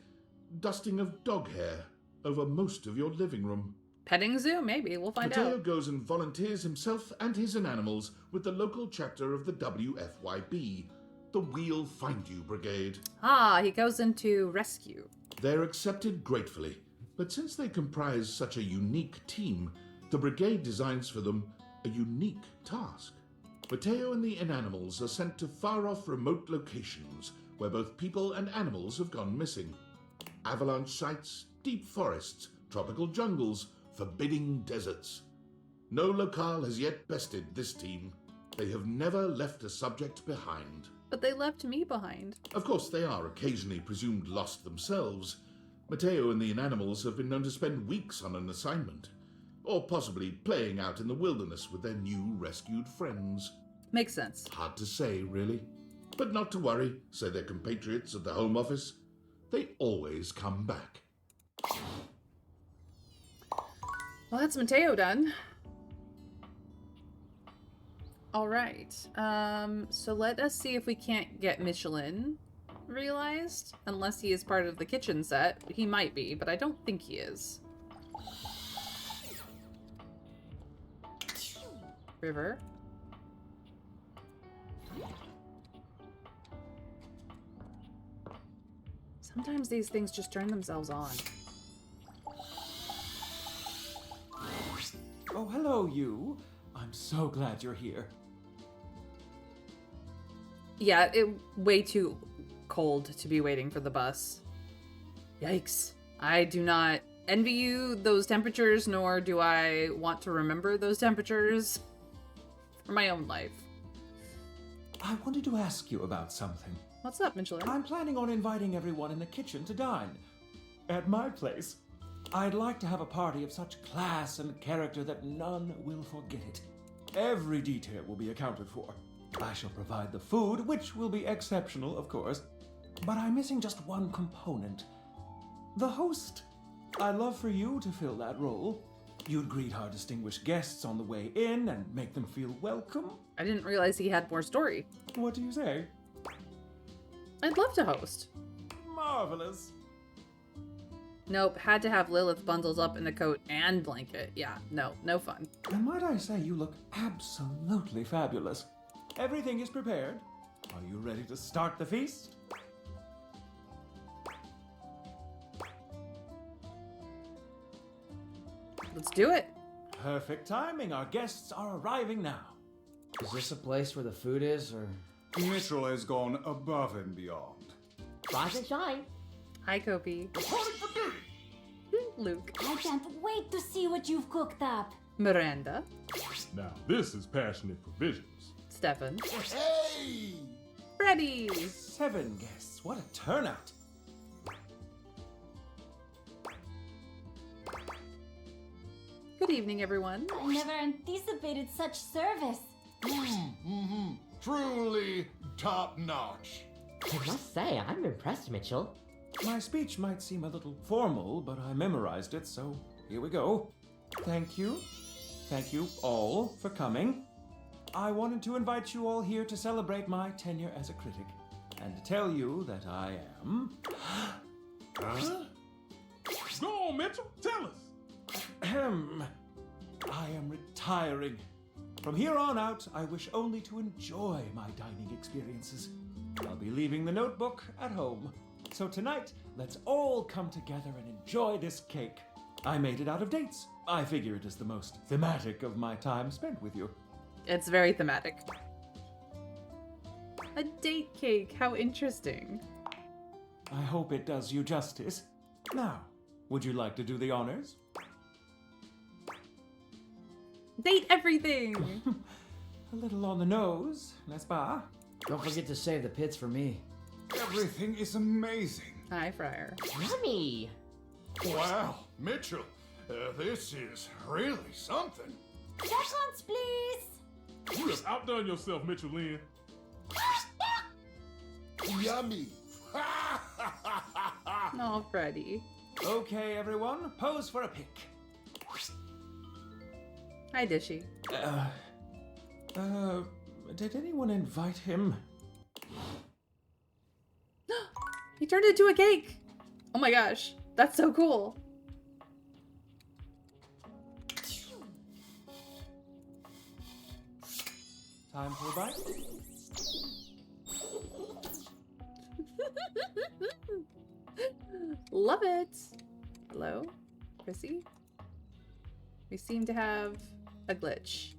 dusting of dog hair over most of your living room. Petting zoo? Maybe. We'll find Mateo out. goes and volunteers himself and his inanimals with the local chapter of the WFYB, the We'll Find You Brigade. Ah, he goes into rescue. They're accepted gratefully, but since they comprise such a unique team, the brigade designs for them a unique task. Mateo and the inanimals are sent to far-off remote locations where both people and animals have gone missing. Avalanche sites, deep forests, tropical jungles, forbidding deserts. No locale has yet bested this team. They have never left a subject behind. But they left me behind. Of course, they are occasionally presumed lost themselves. Mateo and the inanimals have been known to spend weeks on an assignment, or possibly playing out in the wilderness with their new rescued friends. Makes sense. Hard to say, really. But not to worry, say their compatriots at the Home Office. They always come back. Well, that's Mateo done. All right. So let us see if we can't get Michelin realized. Unless he is part of the kitchen set. He might be, but I don't think he is. River. Sometimes these things just turn themselves on. Hello, you. I'm so glad you're here. Yeah, way too cold to be waiting for the bus. Yikes. I do not envy you those temperatures, nor do I want to remember those temperatures for my own life. I wanted to ask you about something. What's up, Michelin? I'm planning on inviting everyone in the kitchen to dine. At my place. I'd like to have a party of such class and character that none will forget it. Every detail will be accounted for. I shall provide the food, which will be exceptional, of course. But I'm missing just one component. The host. I'd love for you to fill that role. You'd greet our distinguished guests on the way in and make them feel welcome. I didn't realize he had more story. What do you say? I'd love to host. Marvelous. Nope, had to have Lilith bundles up in a coat and blanket. Yeah, no fun. And might I say, you look absolutely fabulous. Everything is prepared. Are you ready to start the feast? Let's do it. Perfect timing. Our guests are arriving now. Is this a place where the food is, or...? Mitchell has gone above and beyond. Rise and shine. Hi, Kopi. Reporting for duty! Luke. I can't wait to see what you've cooked up. Miranda. Now, this is passionate provisions. Stefan. Hey! Freddy. 7 guests. What a turnout. Good evening, everyone. I never anticipated such service. Truly top notch. I must say, I'm impressed, Mitchell. My speech might seem a little formal, but I memorized it, so here we go. Thank you. Thank you all for coming. I wanted to invite you all here to celebrate my tenure as a critic, and to tell you that I am... Huh? Go on, Mitchell. Tell us. I am retiring. From here on out, I wish only to enjoy my dining experiences. I'll be leaving the notebook at home. So tonight, let's all come together and enjoy this cake. I made it out of dates. I figure it is the most thematic of my time spent with you. It's very thematic. A date cake. How interesting. I hope it does you justice. Now, would you like to do the honors? Date everything. A little on the nose, n'est-ce pas? Don't forget to save the pits for me. Everything is amazing. Hi, Friar. Yummy! Wow, Mitchell, this is really something. Seconds, please. You have outdone yourself, Mitchell Lynn. Yummy. Oh, Freddy. Okay, everyone, pose for a pic. Hi, Dishy. Did anyone invite him? He turned into a cake. Oh my gosh, that's so cool. Time for a bite? Love it. Hello, Chrissy. We seem to have a glitch,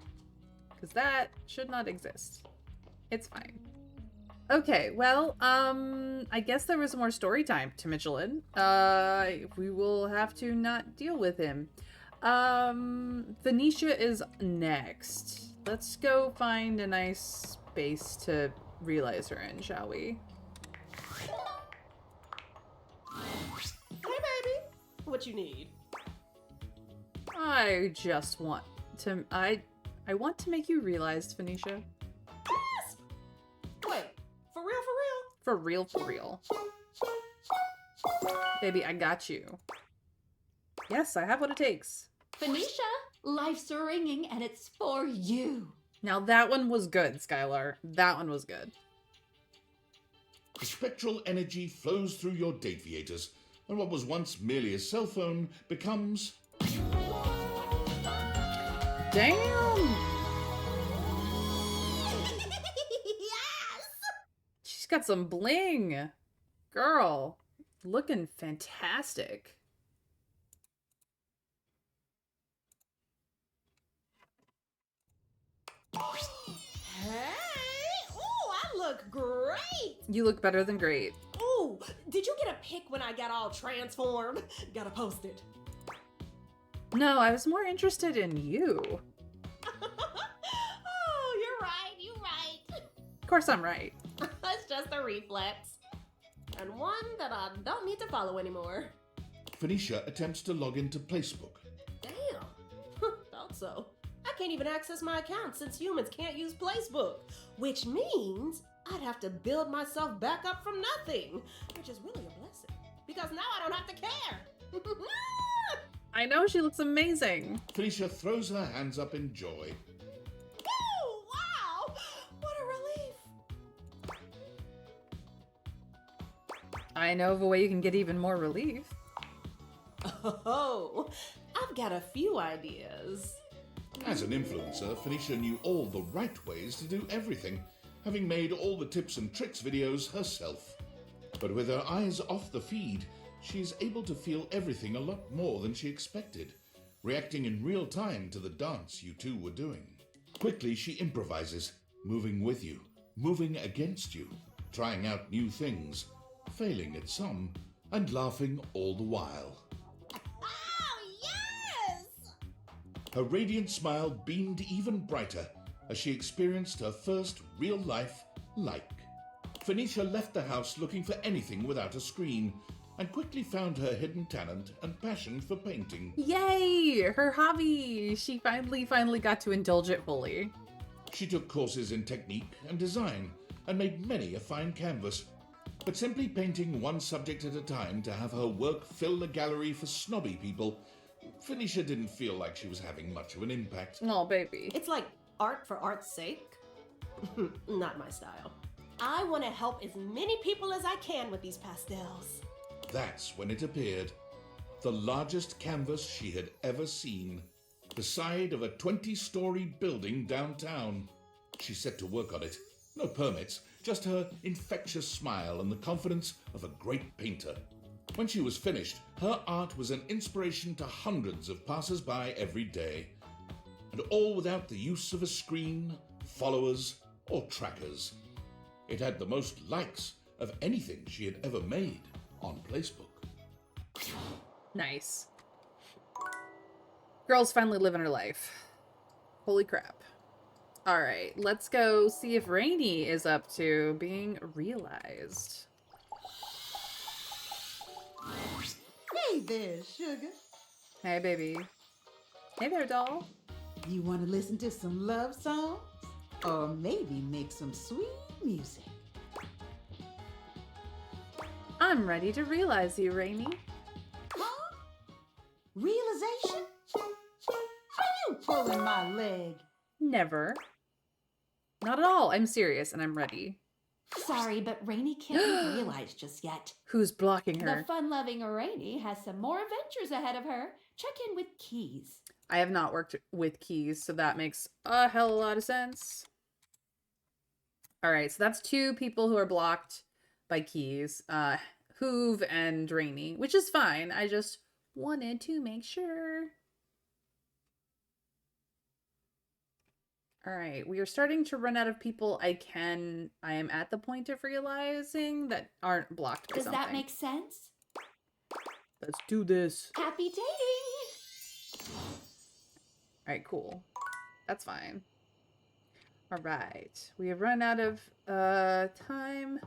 because that should not exist. It's fine. Okay, well, I guess there was more story time to Michelin. We will have to not deal with him. Venetia is next. Let's go find a nice space to realize her in, shall we? Hey, baby. What you need? I just want to... I want to make you realized, Venetia. Yes! Wait, for real, for real? For real, for real. Baby, I got you. Yes, I have what it takes. Phoenicia, life's ringing and it's for you. Now that one was good, Skylar. That one was good. The spectral energy flows through your deviators, and what was once merely a cell phone becomes... Damn! Yes! She's got some bling. Girl, looking fantastic. look great! You look better than great. Ooh, did you get a pic when I got all transformed? Gotta post it. No, I was more interested in you. Oh, you're right. Of course I'm right. It's just a reflex. And one that I don't need to follow anymore. Phoenicia attempts to log into Placebook. Damn. Thought so. I can't even access my account since humans can't use Placebook, which means I'd have to build myself back up from nothing, which is really a blessing because now I don't have to care. I know, she looks amazing. Phoenicia throws her hands up in joy. Woo! Wow! What a relief. I know of a way you can get even more relief. Oh, I've got a few ideas. As an influencer, Phoenicia knew all the right ways to do everything, having made all the tips and tricks videos herself. But with her eyes off the feed, she is able to feel everything a lot more than she expected, reacting in real time to the dance you two were doing. Quickly, she improvises, moving with you, moving against you, trying out new things, failing at some, and laughing all the while. Oh, yes! Her radiant smile beamed even brighter as she experienced her first real-life like. Phoenicia left the house looking for anything without a screen, and quickly found her hidden talent and passion for painting. Yay! Her hobby! She finally got to indulge it fully. She took courses in technique and design, and made many a fine canvas. But simply painting one subject at a time to have her work fill the gallery for snobby people, Phoenicia didn't feel like she was having much of an impact. Oh, baby. It's like art for art's sake. Not my style. I want to help as many people as I can with these pastels. That's when it appeared. The largest canvas she had ever seen. The side of a 20-story building downtown. She set to work on it. No permits, just her infectious smile and the confidence of a great painter. When she was finished, her art was an inspiration to hundreds of passers-by every day. And all without the use of a screen, followers, or trackers. It had the most likes of anything she had ever made on Placebook. Nice. Girl's finally living her life. Holy crap. Alright, let's go see if Rainy is up to being realized. Hey there, sugar. Hey, baby. Hey there, doll. You want to listen to some love songs? Or maybe make some sweet music? I'm ready to realize you, Rainy. Huh? Realization? Are you pulling my leg? Never. Not at all. I'm serious and I'm ready. Sorry, but Rainy can't be realized just yet. Who's blocking her? The fun-loving Rainy has some more adventures ahead of her. Check in with Keys. I have not worked with Keys, so that makes a hell of a lot of sense. Alright, so that's two people who are blocked by Keys. Hoove and Rainy, which is fine. I just wanted to make sure. Alright, we are starting to run out of people I am at the point of realizing that aren't blocked by Does something. that make sense? Let's do this. Happy dating! Alright, cool. That's fine. Alright, we have run out of time.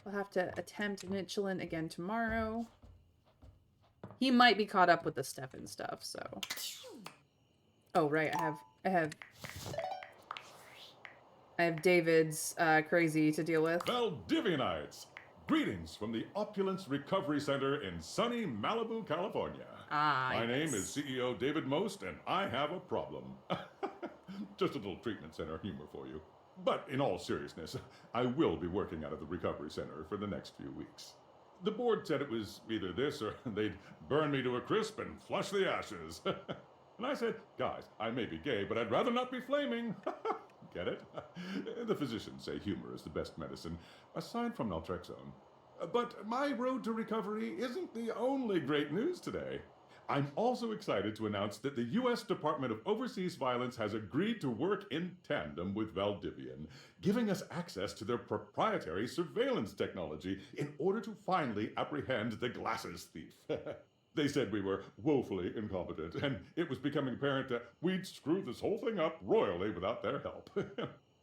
We'll have to attempt Michelin again tomorrow. He might be caught up with the Stefan stuff, so. Oh, right, I have David's crazy to deal with. Valdivianites! Greetings from the Opulence Recovery Center in sunny Malibu, California. My name is CEO David Most, and I have a problem. Just a little treatment center humor for you. But in all seriousness, I will be working out of the recovery center for the next few weeks. The board said it was either this or they'd burn me to a crisp and flush the ashes. And I said, guys, I may be gay, but I'd rather not be flaming. Get it? The physicians say humor is the best medicine, aside from naltrexone. But my road to recovery isn't the only great news today. I'm also excited to announce that the U.S. Department of Overseas Violence has agreed to work in tandem with Valdivian, giving us access to their proprietary surveillance technology in order to finally apprehend the glasses thief. They said we were woefully incompetent, and it was becoming apparent that we'd screw this whole thing up royally without their help.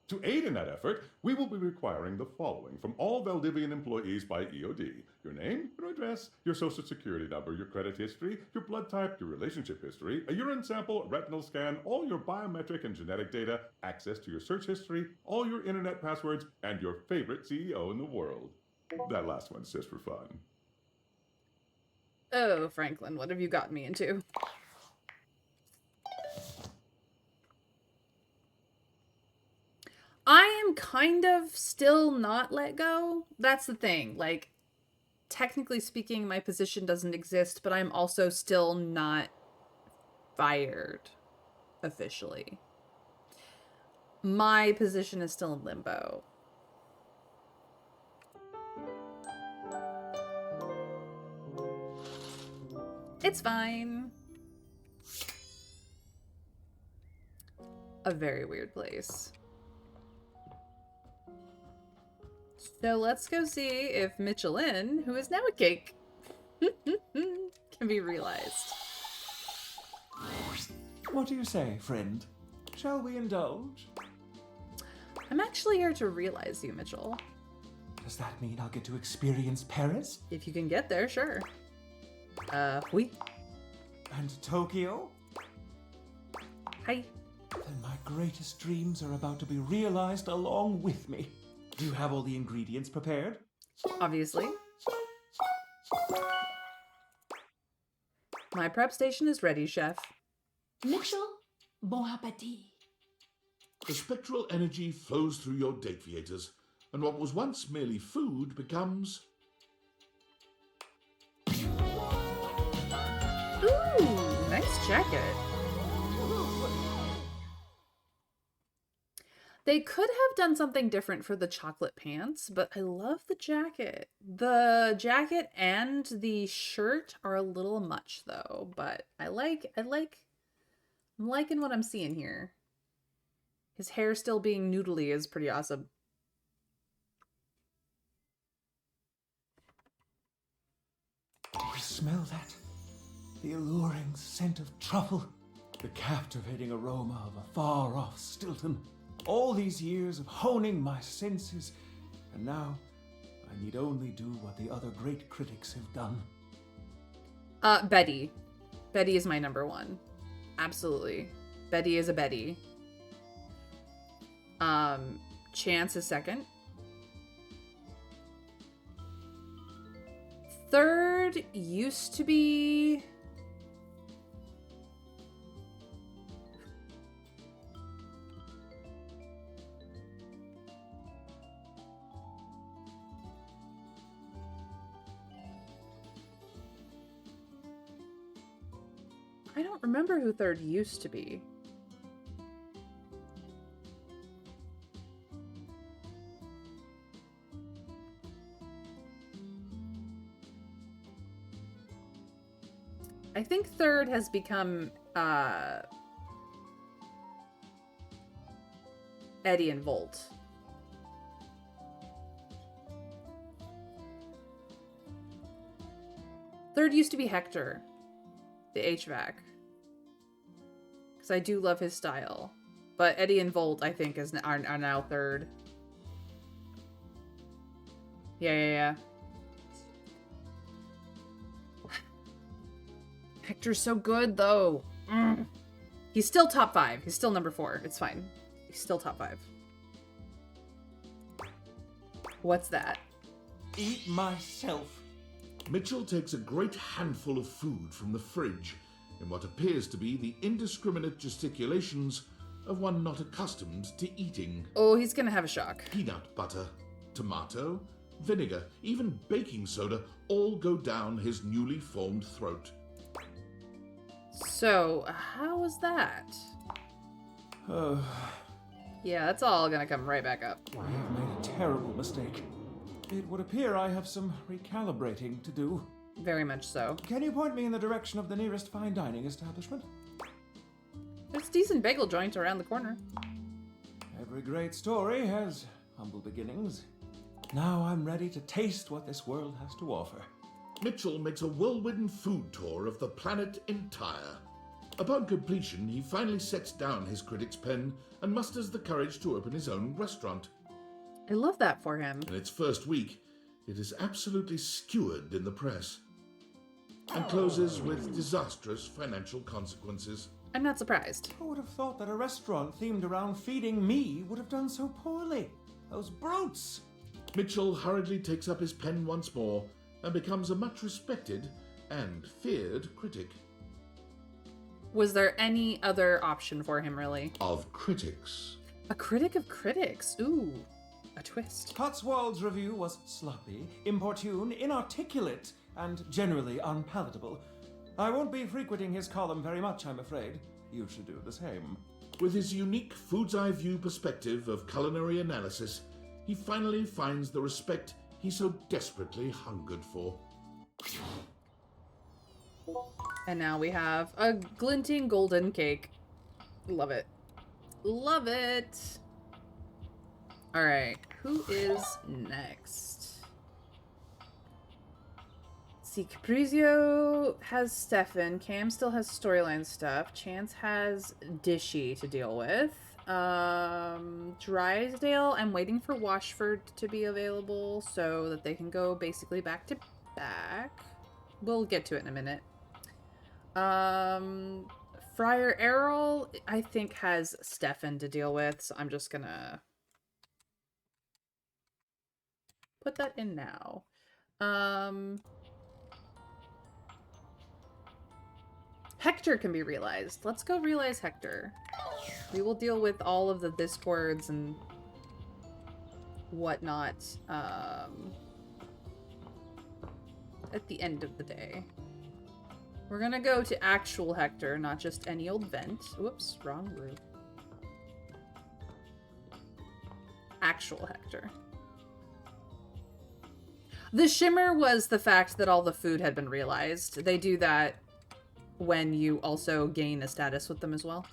To aid in that effort, we will be requiring the following from all Valdivian employees by EOD. Your name, your address, your social security number, your credit history, your blood type, your relationship history, a urine sample, a retinal scan, all your biometric and genetic data, access to your search history, all your internet passwords, and your favorite CEO in the world. That last one's just for fun. Oh, Franklin, what have you gotten me into? I am kind of still not let go. That's the thing. Like, technically speaking, my position doesn't exist, but I'm also still not fired officially. My position is still in limbo. It's fine. A very weird place. So let's go see if Michelin, who is now a cake, can be realized. What do you say, friend? Shall we indulge? I'm actually here to realize you, Mitchell. Does that mean I'll get to experience Paris? If you can get there, sure. Oui. And Tokyo? Hi. Then my greatest dreams are about to be realized along with me. Do you have all the ingredients prepared? Obviously. My prep station is ready, chef. Mitchell, bon appétit. The spectral energy flows through your deviators, and what was once merely food becomes... Ooh, nice jacket. They could have done something different for the chocolate pants, but I love the jacket. The jacket and the shirt are a little much though, but I'm liking what I'm seeing here. His hair still being noodly is pretty awesome. Do you smell that? The alluring scent of truffle. The captivating aroma of a far-off Stilton. All these years of honing my senses, and now I need only do what the other great critics have done. Betty. Betty is my number one. Absolutely. Betty is a Betty. Chance is second. Third used to be... I don't remember who third used to be. I think third has become Eddie and Volt. Third used to be Hector, the HVAC. Because I do love his style. But Eddie and Volt, I think, are now third. Yeah. Hector's so good, though. He's still top 5. He's still number 4. It's fine. He's still top 5. What's that? Eat myself. Mitchell takes a great handful of food from the fridge in what appears to be the indiscriminate gesticulations of one not accustomed to eating. Oh, he's gonna have a shock. Peanut butter, tomato, vinegar, even baking soda all go down his newly formed throat. So, how was that? Yeah, that's all gonna come right back up. I have made a terrible mistake. It would appear I have some recalibrating to do. Very much so. Can you point me in the direction of the nearest fine dining establishment? There's decent bagel joint around the corner. Every great story has humble beginnings. Now I'm ready to taste what this world has to offer. Mitchell makes a whirlwind food tour of the planet entire. Upon completion, he finally sets down his critic's pen and musters the courage to open his own restaurant. I love that for him. In its first week, it is absolutely skewered in the press and closes with disastrous financial consequences. I'm not surprised. Who would have thought that a restaurant themed around feeding me would have done so poorly? Those brutes! Mitchell hurriedly takes up his pen once more and becomes a much respected and feared critic. Was there any other option for him, really? Of critics. A critic of critics. Ooh, a twist. Cotswold's review was sloppy, importune, inarticulate, and generally unpalatable. I won't be frequenting his column very much, I'm afraid. You should do the same. With his unique food's eye view perspective of culinary analysis, he finally finds the respect he so desperately hungered for. And now we have a glinting golden cake. Love it. Love it. All right, who is next? See, Caprizio has Stefan. Cam still has storyline stuff. Chance has Dishy to deal with. Drysdale, I'm waiting for Washford to be available so that they can go basically back to back. We'll get to it in a minute. Friar Errol, I think, has Stefan to deal with, so I'm just gonna put that in now. Hector can be realized. Let's go realize Hector. We will deal with all of the discords and whatnot at the end of the day. We're gonna go to actual Hector, not just any old vent. Whoops, wrong room. Actual Hector. The shimmer was the fact that all the food had been realized. They do that when you also gain a status with them as well.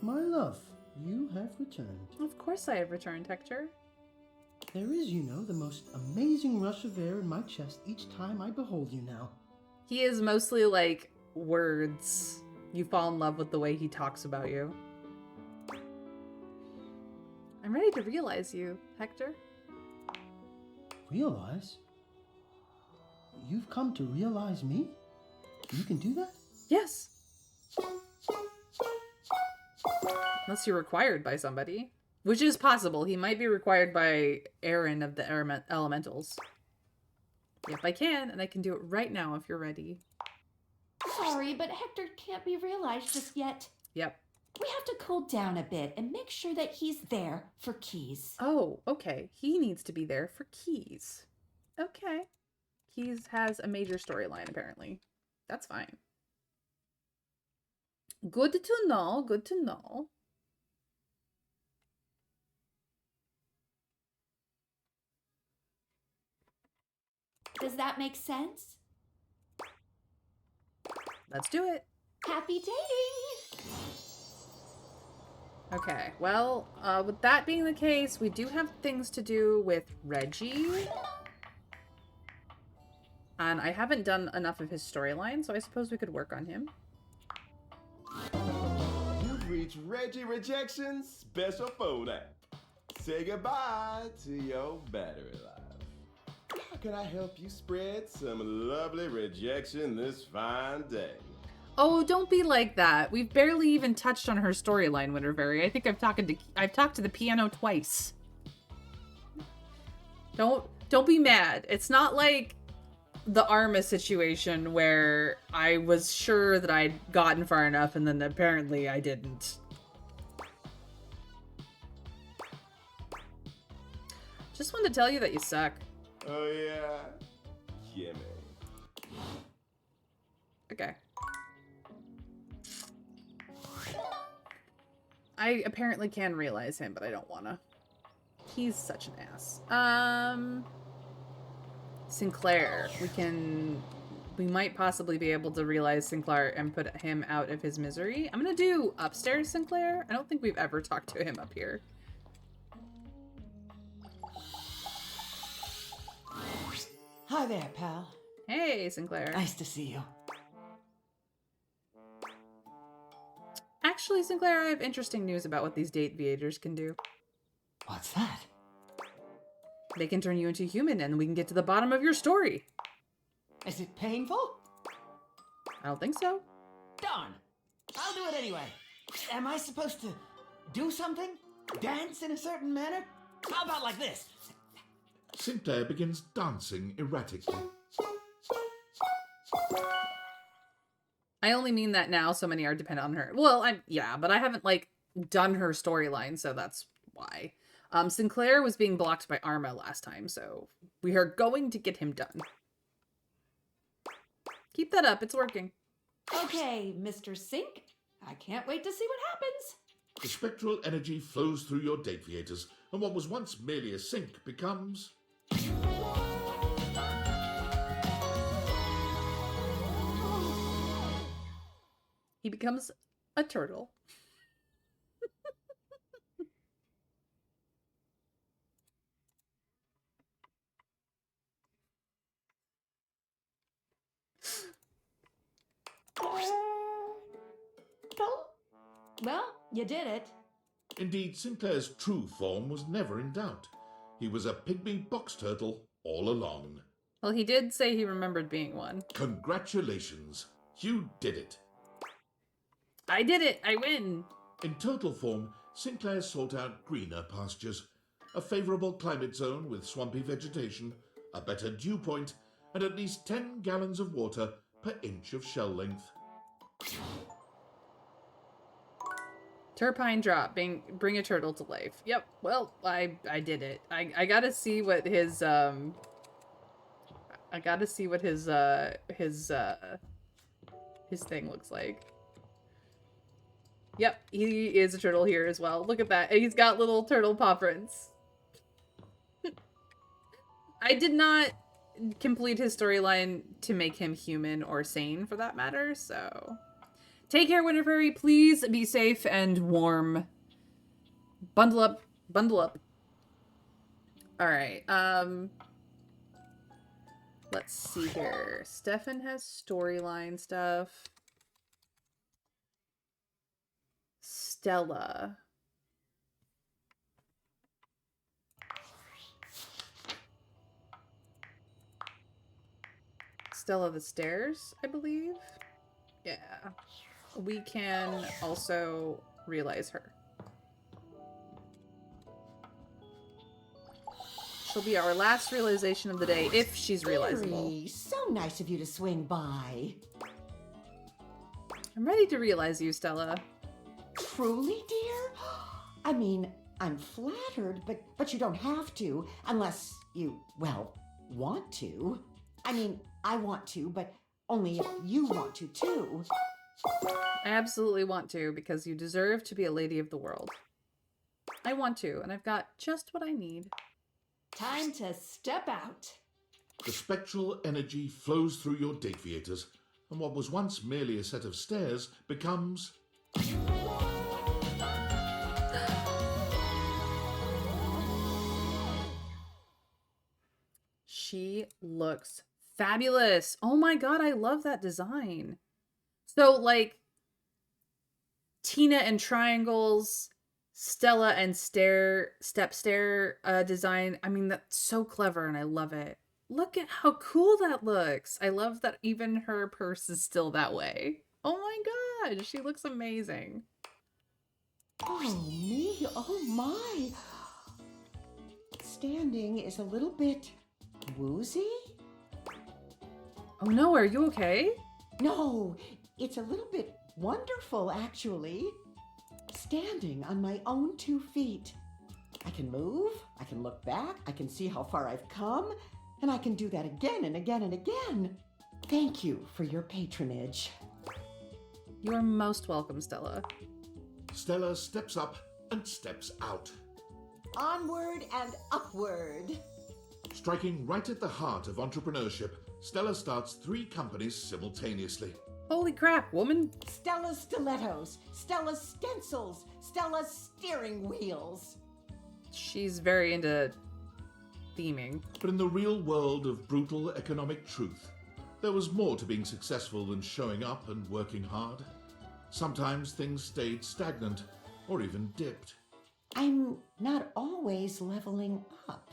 My love, you have returned. Of course I have returned, Hector. There is, you know, the most amazing rush of air in my chest each time I behold you now. He is mostly like words. You fall in love with the way he talks about you. I'm ready to realize you, Hector. Realize? You've come to realize me? You can do that? Yes. Unless you're required by somebody. Which is possible. He might be required by Aaron of the Elementals. Yep, I can, and I can do it right now if you're ready. Sorry, but Hector can't be realized just yet. Yep. We have to cool down a bit and make sure that he's there for Keys. Oh, okay. He needs to be there for Keys. Okay. Keys has a major storyline, apparently. That's fine. Good to know. Good to know. Does that make sense? Let's do it. Happy dating! Okay, well, with that being the case, we do have things to do with Reggie. And I haven't done enough of his storyline, so I suppose we could work on him. You've reached Reggie Rejection's special phone app. Say goodbye to your battery life. How can I help you spread some lovely rejection this fine day? Oh, don't be like that. We've barely even touched on her storyline, Winterberry. I think I've talked to the piano twice. Don't be mad. It's not like the Arma situation where I was sure that I'd gotten far enough and then apparently I didn't. Just wanted to tell you that you suck. Oh yeah? Gimme. Okay. I apparently can realize him, but I don't wanna. He's such an ass. Sinclair. We might possibly be able to realize Sinclair and put him out of his misery. I'm gonna do upstairs Sinclair. I don't think we've ever talked to him up here. Hi there, pal. Hey, Sinclair. Nice to see you. Actually, Sinclair, I have interesting news about what these deviators can do. What's that? They can turn you into a human, and we can get to the bottom of your story. Is it painful? I don't think so. Darn. I'll do it anyway. Am I supposed to do something? Dance in a certain manner? How about like this? Sinclair begins dancing erratically. I only mean that now so many are dependent on her. Well, yeah, but I haven't, like, done her storyline, so that's why. Sinclair was being blocked by Arma last time, so we are going to get him done. Keep that up, it's working. Okay, Mr. Sink. I can't wait to see what happens. The spectral energy flows through your deviators, and what was once merely a sink becomes... He becomes a turtle. Well, you did it. Indeed, Sinclair's true form was never in doubt. He was a pygmy box turtle all along. Well, he did say he remembered being one. Congratulations. You did it. I did it. I win. In turtle form, Sinclair sought out greener pastures, a favourable climate zone with swampy vegetation, a better dew point, and at least 10 gallons of water per inch of shell length. Turpine drop, bring a turtle to life. Yep, well, I did it. I gotta see what his, I gotta see what his thing looks like. Yep, he is a turtle here as well. Look at that. He's got little turtle paw prints. I did not complete his storyline to make him human or sane for that matter, so... Take care, Winter Fairy. Please be safe and warm. Bundle up. Bundle up. Alright, let's see here. Stefan has storyline stuff. Stella. Stella the Stairs, I believe. Yeah. We can also realize her. She'll be our last realization of the day if she's realizable. Dearie, so nice of you to swing by. I'm ready to realize you, Stella. Truly, dear? I mean, I'm flattered, but you don't have to, unless you, well, want to. I mean, I want to, but only if you want to, too. I absolutely want to, because you deserve to be a lady of the world. I want to, and I've got just what I need. Time to step out. The spectral energy flows through your deviators, and what was once merely a set of stairs becomes... She looks fabulous. Oh my god, I love that design. So, like, Tina and triangles, Stella and step stair design. I mean, that's so clever and I love it. Look at how cool that looks. I love that even her purse is still that way. Oh my god, she looks amazing. Oh, me. Oh, my. Standing is a little bit woozy? Oh no, are you okay? No, it's a little bit wonderful, actually. Standing on my own 2 feet. I can move, I can look back, I can see how far I've come, and I can do that again and again and again. Thank you for your patronage. You are most welcome, Stella. Stella steps up and steps out. Onward and upward. Striking right at the heart of entrepreneurship, Stella starts 3 companies simultaneously. Holy crap, woman. Stella's stilettos, Stella's stencils, Stella's steering wheels. She's very into theming. But in the real world of brutal economic truth, there was more to being successful than showing up and working hard. Sometimes things stayed stagnant or even dipped. I'm not always leveling up.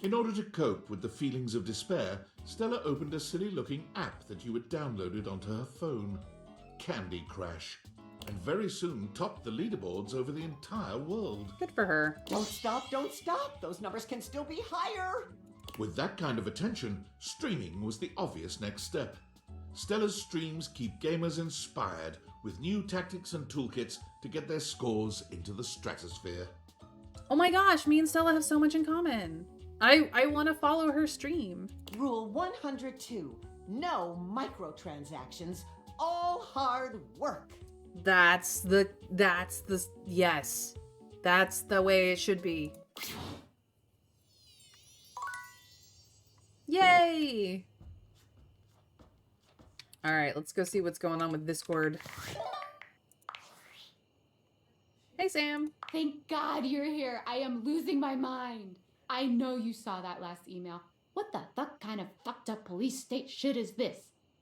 In order to cope with the feelings of despair, Stella opened a silly-looking app that you had downloaded onto her phone, Candy Crash, and very soon topped the leaderboards over the entire world. Good for her. Don't stop, don't stop. Those numbers can still be higher. With that kind of attention, streaming was the obvious next step. Stella's streams keep gamers inspired with new tactics and toolkits to get their scores into the stratosphere. Oh my gosh, me and Stella have so much in common. I want to follow her stream. Rule 102. No microtransactions. All hard work. That's yes. That's the way it should be. Yay! All right, let's go see what's going on with Discord. Hey, Sam. Thank God you're here. I am losing my mind. I know you saw that last email. What the fuck kind of fucked up police state shit is this?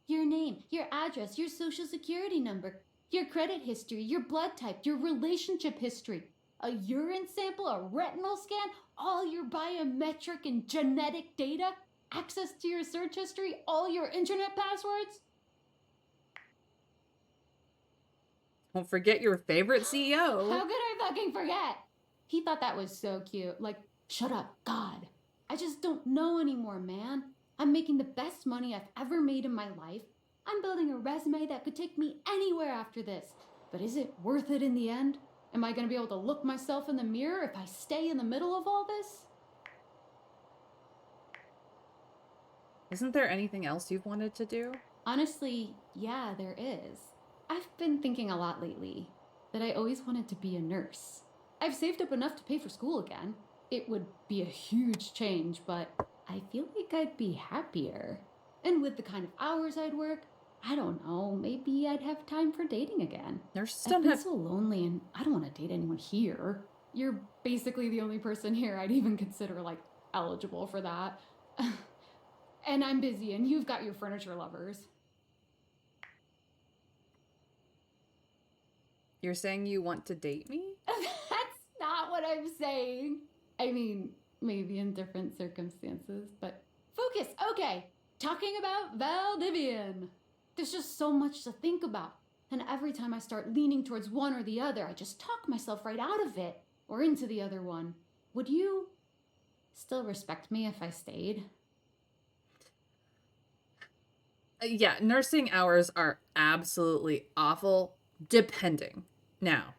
Your name, your address, your social security number, your credit history, your blood type, your relationship history, a urine sample, a retinal scan, all your biometric and genetic data, access to your search history, all your internet passwords. Don't forget your favorite CEO. How could I fucking forget? He thought that was so cute. Like, shut up, God. I just don't know anymore, man. I'm making the best money I've ever made in my life. I'm building a resume that could take me anywhere after this. But is it worth it in the end? Am I gonna be able to look myself in the mirror if I stay in the middle of all this? Isn't there anything else you've wanted to do? Honestly, yeah, there is. I've been thinking a lot lately that I always wanted to be a nurse. I've saved up enough to pay for school again. It would be a huge change, but I feel like I'd be happier. And with the kind of hours I'd work, I don't know, maybe I'd have time for dating again. Nurses I've don't been have... so lonely and I don't want to date anyone here. You're basically the only person here I'd even consider, like, eligible for that. And I'm busy and you've got your furniture lovers. You're saying you want to date me? That's not what I'm saying. I mean, maybe in different circumstances, but focus. Okay, talking about Valdivian. There's just so much to think about. And every time I start leaning towards one or the other, I just talk myself right out of it or into the other one. Would you still respect me if I stayed? Yeah, nursing hours are absolutely awful, depending. Now,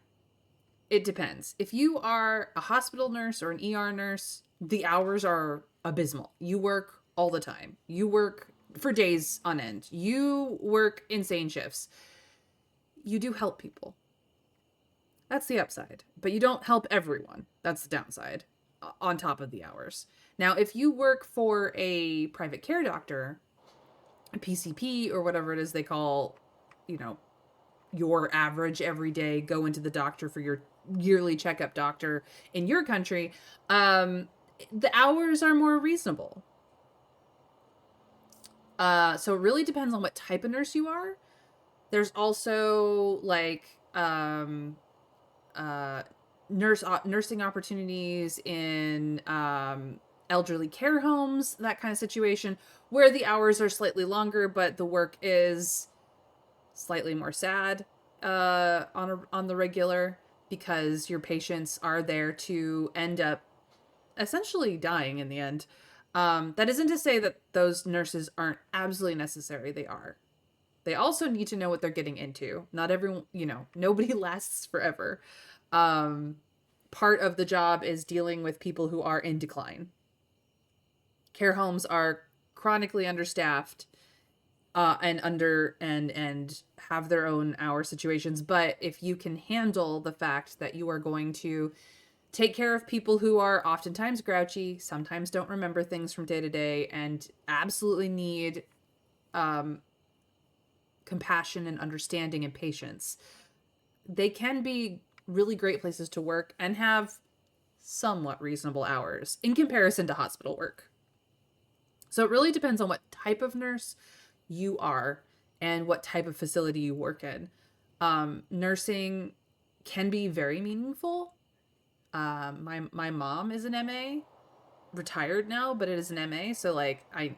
it depends. If you are a hospital nurse or an ER nurse, the hours are abysmal. You work all the time. You work for days on end. You work insane shifts. You do help people. That's the upside. But you don't help everyone. That's the downside, on top of the hours. Now, if you work for a private care doctor, a PCP or whatever it is they call, you know, your average everyday go into the doctor for your yearly checkup doctor in your country, the hours are more reasonable. So it really depends on what type of nurse you are. There's also like nursing opportunities in elderly care homes, that kind of situation, where the hours are slightly longer, but the work is slightly more sad on the regular, because your patients are there to end up essentially dying in the end. That isn't to say that those nurses aren't absolutely necessary. They are. They also need to know what they're getting into. Not everyone, you know, nobody lasts forever. Part of the job is dealing with people who are in decline. Care homes are chronically understaffed and have their own hour situations. But if you can handle the fact that you are going to take care of people who are oftentimes grouchy, sometimes don't remember things from day to day, and absolutely need compassion and understanding and patience. They can be really great places to work and have somewhat reasonable hours in comparison to hospital work. So it really depends on what type of nurse you are and what type of facility you work in. Nursing can be very meaningful. My mom is an MA, retired now, but it is an MA. So like I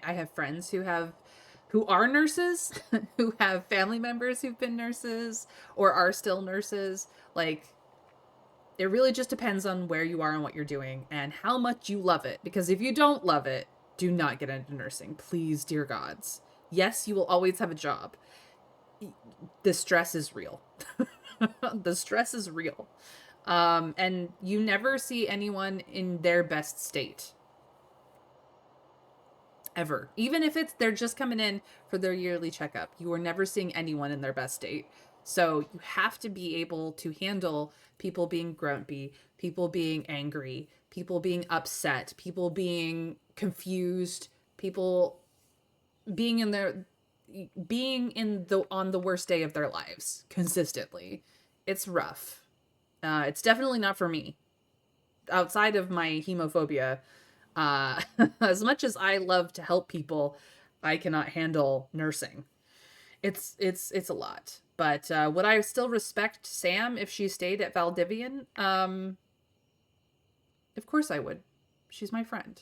have friends who are nurses, who have family members who've been nurses or are still nurses. Like, it really just depends on where you are and what you're doing and how much you love it. Because if you don't love it, do not get into nursing. Please, dear gods. Yes, you will always have a job. The stress is real. The stress is real. And you never see anyone in their best state. Ever. Even if they're just coming in for their yearly checkup, you are never seeing anyone in their best state. So you have to be able to handle people being grumpy, people being angry, people being upset, people being confused, people being on the worst day of their lives consistently. It's rough. It's definitely not for me. Outside of my hemophobia, as much as I love to help people, I cannot handle nursing. It's a lot. But would I still respect Sam if she stayed at Valdivian? Of course I would. She's my friend.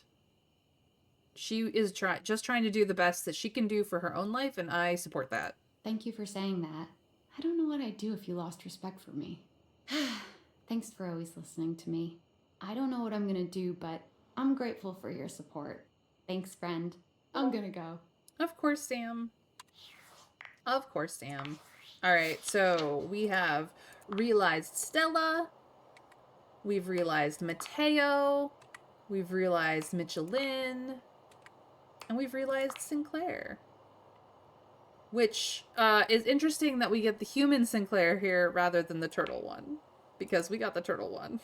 She is just trying to do the best that she can do for her own life, and I support that. Thank you for saying that. I don't know what I'd do if you lost respect for me. Thanks for always listening to me. I don't know what I'm gonna do, but I'm grateful for your support. Thanks, friend. I'm gonna go. Of course, Sam. Of course, Sam. All right, so we have realized Stella. We've realized Mateo. We've realized Michelin. And we've realized Sinclair. Which is interesting that we get the human Sinclair here rather than the turtle one. Because we got the turtle one.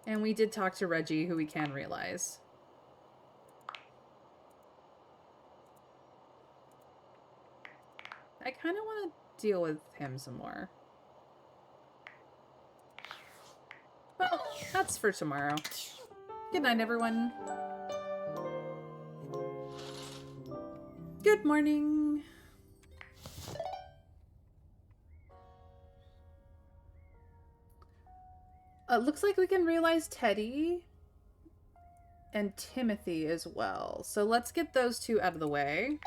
And we did talk to Reggie, who we can realize. I kind of want to deal with him some more. Well, that's for tomorrow. Good night, everyone. Good morning. Looks like we can realize Teddy and Timothy as well. So let's get those two out of the way.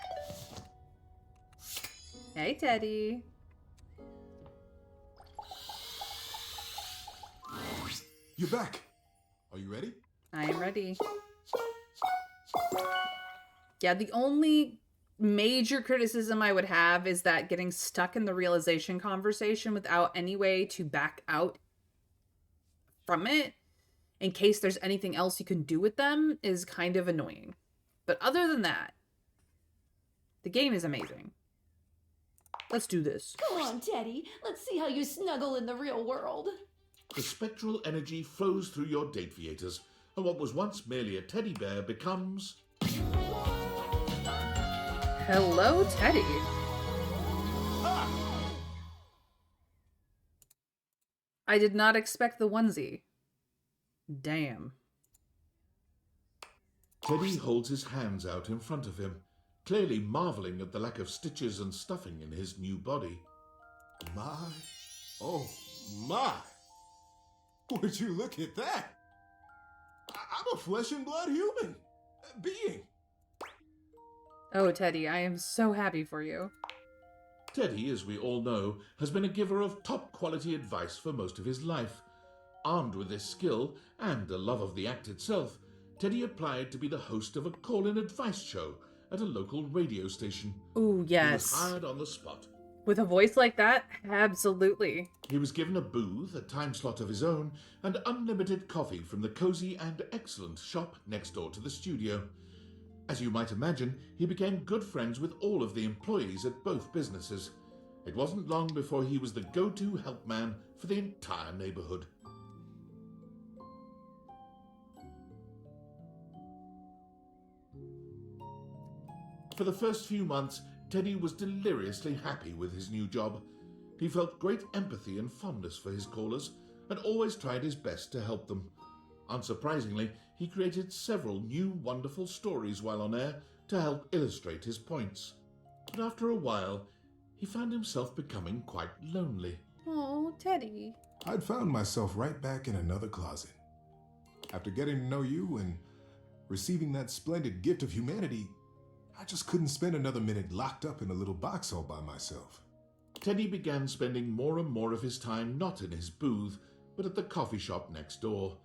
Hey, Teddy. You're back. Are you ready? I am ready. Yeah, the only major criticism I would have is that getting stuck in the realization conversation without any way to back out from it, in case there's anything else you can do with them, is kind of annoying. But other than that, the game is amazing. Let's do this. Come on, Teddy. Let's see how you snuggle in the real world. The spectral energy flows through your date viators, and what was once merely a teddy bear becomes... Hello, Teddy. I did not expect the onesie. Damn. Teddy holds his hands out in front of him, clearly marveling at the lack of stitches and stuffing in his new body. My, oh my. Would you look at that? I'm a flesh and blood human being. Oh, Teddy, I am so happy for you. Teddy, as we all know, has been a giver of top-quality advice for most of his life. Armed with this skill and a love of the act itself, Teddy applied to be the host of a call-in advice show at a local radio station. Ooh, yes. He was hired on the spot. With a voice like that? Absolutely. He was given a booth, a time slot of his own, and unlimited coffee from the cozy and excellent shop next door to the studio. As you might imagine, he became good friends with all of the employees at both businesses. It wasn't long before he was the go-to help man for the entire neighborhood. For the first few months, Teddy was deliriously happy with his new job. He felt great empathy and fondness for his callers and always tried his best to help them. Unsurprisingly, he created several new wonderful stories while on air to help illustrate his points. But after a while, he found himself becoming quite lonely. Oh, Teddy. I'd found myself right back in another closet. After getting to know you and receiving that splendid gift of humanity, I just couldn't spend another minute locked up in a little box all by myself. Teddy began spending more and more of his time not in his booth, but at the coffee shop next door.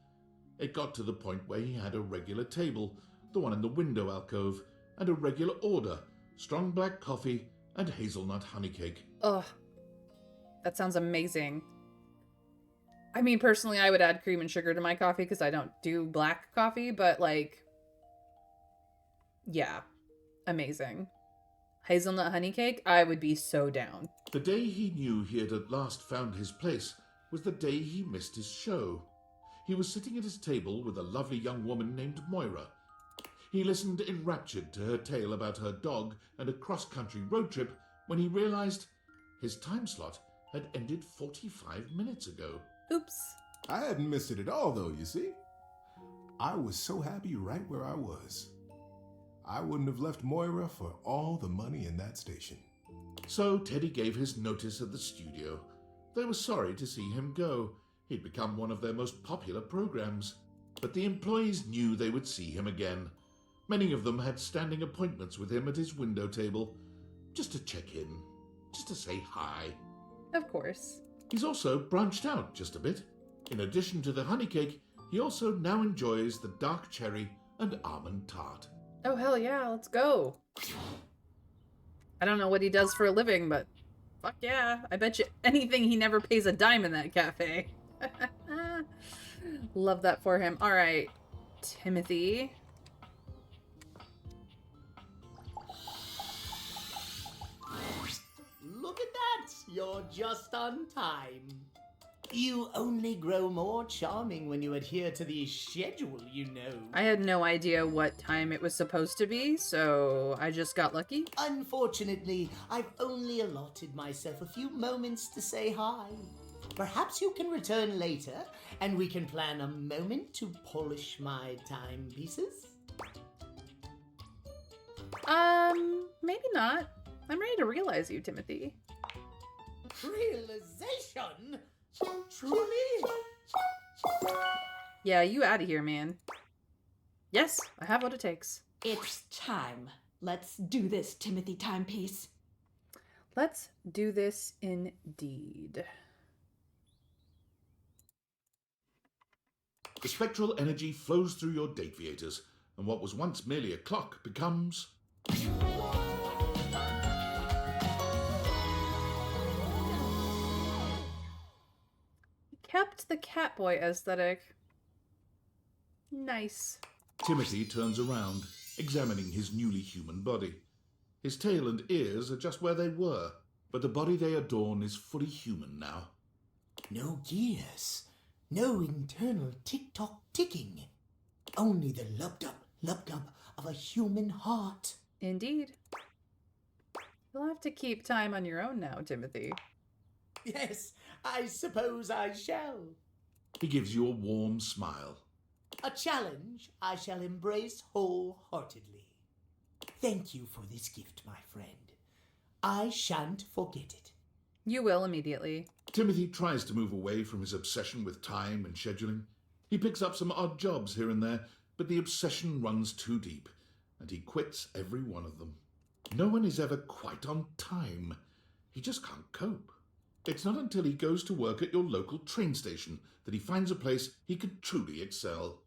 It got to the point where he had a regular table, the one in the window alcove, and a regular order, strong black coffee and hazelnut honey cake. Ugh. That sounds amazing. I mean, personally, I would add cream and sugar to my coffee because I don't do black coffee, but like, yeah, amazing. Hazelnut honey cake, I would be so down. The day he knew he had at last found his place was the day he missed his show. He was sitting at his table with a lovely young woman named Moira. He listened enraptured to her tale about her dog and a cross-country road trip when he realized his time slot had ended 45 minutes ago. Oops. I hadn't missed it at all, though, you see. I was so happy right where I was. I wouldn't have left Moira for all the money in that station. So Teddy gave his notice at the studio. They were sorry to see him go. He'd become one of their most popular programs. But the employees knew they would see him again. Many of them had standing appointments with him at his window table, just to check in, just to say hi. Of course. He's also branched out just a bit. In addition to the honey cake, he also now enjoys the dark cherry and almond tart. Oh, hell yeah, let's go. I don't know what he does for a living, but fuck yeah. I bet you anything he never pays a dime in that cafe. Love that for him. All right, Timothy. Look at that! You're just on time. You only grow more charming when you adhere to the schedule, you know. I had no idea what time it was supposed to be, so I just got lucky. Unfortunately, I've only allotted myself a few moments to say hi. Perhaps you can return later, and we can plan a moment to polish my timepieces? Maybe not. I'm ready to realize you, Timothy. Realization? Truly? Yeah, you out of here, man. Yes, I have what it takes. It's time. Let's do this, Timothy Timepiece. Let's do this indeed. The spectral energy flows through your dateviators, and what was once merely a clock becomes... Kept the Catboy aesthetic. Nice. Timothy turns around, examining his newly human body. His tail and ears are just where they were, but the body they adorn is fully human now. No gears. No internal tick-tock ticking. Only the lub-dub of a human heart. Indeed. You'll have to keep time on your own now, Timothy. Yes, I suppose I shall. He gives you a warm smile. A challenge I shall embrace wholeheartedly. Thank you for this gift, my friend. I shan't forget it. You will immediately. Timothy tries to move away from his obsession with time and scheduling. He picks up some odd jobs here and there, but the obsession runs too deep, and he quits every one of them. No one is ever quite on time. He just can't cope. It's not until he goes to work at your local train station that he finds a place he could truly excel.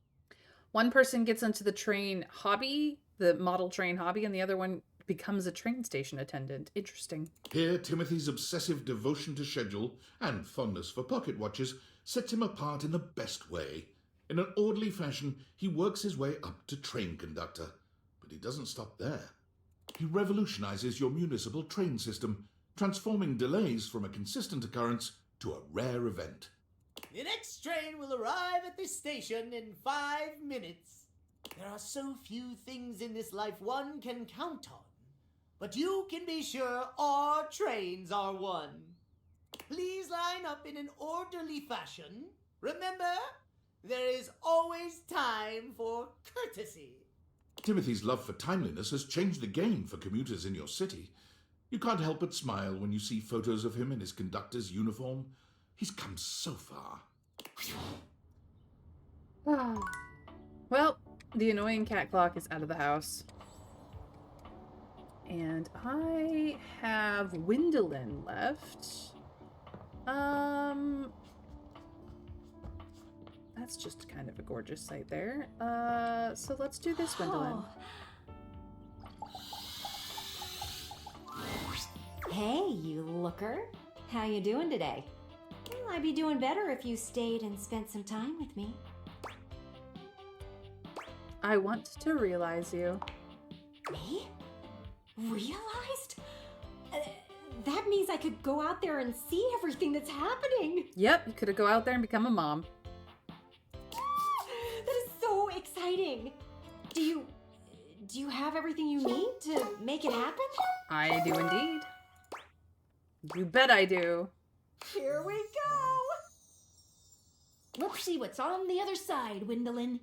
One person gets into the train hobby, the model train hobby, and the other one becomes a train station attendant. Interesting. Here, Timothy's obsessive devotion to schedule and fondness for pocket watches sets him apart in the best way. In an orderly fashion, he works his way up to train conductor. But he doesn't stop there. He revolutionizes your municipal train system, transforming delays from a consistent occurrence to a rare event. The next train will arrive at this station in 5 minutes. There are so few things in this life one can count on, but you can be sure our trains are one. Please line up in an orderly fashion. Remember, there is always time for courtesy. Timothy's love for timeliness has changed the game for commuters in your city. You can't help but smile when you see photos of him in his conductor's uniform. He's come so far. Well, the annoying cat clock is out of the house. And I have Windolin left. That's just kind of a gorgeous sight there. So let's do this, Windolin. Hey, you looker. How you doing today? Well, I'd be doing better if you stayed and spent some time with me. I want to realize you. Me? Realized? That means I could go out there and see everything that's happening. Yep, you could go out there and become a mom. That is so exciting. Do you have everything you need to make it happen? I do indeed. You bet I do. Here we go. Let's see what's on the other side, Windolin.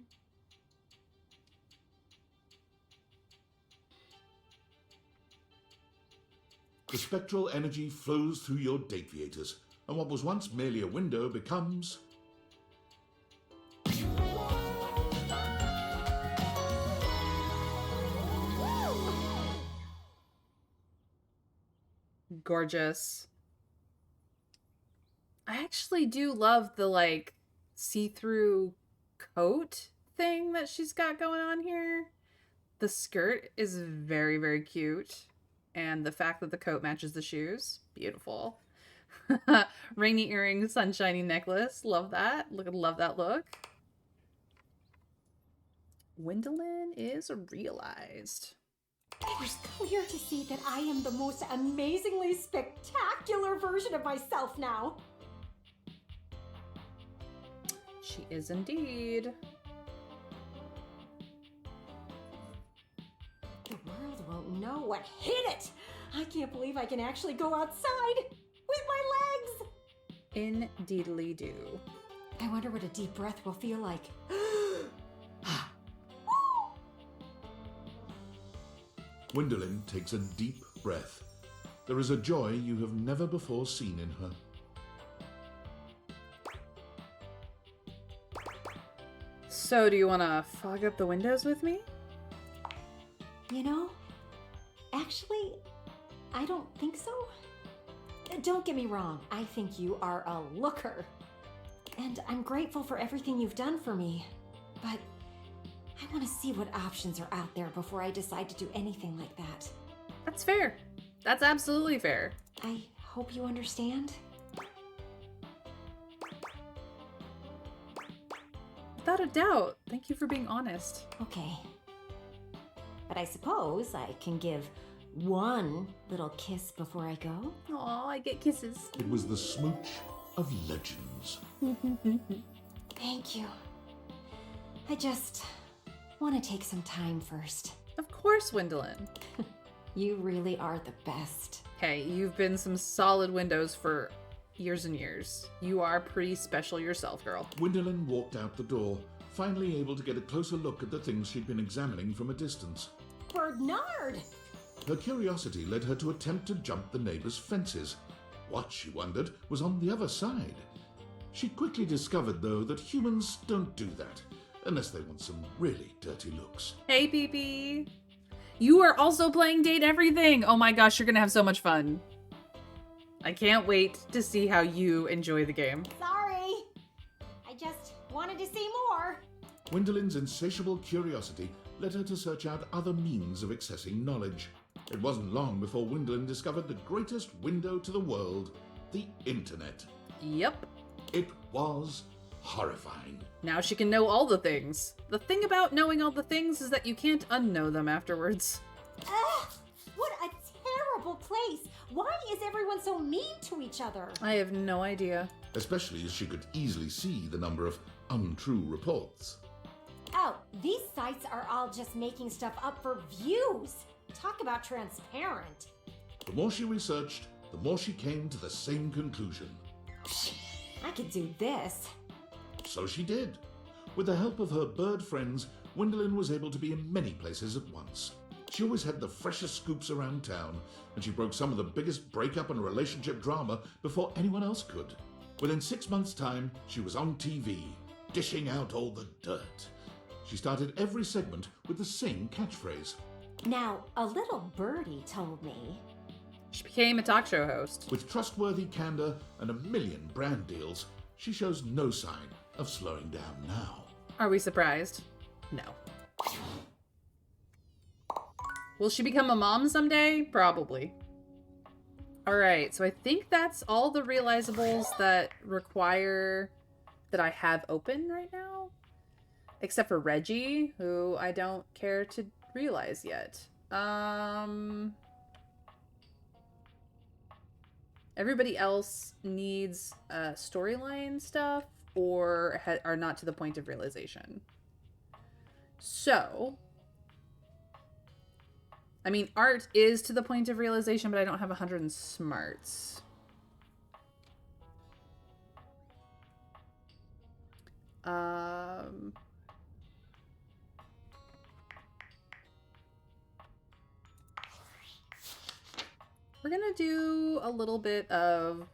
The spectral energy flows through your dateviators, and what was once merely a window becomes... Gorgeous. I actually do love the, like, see-through coat thing that she's got going on here. The skirt is very, very cute. And the fact that the coat matches the shoes, beautiful. Rainy earrings, sunshiny necklace, love that. Love that look. Windolin is realized. It was clear to see that I am the most amazingly spectacular version of myself now. She is indeed. The world won't know what hit it. I can't believe I can actually go outside with my legs. Indeedly do. I wonder what a deep breath will feel like. Windolin takes a deep breath. There is a joy you have never before seen in her. So, do you want to fog up the windows with me? You know, actually, I don't think so. Don't get me wrong, I think you are a looker. And I'm grateful for everything you've done for me. But I want to see what options are out there before I decide to do anything like that. That's fair. That's absolutely fair. I hope you understand. Without a doubt. Thank you for being honest. Okay. But I suppose I can give one little kiss before I go. Aw, I get kisses. It was the smooch of legends. Thank you. I just want to take some time first. Of course, Windolin. You really are the best. Hey, you've been some solid windows for years and years. You are pretty special yourself, girl. Windolin walked out the door, finally able to get a closer look at the things she'd been examining from a distance. Bernard! Her curiosity led her to attempt to jump the neighbor's fences. What, she wondered, was on the other side? She quickly discovered, though, that humans don't do that, unless they want some really dirty looks. Hey, PP. You are also playing Date Everything. Oh my gosh, you're gonna have so much fun. I can't wait to see how you enjoy the game. Sorry. I just wanted to see more. Windolin's insatiable curiosity led her to search out other means of accessing knowledge. It wasn't long before Windolin discovered the greatest window to the world, the internet. Yep. It was horrifying. Now she can know all the things. The thing about knowing all the things is that you can't unknow them afterwards. Ugh! What a terrible place! Why is everyone so mean to each other? I have no idea. Especially as she could easily see the number of untrue reports. Oh, these sites are all just making stuff up for views. Talk about transparent. The more she researched, the more she came to the same conclusion. I could do this. So she did. With the help of her bird friends, Gwendolyn was able to be in many places at once. She always had the freshest scoops around town, and she broke some of the biggest breakup and relationship drama before anyone else could. Within 6 months' time, she was on TV, dishing out all the dirt. She started every segment with the same catchphrase. Now, a little birdie told me. She became a talk show host. With trustworthy candor and a million brand deals, she shows no sign of slowing down now. Are we surprised? No. Will she become a mom someday? Probably. Alright, so I think that's all the realizables that require that I have open right now. Except for Reggie, who I don't care to realize yet. Everybody else needs storyline stuff or are not to the point of realization. So, I mean, Art is to the point of realization, but I don't have 100 in smarts. We're gonna do a little bit of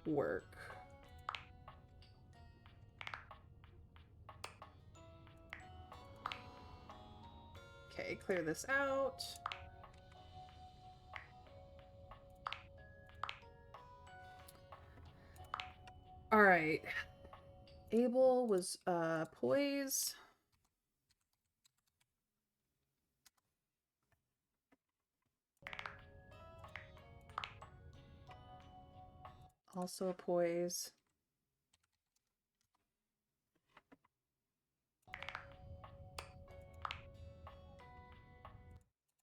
work. Okay, clear this out. All right. Abel was poise. Also a poise.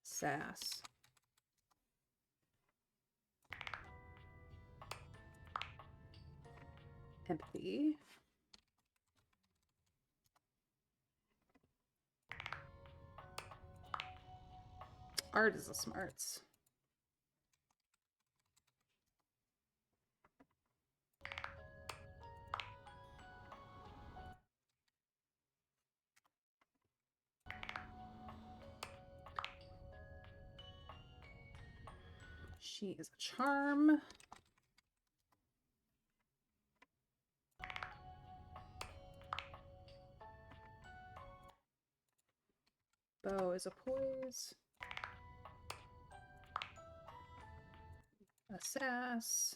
Sass. Empathy. Art is a smarts. She is a charm. Bo is a poise. A sass.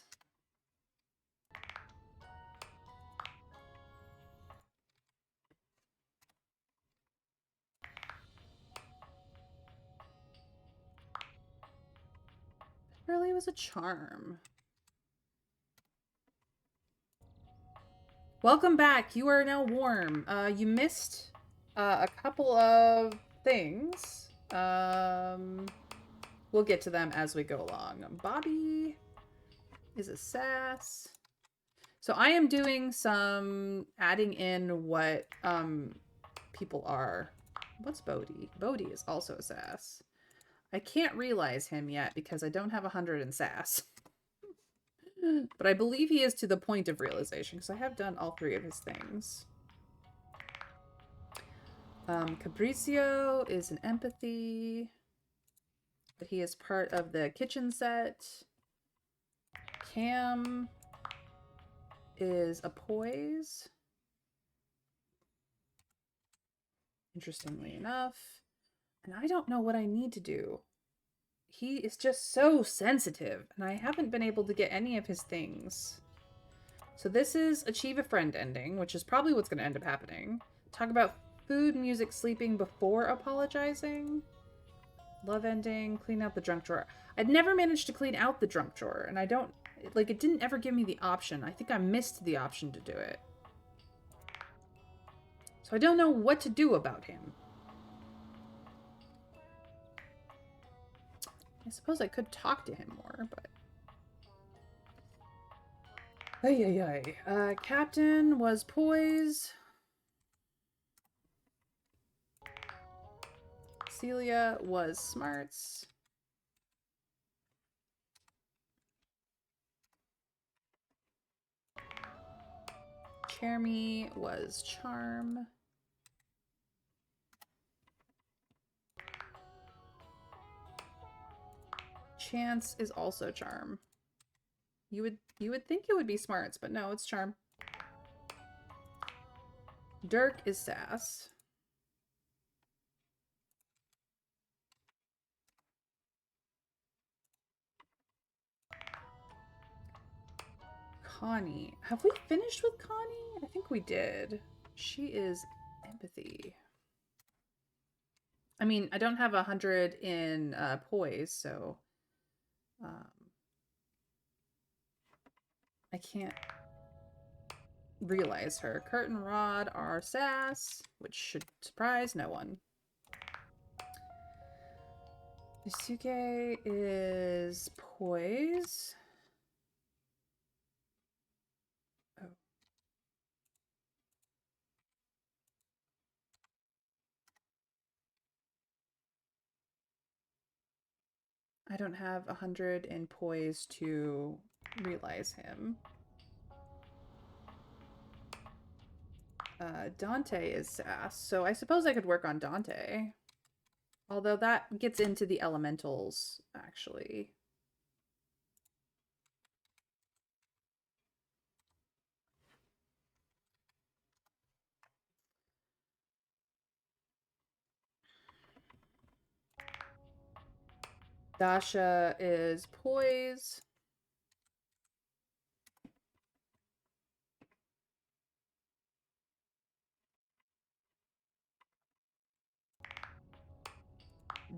Really was a charm. Welcome back. You are now warm. You missed a couple of things. We'll get to them as we go along. Bobby is a sass. So I am doing some adding in what people are. What's Bodhi? Bodhi is also a sass. I can't realize him yet because I don't have 100 in sass. But I believe he is to the point of realization because I have done all 3 of his things. Capriccio is an empathy, but he is part of the kitchen set. Cam is a poise. Interestingly enough. And I don't know what I need to do. He is just so sensitive, and I haven't been able to get any of his things. So this is Achieve a Friend ending, which is probably what's going to end up happening. Talk about food, music, sleeping before apologizing. Love ending, clean out the junk drawer. I'd never managed to clean out the junk drawer, and I don't, like, it didn't ever give me the option. I think I missed the option to do it. So I don't know what to do about him. suppose I could talk to him more, but... Ay, ay, ay. Captain was poise. Celia was smarts. Jeremy was charm. Chance is also charm. You would think it would be smarts, but no, it's charm. Dirk is sass. Connie. Have we finished with Connie? I think we did. She is empathy. I mean, I don't have 100 in poise, so I can't realize her. Curtain Rod are sass, which should surprise no one. Isuke is poise. Oh. I don't have 100 in poise to realize him. Dante is sass, so I suppose I could work on Dante. Although that gets into the elementals, actually. Dasha is poise.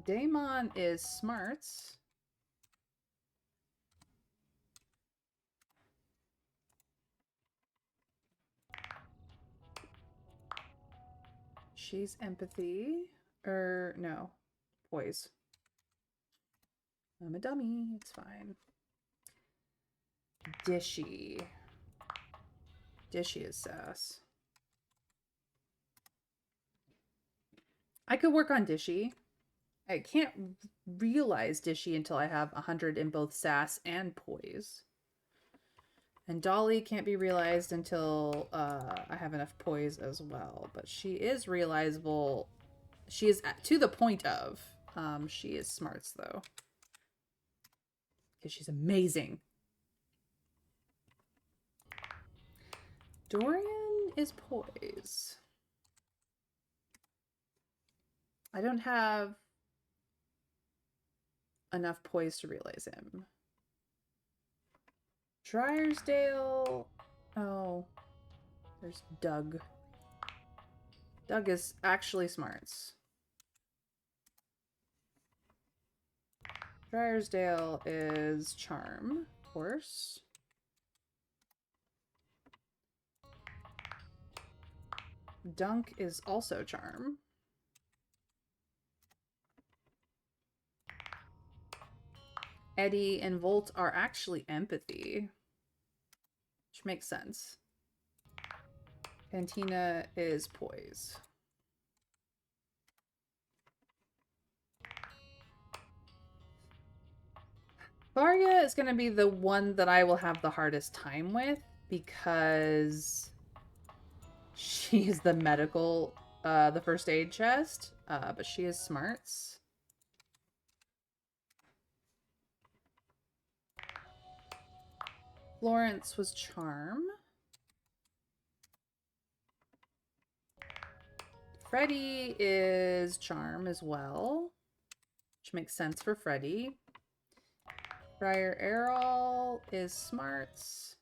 Damon is smarts. She's empathy. No. Poise. I'm a dummy. It's fine. Dishy. Dishy is sass. I could work on Dishy. I can't realize Dishy until I have 100 in both sass and poise. And Dolly can't be realized until I have enough poise as well. But she is realizable. She is to the point of. She is smarts, though. Because she's amazing. Dorian is poise. I don't have enough poise to realize him. Dryersdale. Oh. There's Doug. Doug is actually smarts. Dryersdale is charm, of course. Dunk is also charm. Eddie and Volt are actually empathy, which makes sense. Cantina is poise. Varya is going to be the one that I will have the hardest time with because she is the medical, the first aid chest, but she is smarts. Florence was charm. Freddy is charm as well, which makes sense for Freddy. Friar Errol is smarts.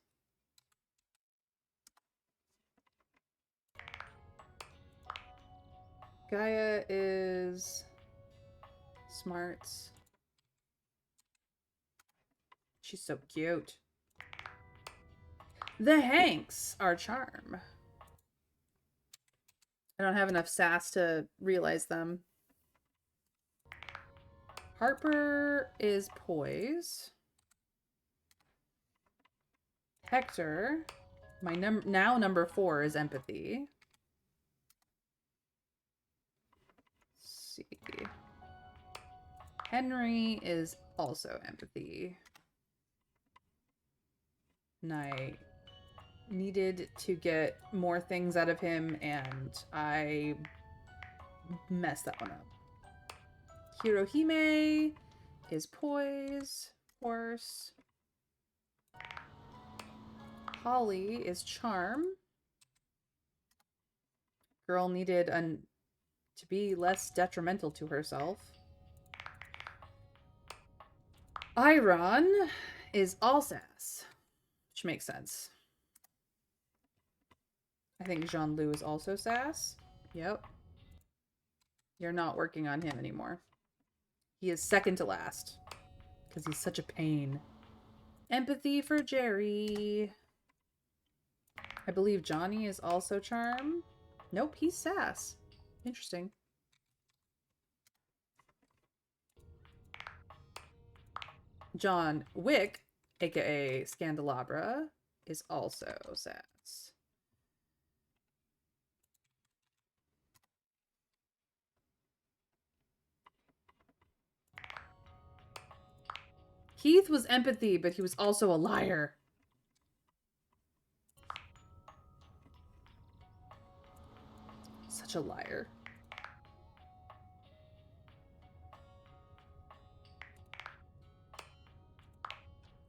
Gaia is smarts. She's so cute. The Hanks are charm. I don't have enough sass to realize them. Harper is poise. Hector, my number 4 is empathy. Let's see. Henry is also empathy. And I needed to get more things out of him, and I messed that one up. Hirohime is poise, of course. Holly is charm. Girl needed to be less detrimental to herself. Iron is all sass, which makes sense. I think Jean-Loup is also sass. Yep. You're not working on him anymore. He is second to last because he's such a pain. Empathy for Jerry. I believe Johnny is also charm. Nope, he's sass. Interesting. John Wick, aka Scandelabra, is also sass. Keith was empathy, but he was also a liar. Such a liar.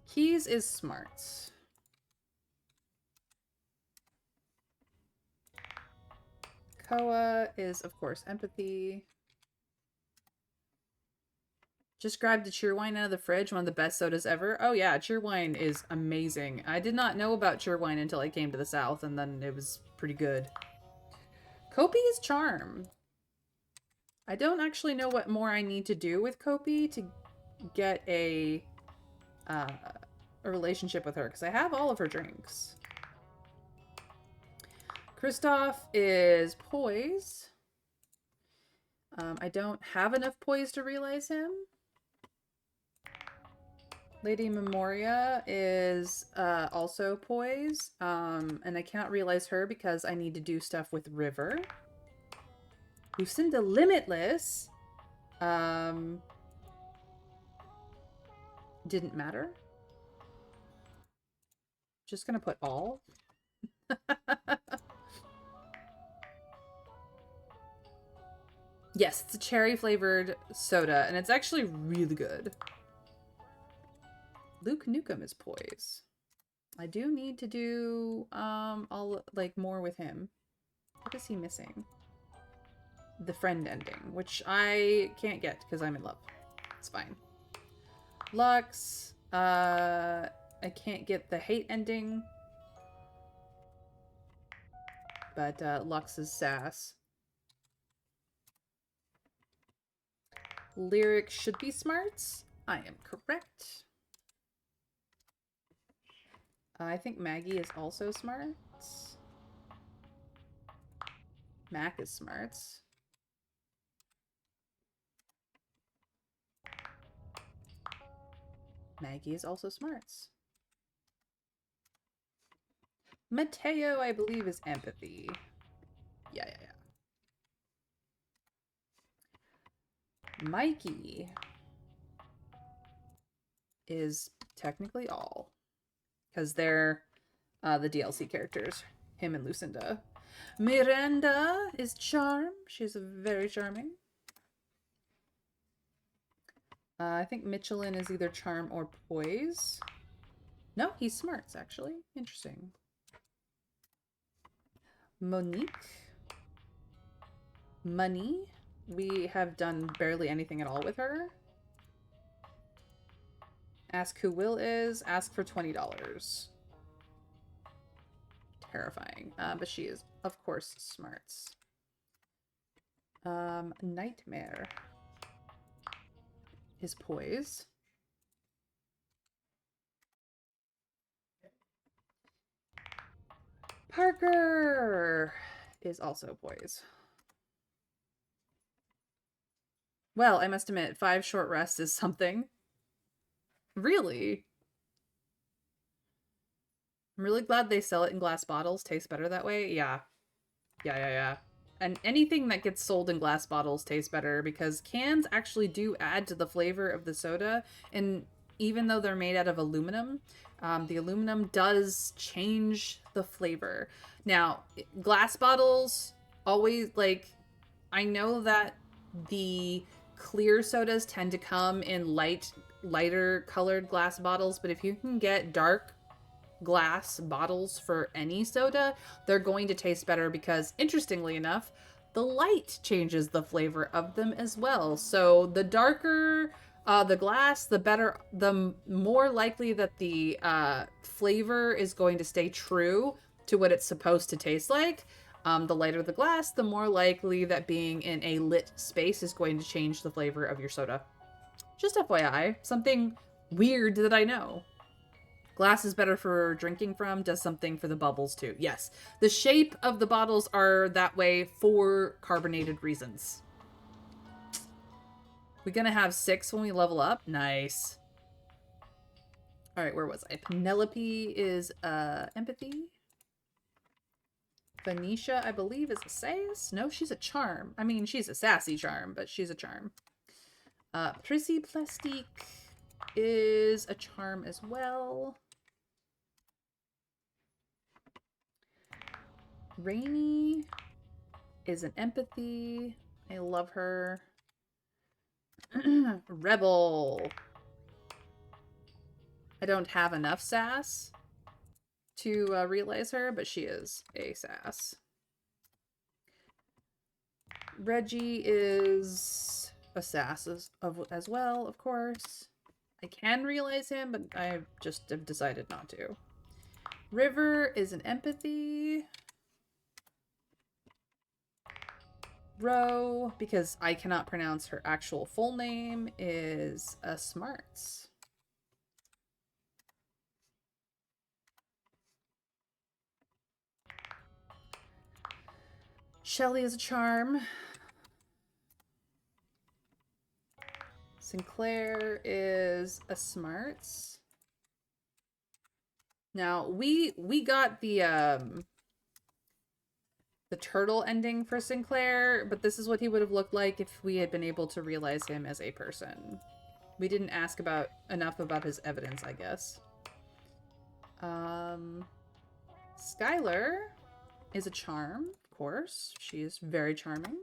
Keys is smarts. Koa is, of course, empathy. Just grabbed a Cheerwine out of the fridge, one of the best sodas ever. Oh yeah, Cheerwine is amazing. I did not know about Cheerwine until I came to the South, and then it was pretty good. Kopi is charm. I don't actually know what more I need to do with Kopi to get a relationship with her, because I have all of her drinks. Kristoff is poise. I don't have enough poise to realize him. Lady Memoria is also poise, and I can't realize her because I need to do stuff with River. Lucinda Limitless didn't matter. Just gonna put all. Yes, it's a cherry flavored soda, and it's actually really good. Luke Nukem is poise. I do need to do more with him. What is he missing? The friend ending, which I can't get because I'm in love. It's fine. Lux, I can't get the hate ending. But Lux is sass. Lyric should be smarts. I am correct. I think Maggie is also smarts. Mac is smarts. Maggie is also smarts. Mateo, I believe, is empathy. Yeah. Mikey is technically all. Because they're the DLC characters. Him and Lucinda. Miranda is charm. She's very charming. I think Michelin is either charm or poise. No, he's smarts, actually. Interesting. Monique. Money. We have done barely anything at all with her. Ask who Will is. Ask for $20. Terrifying. But she is, of course, smarts. Nightmare is poise. Parker is also poise. Well, I must admit, 5 short rests is something. Really? I'm really glad they sell it in glass bottles. Tastes better that way. Yeah. Yeah. And anything that gets sold in glass bottles tastes better because cans actually do add to the flavor of the soda. And even though they're made out of aluminum, the aluminum does change the flavor. Now, glass bottles always, like, I know that the clear sodas tend to come in lighter colored glass bottles, but if you can get dark glass bottles for any soda, they're going to taste better because, interestingly enough, the light changes the flavor of them as well. So the darker the glass, the better, the more likely that the flavor is going to stay true to what it's supposed to taste like. The lighter the glass, the more likely that being in a lit space is going to change the flavor of your soda. Just FYI, something weird that I know. Glass is better for drinking from, does something for the bubbles too. Yes, the shape of the bottles are that way for carbonated reasons. We're gonna have 6 when we level up. Nice. All right, where was I? Penelope is empathy. Venetia, I believe, is a sass. No, she's a charm. I mean, she's a sassy charm, but she's a charm. Prissy Plastique is a charm as well. Rainy is an empathy. I love her. Rebel. I don't have enough sass to realize her, but she is a sass. Reggie is a sass as well, of course. I can realize him, but I just have decided not to. River is an empathy. Ro, because I cannot pronounce her actual full name, is a smarts. Shelly is a charm. Sinclair is a smarts. Now, we got the turtle ending for Sinclair, but this is what he would have looked like if we had been able to realize him as a person. We didn't ask enough about his evidence, I guess. Skylar is a charm, of course. She is very charming.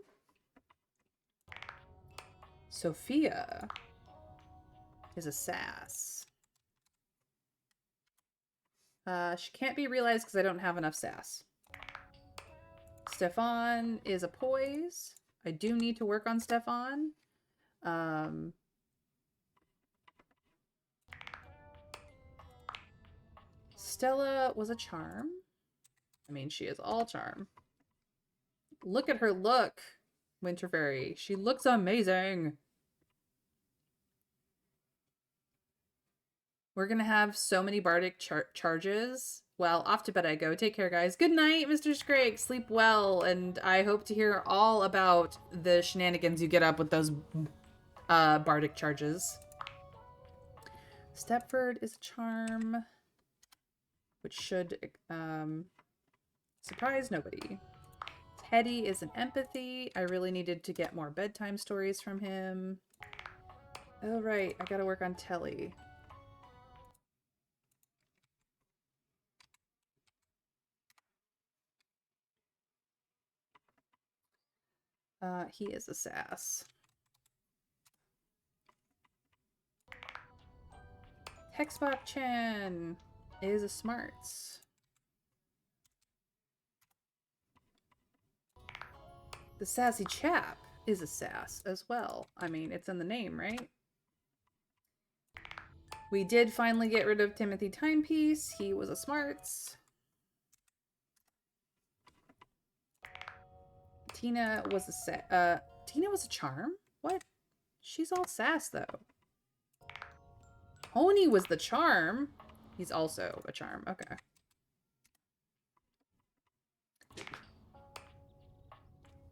Sophia is a sass. She can't be realized because I don't have enough sass. Stefan is a poise. I do need to work on Stefan. Stella was a charm. I mean, she is all charm. Look at her look, Winterfairy. She looks amazing. We're gonna have so many bardic charges. Well, off to bed I go. Take care, guys. Good night, Mr. Scrake. Sleep well, and I hope to hear all about the shenanigans you get up with those bardic charges. Stepford is a charm, which should surprise nobody. Teddy is an empathy. I really needed to get more bedtime stories from him. Oh, right. I gotta work on Telly. He is a sass. Hexbot-chan is a smarts. The sassy chap is a sass as well. I mean, it's in the name, right? We did finally get rid of Timothy Timepiece. He was a smarts. Tina was a Tina was a charm? What? She's all sass, though. Tony was the charm. He's also a charm. Okay.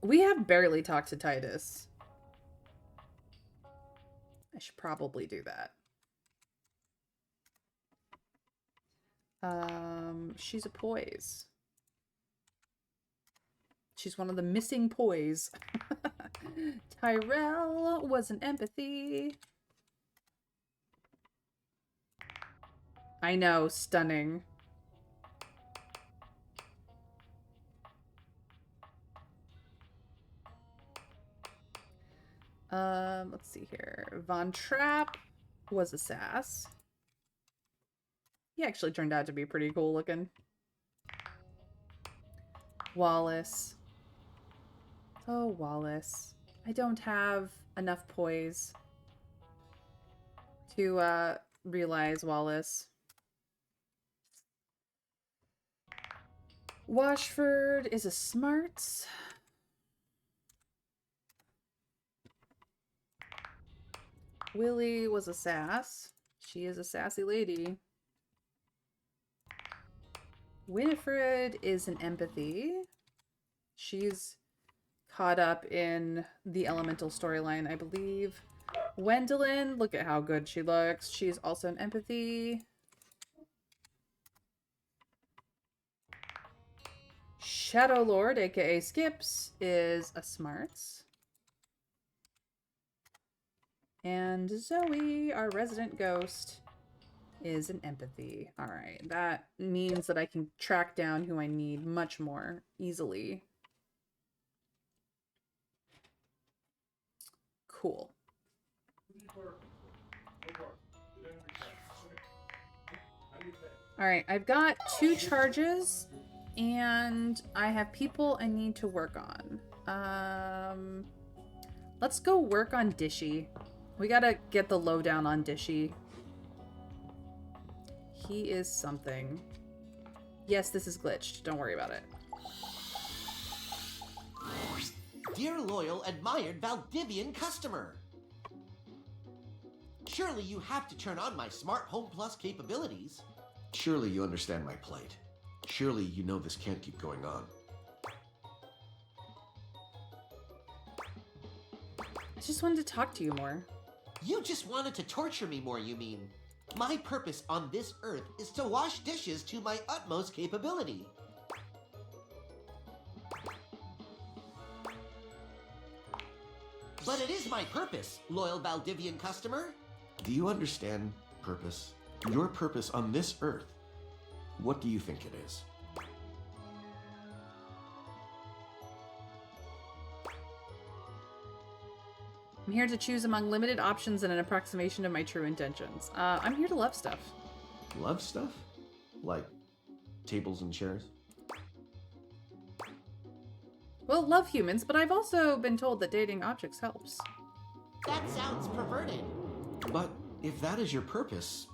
We have barely talked to Titus. I should probably do that. She's a poise. She's one of the missing poise. Tyrell was an empathy. I know, stunning. Let's see here. Von Trapp was a sass. He actually turned out to be pretty cool looking. Wallace. Oh, Wallace. I don't have enough poise to realize Wallace. Washford is a smarts. Willie was a sass. She is a sassy lady. Winifred is an empathy. She's caught up in the elemental storyline, I believe. Gwendolyn, look at how good she looks. She's also an empathy. Shadow Lord, aka Skips, is a smarts. And Zoe, our resident ghost, is an empathy. Alright, that means that I can track down who I need much more easily. Cool. Alright, I've got 2 charges, and I have people I need to work on. Let's go work on Dishy. We gotta get the lowdown on Dishy. He is something. Yes, this is glitched. Don't worry about it. Dear loyal, admired Valdivian customer. Surely you have to turn on my Smart Home Plus capabilities. Surely you understand my plight. Surely you know this can't keep going on. I just wanted to talk to you more. You just wanted to torture me more, you mean? My purpose on this earth is to wash dishes to my utmost capability. But it is my purpose, loyal Valdivian customer. Do you understand purpose? Your purpose on this earth. What do you think it is? I'm here to choose among limited options and an approximation of my true intentions. I'm here to love stuff. Love stuff? Like tables and chairs? Well, love humans, but I've also been told that dating objects helps. That sounds perverted. But if that is your purpose,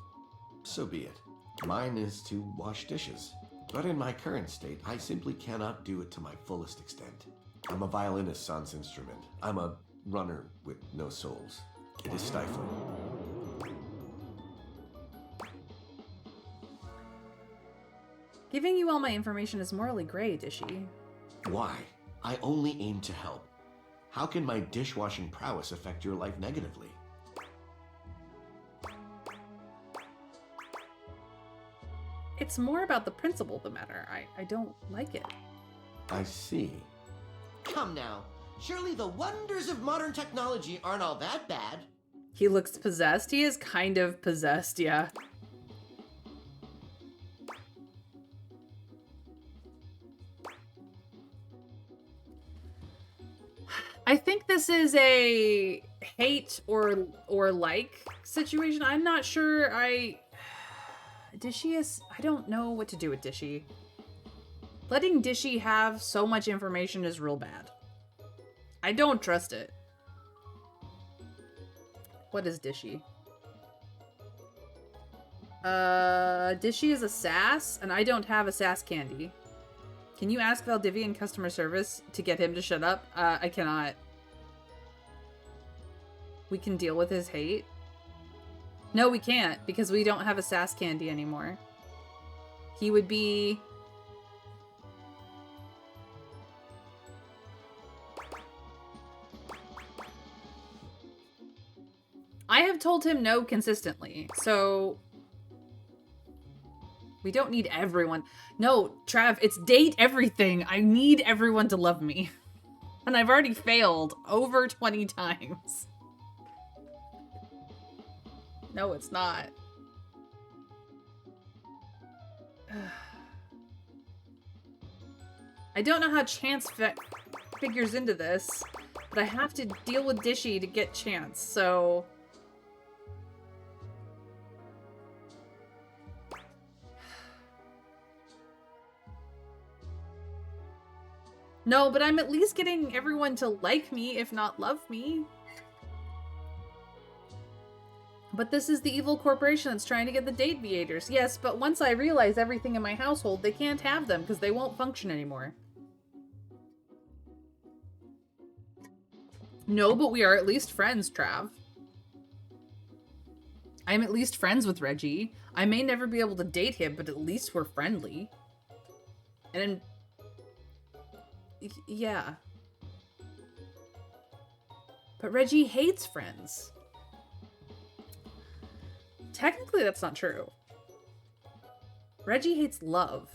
so be it. Mine is to wash dishes. But in my current state, I simply cannot do it to my fullest extent. I'm a violinist sans instrument. I'm a runner with no souls. It is stifling. Giving you all my information is morally gray, Dishy. Why? I only aim to help. How can my dishwashing prowess affect your life negatively? It's more about the principle of the matter. I don't like it. I see. Come now. Surely the wonders of modern technology aren't all that bad. He looks possessed. He is kind of possessed, yeah. I think this is a hate or like situation. I'm not sure. Dishy is... I don't know what to do with Dishy. Letting Dishy have so much information is real bad. I don't trust it. What is Dishy? Dishy is a sass, and I don't have a sass candy. Can you ask Valdivian customer service to get him to shut up? I cannot. We can deal with his hate. No, we can't, because we don't have a sass candy anymore. He would be... I have told him no consistently, so we don't need everyone. No, Trav, it's date everything. I need everyone to love me. And I've already failed over 20 times. No, it's not. I don't know how Chance figures into this, but I have to deal with Dishy to get Chance, so... No, but I'm at least getting everyone to like me, if not love me. But this is the evil corporation that's trying to get the date aviators. Yes, but once I realize everything in my household, they can't have them because they won't function anymore. No, but we are at least friends, Trav. I'm at least friends with Reggie. I may never be able to date him, but at least we're friendly. And yeah. But Reggie hates friends. Technically, that's not true. Reggie hates love.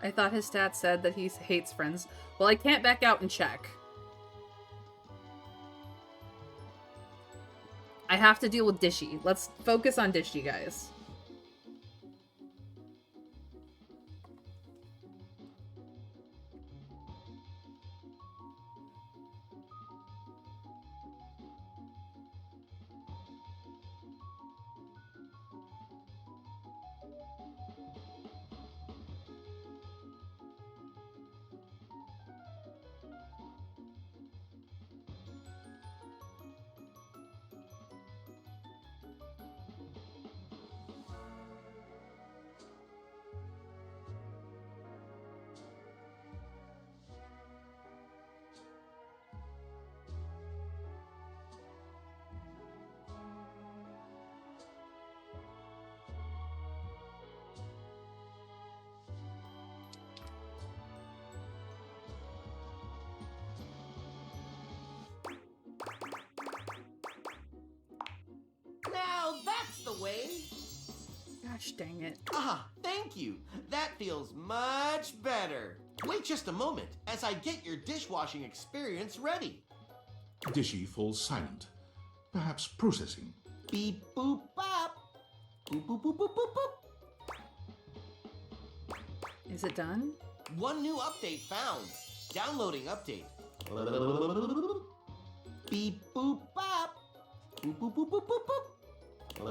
I thought his stats said that he hates friends. Well, I can't back out and check. I have to deal with Dishy. Let's focus on Dishy, guys. Now that's the way. Gosh dang it. Ah, thank you. That feels much better. Wait just a moment as I get your dishwashing experience ready. Dishy falls silent, perhaps processing. Beep boop bop. Boop boop boop boop boop boop. Is it done? One new update found. Downloading update. Beep boop bop. Boop boop boop boop boop boop. 1%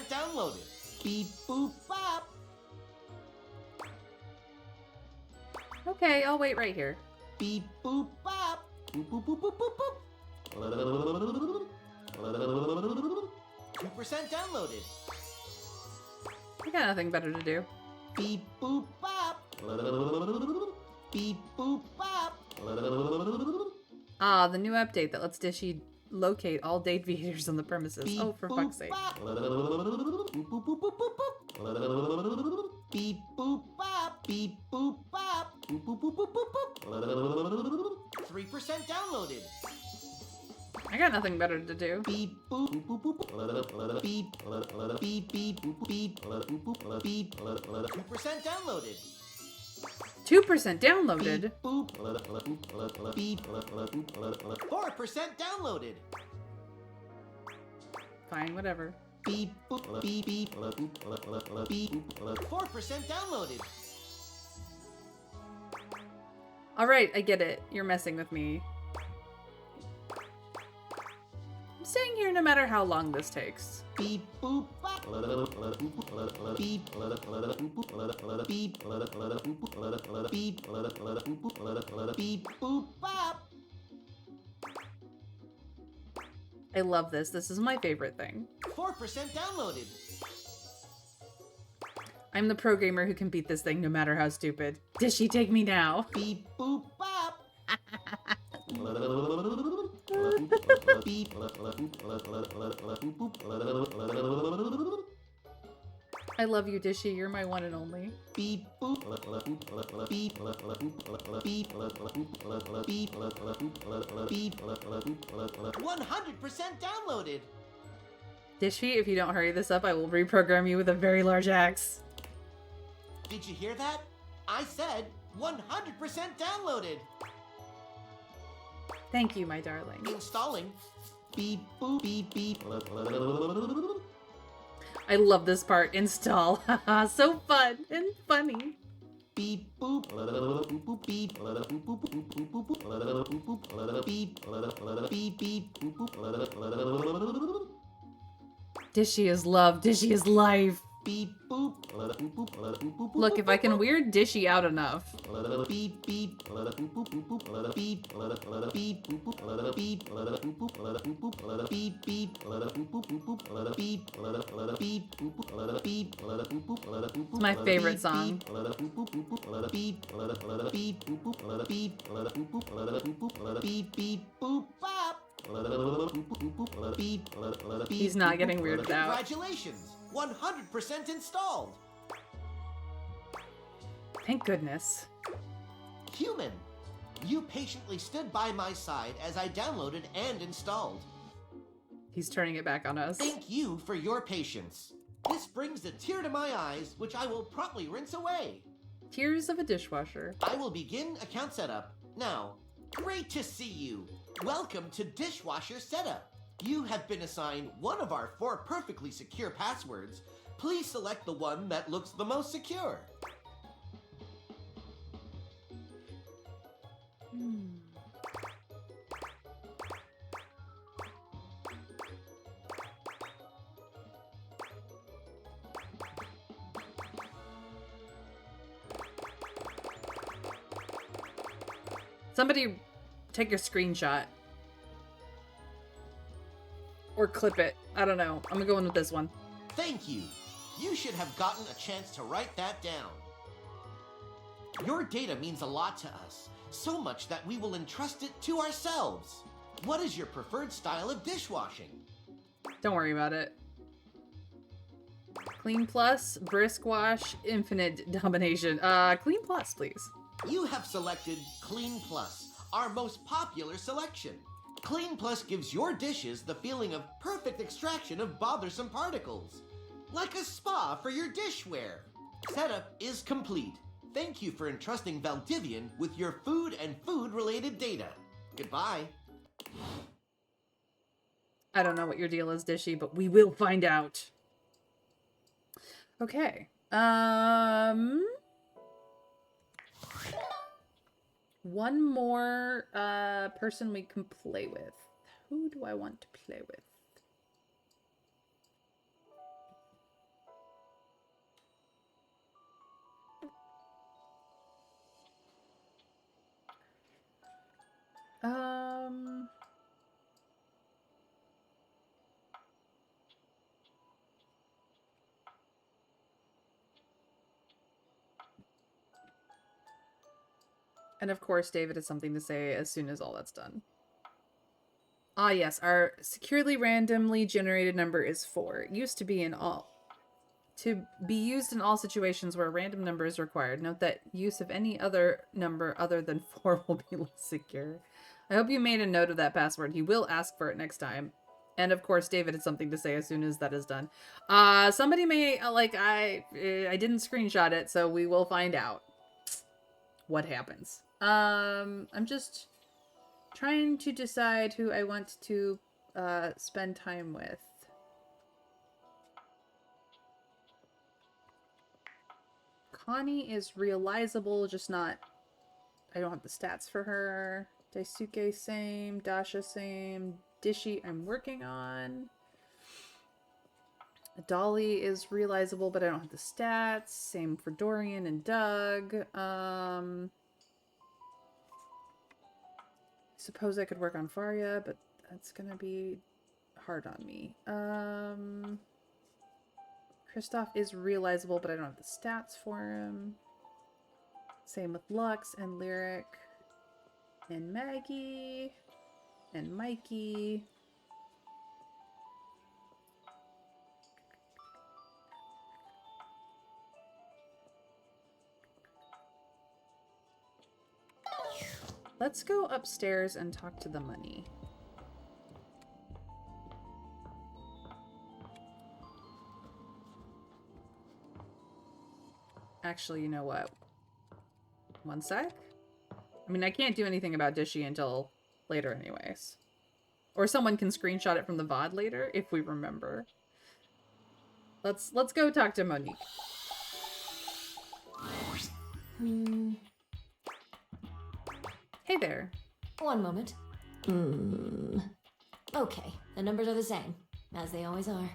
downloaded. Beep boop bop. Okay, I'll wait right here. Beep boop bop. Boop boop boop boop boop boop. 2% downloaded. I got nothing better to do. Beep boop bop. Beep boop bop. Ah, the new update that lets Dishy locate all date aviators on the premises. Beep, Oh, for boop, fuck's sake. bop. Boop boop boop boop boop boop. Beep boop bop. Beep boop bop. Boop boop boop boop boop boop. 3% downloaded. I got nothing better to do. Beep boop boop boop boop. Beep beep beep boop beep boop beep. 2% downloaded. 2% downloaded. Boop beep. 4% downloaded. Fine, whatever. Beep boop beep beep. Beep. 4% downloaded. Alright, I get it. You're messing with me. I'm staying here no matter how long this takes. Beep boop bop. Beep. Beep. Beep boop bop. I love this. This is my favorite thing. 4% downloaded. I'm the pro gamer who can beat this thing no matter how stupid. Dishy, take me now. Beep boop bop. I love you, Dishy. You're my one and only. Beep boop. Beep. 100% downloaded. Dishy, if you don't hurry this up, I will reprogram you with a very large axe. Did you hear that? I said 100% downloaded. Thank you, my darling. Installing. Beep boop. Beep. I love this part. Install. So fun and funny. Beep boop. Beep. Dishy is love. Dishy is life. Beep boop. Look, if I can weird Dishy out enough. Beep beep. Beep. It's my favorite song. He's not getting weirded out. Congratulations! 100% installed. Thank goodness. Human, you patiently stood by my side as I downloaded and installed. He's turning it back on us. Thank you for your patience. This brings a tear to my eyes, which I will promptly rinse away. Tears of a dishwasher. I will begin account setup. Now, great to see you. Welcome to Dishwasher Setup. You have been assigned one of our 4 perfectly secure passwords. Please select the one that looks the most secure. Somebody take a screenshot. Or clip it. I don't know. I'm gonna go in with this one. Thank you. You should have gotten a chance to write that down. Your data means a lot to us, so much that we will entrust it to ourselves. What is your preferred style of dishwashing? Don't worry about it. Clean plus, brisk wash, infinite domination. Clean plus, please. You have selected Clean Plus, our most popular selection. Clean Plus gives your dishes the feeling of perfect extraction of bothersome particles. Like a spa for your dishware. Setup is complete. Thank you for entrusting Valdivian with your food and food-related data. Goodbye. I don't know what your deal is, Dishy, but we will find out. Okay. One more person we can play with. Who do I want to play with? And of course, David has something to say as soon as all that's done. Ah, yes, our securely randomly generated number is 4. It used to be used in all situations where a random number is required. Note that use of any other number other than 4 will be less secure. I hope you made a note of that password. He will ask for it next time. And of course, David has something to say as soon as that is done. Somebody may, I didn't screenshot it, so we will find out what happens. I'm just trying to decide who I want to spend time with. Connie is realizable, just not... I don't have the stats for her. Daisuke, same. Dasha, same. Dishy, I'm working on. Dolly is realizable, but I don't have the stats. Same for Dorian and Doug. Suppose I could work on Faria, but that's gonna be hard on me. Kristoff is realizable, but I don't have the stats for him. Same with Lux and Lyric and Maggie and Mikey. Let's go upstairs and talk to the money. Actually, you know what? One sec. I mean, I can't do anything about Dishy until later anyways. Or someone can screenshot it from the VOD later, if we remember. Let's go talk to Monique. Hey there. One moment. Okay, the numbers are the same, as they always are.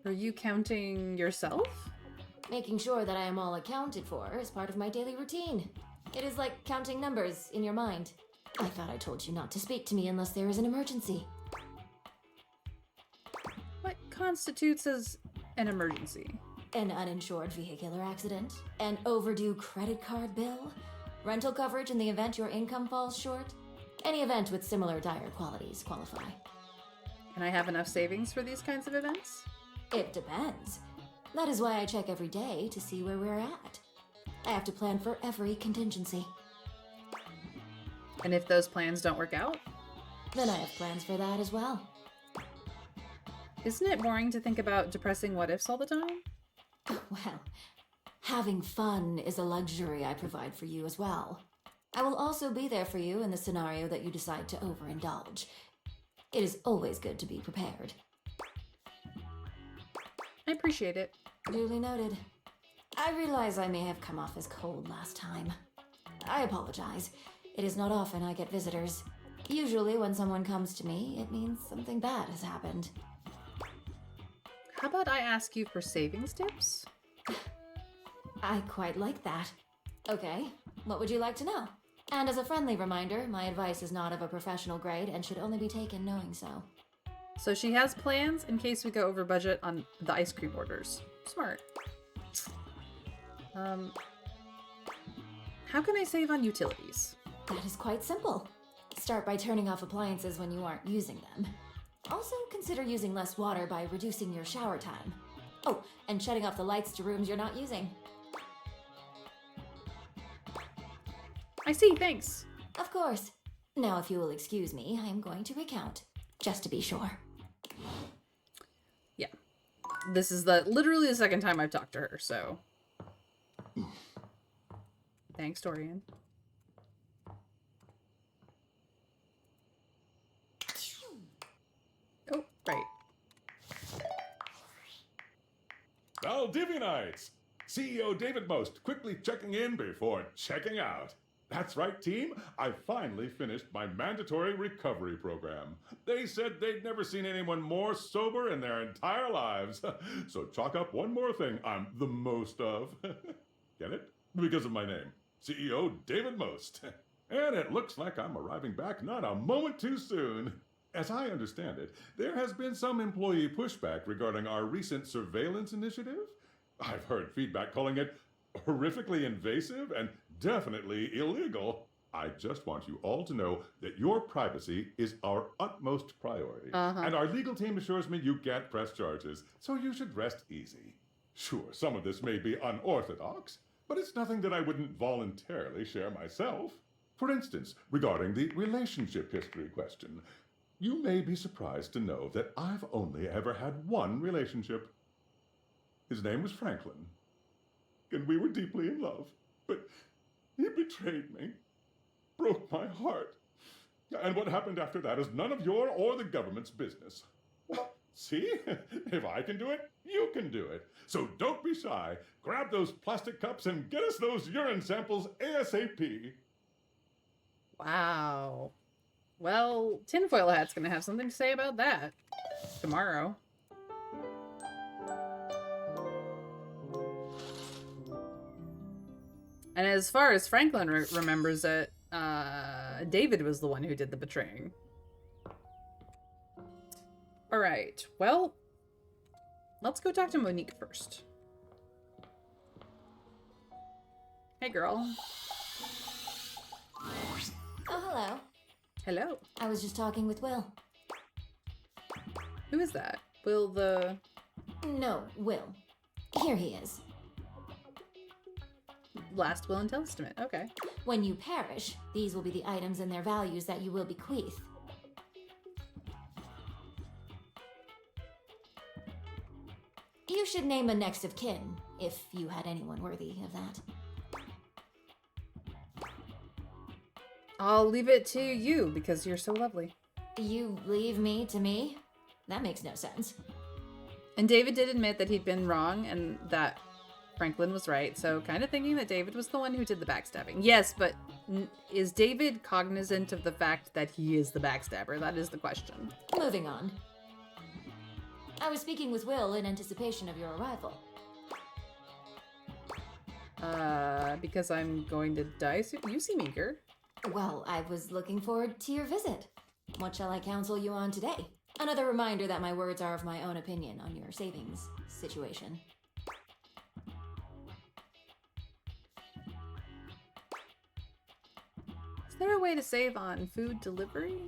Are you counting yourself? Making sure that I am all accounted for is part of my daily routine. It is like counting numbers in your mind. I thought I told you not to speak to me unless there is an emergency. What constitutes as an emergency? An uninsured vehicular accident, an overdue credit card bill, rental coverage in the event your income falls short. Any event with similar dire qualities qualify. Can I have enough savings for these kinds of events? It depends. That is why I check every day to see where we're at. I have to plan for every contingency. And if those plans don't work out? Then I have plans for that as well. Isn't it boring to think about depressing what-ifs all the time? Well, having fun is a luxury I provide for you as well. I will also be there for you in the scenario that you decide to overindulge. It is always good to be prepared. I appreciate it. Duly noted. I realize I may have come off as cold last time. I apologize. It is not often I get visitors. Usually when someone comes to me, it means something bad has happened. How about I ask you for savings tips? I quite like that. Okay, what would you like to know? And as a friendly reminder, my advice is not of a professional grade and should only be taken knowing so. So she has plans in case we go over budget on the ice cream orders. Smart. How can I save on utilities? That is quite simple. Start by turning off appliances when you aren't using them. Also consider using less water by reducing your shower time. Oh, and shutting off the lights to rooms you're not using. I see, thanks. Of course. Now if you will excuse me, I am going to recount, just to be sure. Yeah. This is literally the second time I've talked to her, so. Thanks, Dorian. Oh, right. Valdivianites! CEO David Most quickly checking in before checking out. That's right, team. I finally finished my mandatory recovery program. They said they'd never seen anyone more sober in their entire lives. So chalk up one more thing I'm the most of. Get it? Because of my name. CEO David Most. And it looks like I'm arriving back not a moment too soon. As I understand it, there has been some employee pushback regarding our recent surveillance initiative. I've heard feedback calling it horrifically invasive and definitely illegal. I just want you all to know that your privacy is our utmost priority. And our legal team assures me you can't press charges, so you should rest easy. Sure, some of this may be unorthodox, but it's nothing that I wouldn't voluntarily share myself. For instance, regarding the relationship history question, you may be surprised to know that I've only ever had one relationship. His name was Franklin, and we were deeply in love, but he betrayed me, broke my heart. And what happened after that is none of your or the government's business. See? If I can do it, you can do it. So don't be shy. Grab those plastic cups and get us those urine samples ASAP. Wow. Well, Tinfoil Hat's gonna have something to say about that tomorrow. And as far as Franklin remembers it, David was the one who did the betraying. Alright, well, let's go talk to Monique first. Hey, girl. Oh, hello. Hello. I was just talking with Will. Who is that? Will No, Will. Here he is. last will and testament. Okay. When you perish, these will be the items and their values that you will bequeath. You should name a next of kin, if you had anyone worthy of that. I'll leave it to you because you're so lovely. You leave me to me? That makes no sense. And David did admit that he'd been wrong and that Franklin was right, so kind of thinking that David was the one who did the backstabbing. Yes, but is David cognizant of the fact that he is the backstabber? That is the question. Moving on. I was speaking with Will in anticipation of your arrival. Because I'm going to die soon? You seem eager. Well, I was looking forward to your visit. What shall I counsel you on today? Another reminder that my words are of my own opinion on your savings situation. Is there a way to save on food delivery?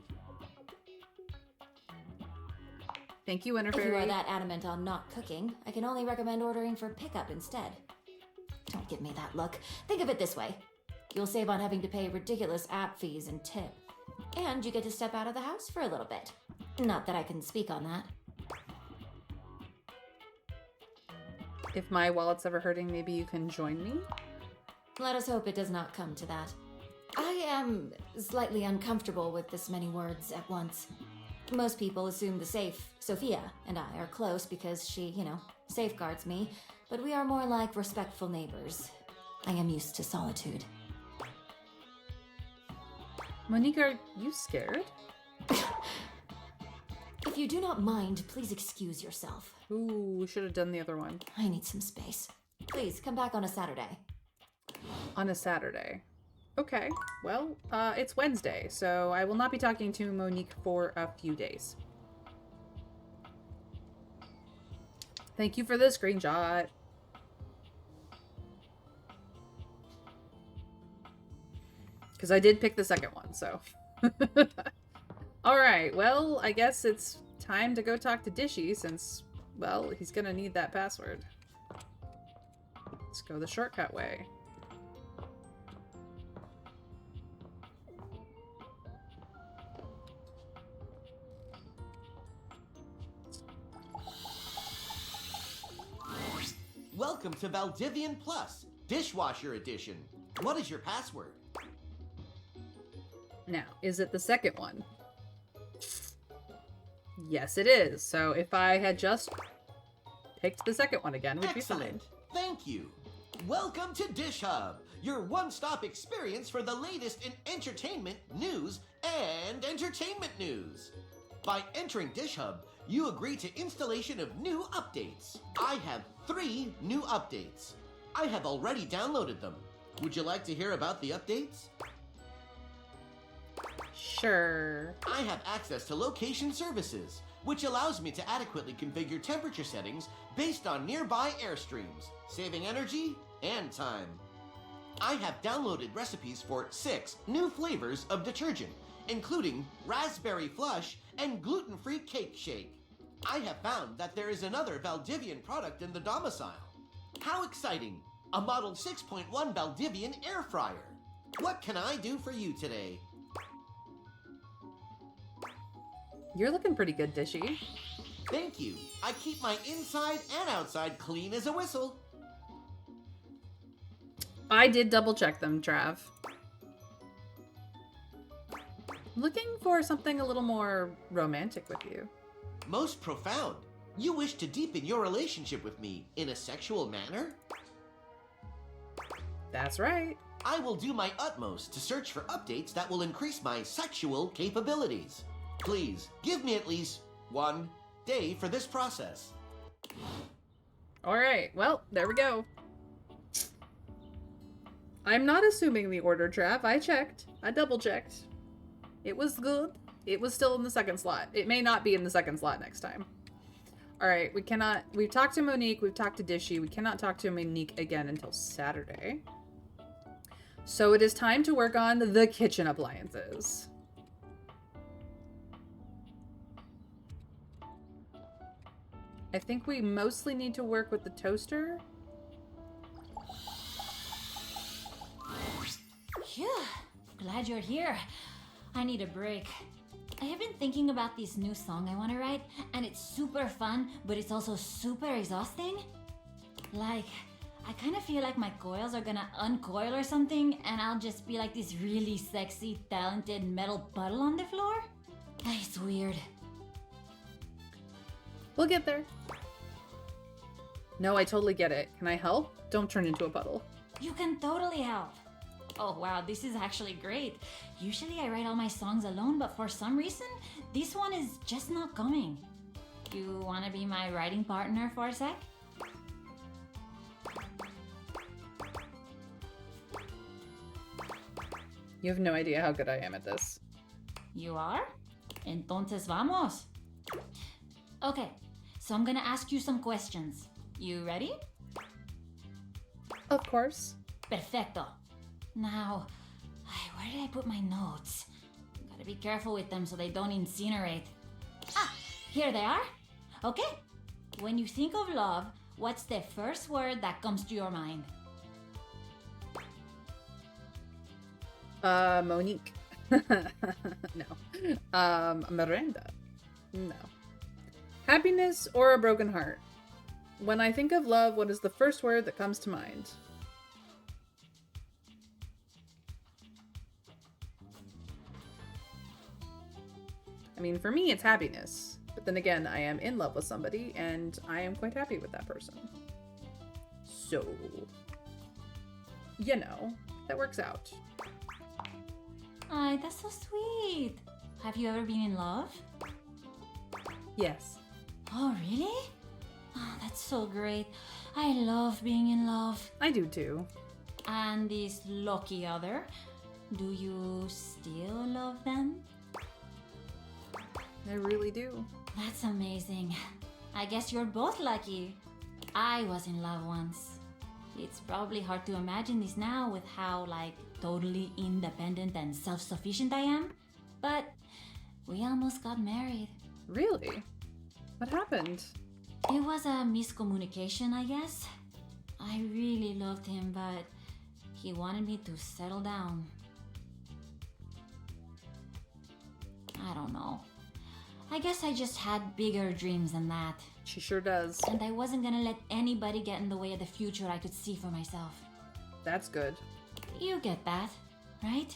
Thank you, Winterfairy. If you are that adamant on not cooking, I can only recommend ordering for pickup instead. Don't give me that look. Think of it this way. You'll save on having to pay ridiculous app fees and tip. And you get to step out of the house for a little bit. Not that I can speak on that. If my wallet's ever hurting, maybe you can join me? Let us hope it does not come to that. I am slightly uncomfortable with this many words at once. Most people assume the safe, Sophia, and I are close because she, safeguards me, but we are more like respectful neighbors. I am used to solitude. Monique, are you scared? If you do not mind, please excuse yourself. Ooh, we should have done the other one. I need some space. Please, come back on a Saturday. On a Saturday. Okay, well, it's Wednesday, so I will not be talking to Monique for a few days. Thank you for the screenshot. Because I did pick the second one, so. Alright, well, I guess it's time to go talk to Dishy since, well, he's gonna need that password. Let's go the shortcut way. Welcome to Valdivian Plus, Dishwasher Edition. What is your password? Now, is it the second one? Yes, it is. So if I had just picked the second one again, we'd be fine. Excellent. Thank you. Welcome to Dish Hub, your one-stop experience for the latest in entertainment, news, and entertainment news. By entering Dish Hub, you agree to installation of new updates. I have 3 new updates. I have already downloaded them. Would you like to hear about the updates? Sure. I have access to location services, which allows me to adequately configure temperature settings based on nearby airstreams, saving energy and time. I have downloaded recipes for 6 new flavors of detergent, including raspberry flush and gluten-free cake shake. I have found that there is another Valdivian product in the domicile. How exciting! A Model 6.1 Valdivian air fryer. What can I do for you today? You're looking pretty good, Dishy. Thank you. I keep my inside and outside clean as a whistle. I did double check them, Trav. Looking for something a little more romantic with you. Most profound. You wish to deepen your relationship with me in a sexual manner? That's right. I will do my utmost to search for updates that will increase my sexual capabilities. Please, give me at least 1 day for this process. Alright, well, there we go. I'm not assuming the order, Trav. I checked. I double checked. It was good. It was still in the second slot. It may not be in the second slot next time. Alright, we've talked to Monique, we've talked to Dishy. We cannot talk to Monique again until Saturday. So it is time to work on the kitchen appliances. I think we mostly need to work with the toaster. Phew. Glad you're here. I need a break. I have been thinking about this new song I want to write, and it's super fun, but it's also super exhausting. Like, I kind of feel like my coils are gonna uncoil or something, and I'll just be like this really sexy, talented metal puddle on the floor. It's weird. We'll get there. No, I totally get it. Can I help? Don't turn into a puddle. You can totally help. Oh wow, this is actually great. Usually I write all my songs alone, but for some reason, this one is just not coming. You wanna be my writing partner for a sec? You have no idea how good I am at this. You are? Entonces vamos. Okay, so I'm gonna ask you some questions. You ready? Of course. Perfecto. Now, where did I put my notes? Gotta be careful with them so they don't incinerate. Ah, here they are. Okay. When you think of love, what's the first word that comes to your mind? Monique. No. Miranda. No. Happiness or a broken heart? When I think of love, what is the first word that comes to mind? I mean, for me, it's happiness. But then again, I am in love with somebody, and I am quite happy with that person. So, you know, that works out. Ay, that's so sweet. Have you ever been in love? Yes. Oh, really? Oh, that's so great. I love being in love. I do too. And this lucky other, do you still love them? I really do. That's amazing. I guess you're both lucky. I was in love once. It's probably hard to imagine this now with how, like, totally independent and self-sufficient I am. But we almost got married. Really? What happened? It was a miscommunication, I guess. I really loved him, but he wanted me to settle down. I don't know. I guess I just had bigger dreams than that. She sure does. And I wasn't gonna let anybody get in the way of the future I could see for myself. That's good. You get that, right?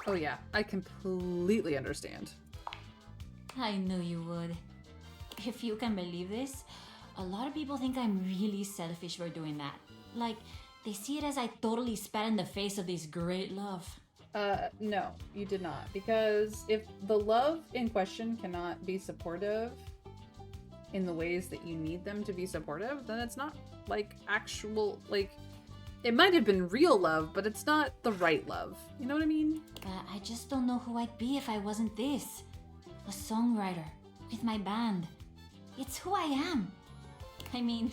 Oh yeah, I completely understand. I knew you would. If you can believe this, a lot of people think I'm really selfish for doing that. Like, they see it as I totally spat in the face of this great love. No, you did not. Because if the love in question cannot be supportive in the ways that you need them to be supportive, then it's not, like, actual, like, it might have been real love, but it's not the right love. You know what I mean? I just don't know who I'd be if I wasn't this. A songwriter, with my band. It's who I am. I mean,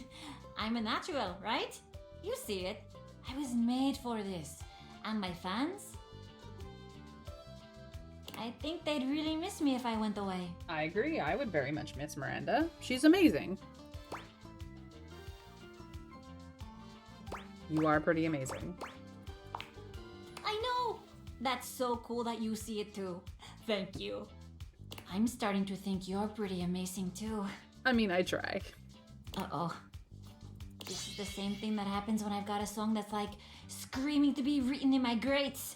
I'm a natural, right? You see it. I was made for this. And my fans? I think they'd really miss me if I went away. I agree. I would very much miss Miranda. She's amazing. You are pretty amazing. I know! That's so cool that you see it too. Thank you. I'm starting to think you're pretty amazing too. I mean, I try. Uh-oh. This is the same thing that happens when I've got a song that's like screaming to be written in my grates.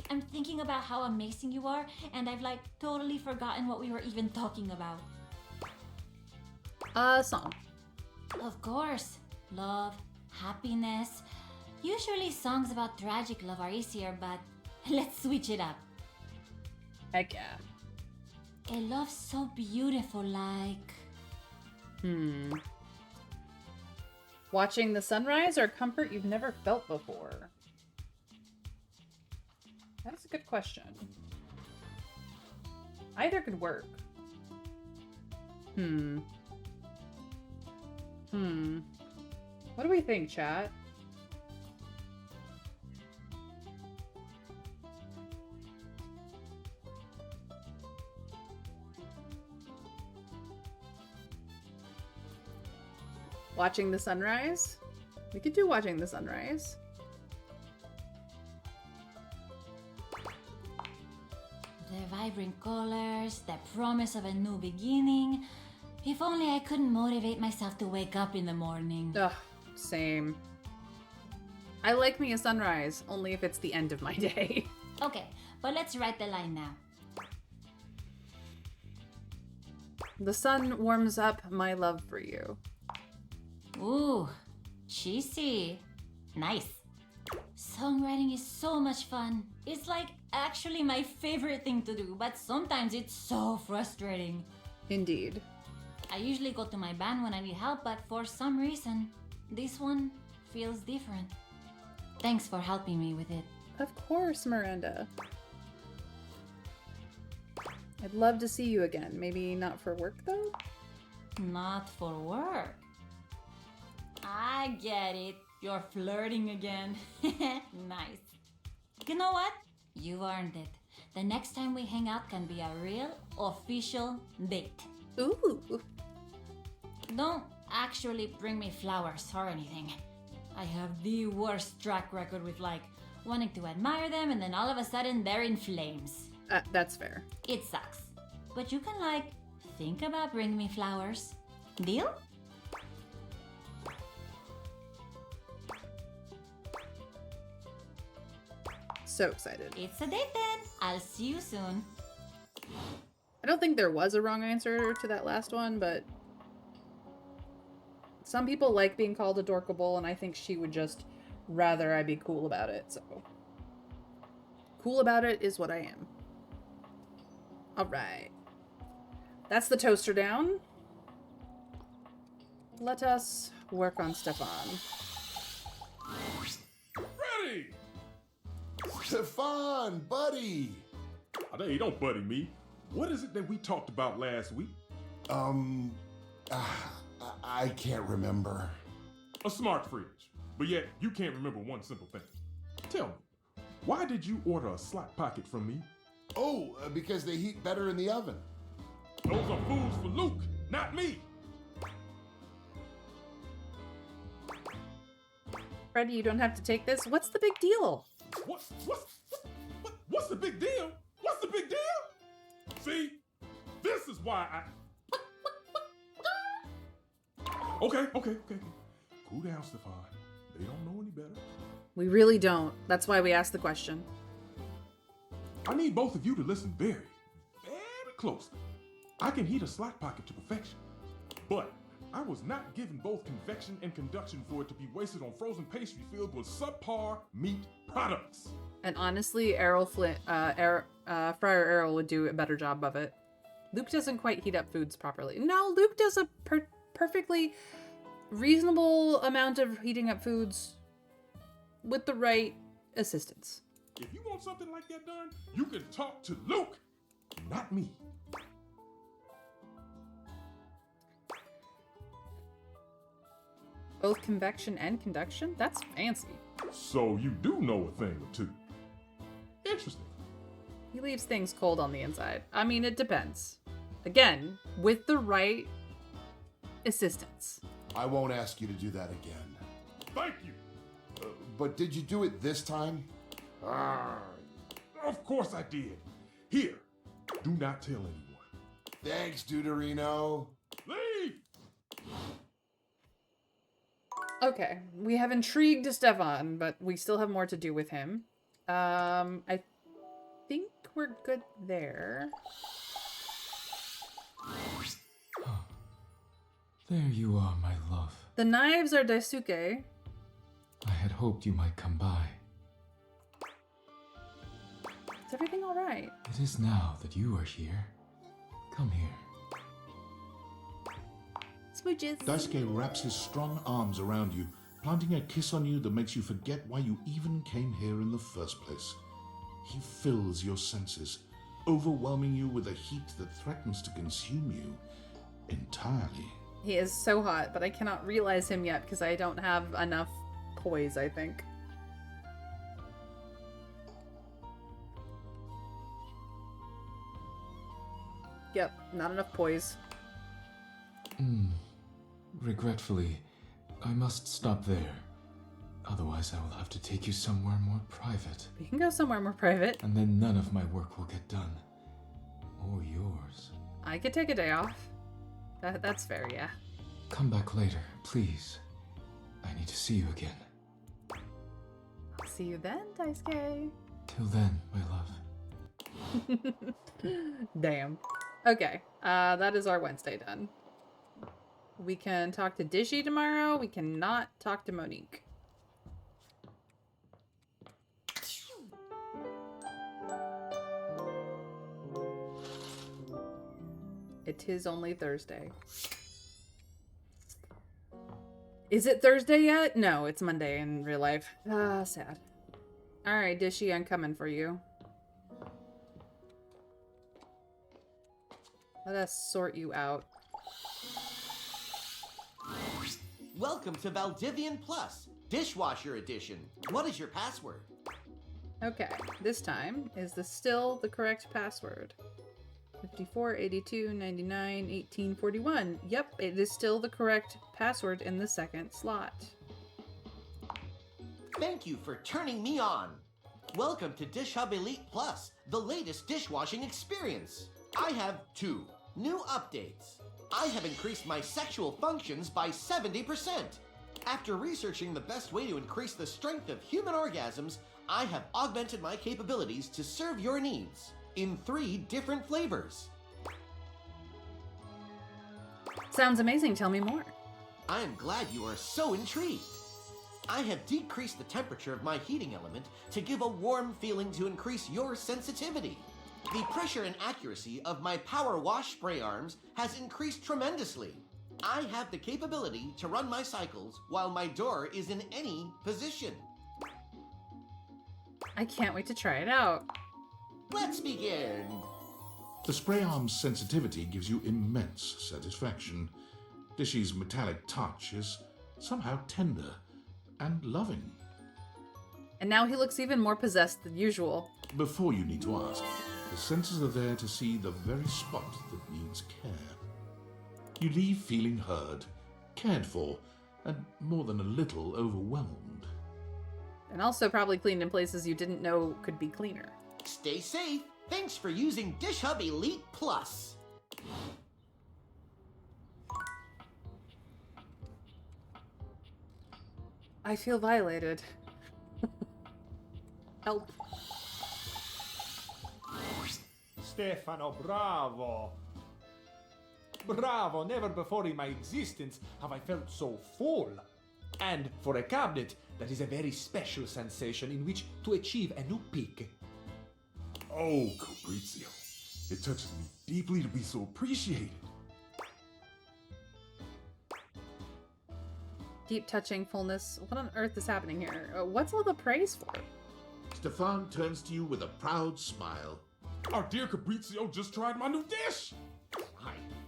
I'm thinking about how amazing you are, and I've like totally forgotten what we were even talking about. Song. Of course. Love, happiness. Usually songs about tragic love are easier, but let's switch it up. Heck yeah. A love so beautiful, like... Watching the sunrise or comfort you've never felt before? That's a good question. Either could work. What do we think, chat? Watching the sunrise? We could do watching the sunrise. vibrant colors, the promise of a new beginning. If only I couldn't motivate myself to wake up in the morning. Ugh, same. I like me a sunrise, only if it's the end of my day. Okay, but let's write the line now. The sun warms up my love for you. Ooh, cheesy. Nice. Songwriting is so much fun. It's like actually my favorite thing to do, but sometimes it's so frustrating. Indeed. I usually go to my band when I need help, but for some reason, this one feels different. Thanks for helping me with it. Of course, Miranda. I'd love to see you again. Maybe not for work, though? Not for work. I get it. You're flirting again. Nice. You know what? You earned it. The next time we hang out can be a real, official date. Ooh. Don't actually bring me flowers or anything. I have the worst track record with wanting to admire them and then all of a sudden they're in flames. That's fair. It sucks. But you can think about bringing me flowers. Deal? So excited. It's a date then. I'll see you soon. I don't think there was a wrong answer to that last one, but some people like being called adorkable, and I think she would just rather I be cool about it, so. Cool about it is what I am. Alright. That's the toaster down. Let us work on Stefan. Freddy! Stefan, buddy! Oh, hey, don't buddy me. What is it that we talked about last week? I can't remember. A smart fridge. But yet, you can't remember one simple thing. Tell me, why did you order a slot pocket from me? Oh, because they heat better in the oven. Those are foods for Luke, not me. Freddy, you don't have to take this. What's the big deal? What's the big deal? What's the big deal? See, this is why Okay. Cool down, Stefan. They don't know any better. We really don't. That's why we asked the question. I need both of you to listen very, very closely. I can heat a slot pocket to perfection, but I was not given both convection and conduction for it to be wasted on frozen pastry filled with subpar meat products. And honestly, Friar Errol would do a better job of it. Luke doesn't quite heat up foods properly. No, Luke does a perfectly reasonable amount of heating up foods with the right assistance. If you want something like that done, you can talk to Luke, not me. Both convection and conduction? That's fancy. So you do know a thing or two. Interesting. He leaves things cold on the inside. I mean, it depends. Again, with the right assistance. I won't ask you to do that again. Thank you. But did you do it this time? Of course I did. Here, do not tell anyone. Thanks, Deuterino. Leave! Okay, we have intrigued Stefan, but we still have more to do with him. I think we're good there. There you are, my love. The knives are Daisuke. I had hoped you might come by. Is everything alright? It is now that you are here. Come here. Smooches. Daisuke wraps his strong arms around you, planting a kiss on you that makes you forget why you even came here in the first place. He fills your senses, overwhelming you with a heat that threatens to consume you entirely. He is so hot, but I cannot realize him yet because I don't have enough poise, I think. Yep, not enough poise. Regretfully, I must stop there. Otherwise, I will have to take you somewhere more private. We can go somewhere more private. And then none of my work will get done. or yours. I could take a day off. That's fair, yeah. Come back later, please. I need to see you again. I'll see you then, Daisuke. Till then, my love. Damn. Okay, that is our Wednesday done. We can talk to Dishy tomorrow. We cannot talk to Monique. It is only Thursday. Is it Thursday yet? No, it's Monday in real life. Ah, sad. Alright, Dishy, I'm coming for you. Let us sort you out. Welcome to Valdivian Plus, Dishwasher Edition. What is your password? Okay, this time, is this still the correct password? 54, 82, 99, 18, 41. Yep, it is still the correct password in the second slot. Thank you for turning me on. Welcome to Dish Hub Elite Plus, the latest dishwashing experience. I have 2 new updates. I have increased my sexual functions by 70%. After researching the best way to increase the strength of human orgasms, I have augmented my capabilities to serve your needs in 3 different flavors. Sounds amazing. Tell me more. I am glad you are so intrigued. I have decreased the temperature of my heating element to give a warm feeling to increase your sensitivity. The pressure and accuracy of my power wash spray arms has increased tremendously. I have the capability to run my cycles while my door is in any position. I can't wait to try it out. Let's begin. The spray arm's sensitivity gives you immense satisfaction. Dishy's metallic touch is somehow tender and loving. And now he looks even more possessed than usual. Before you need to ask, the sensors are there to see the very spot that needs care. You leave feeling heard, cared for, and more than a little overwhelmed. And also probably cleaned in places you didn't know could be cleaner. Stay safe. Thanks for using Dish Hub Elite Plus. I feel violated. Help. Stefano, bravo! Bravo! Never before in my existence have I felt so full. And for a cabinet, that is a very special sensation in which to achieve a new peak. Oh, Fabrizio. It touches me deeply to be so appreciated. Deep touching fullness. What on earth is happening here? What's all the praise for? Stefan turns to you with a proud smile. Our dear Fabrizio just tried my new dish.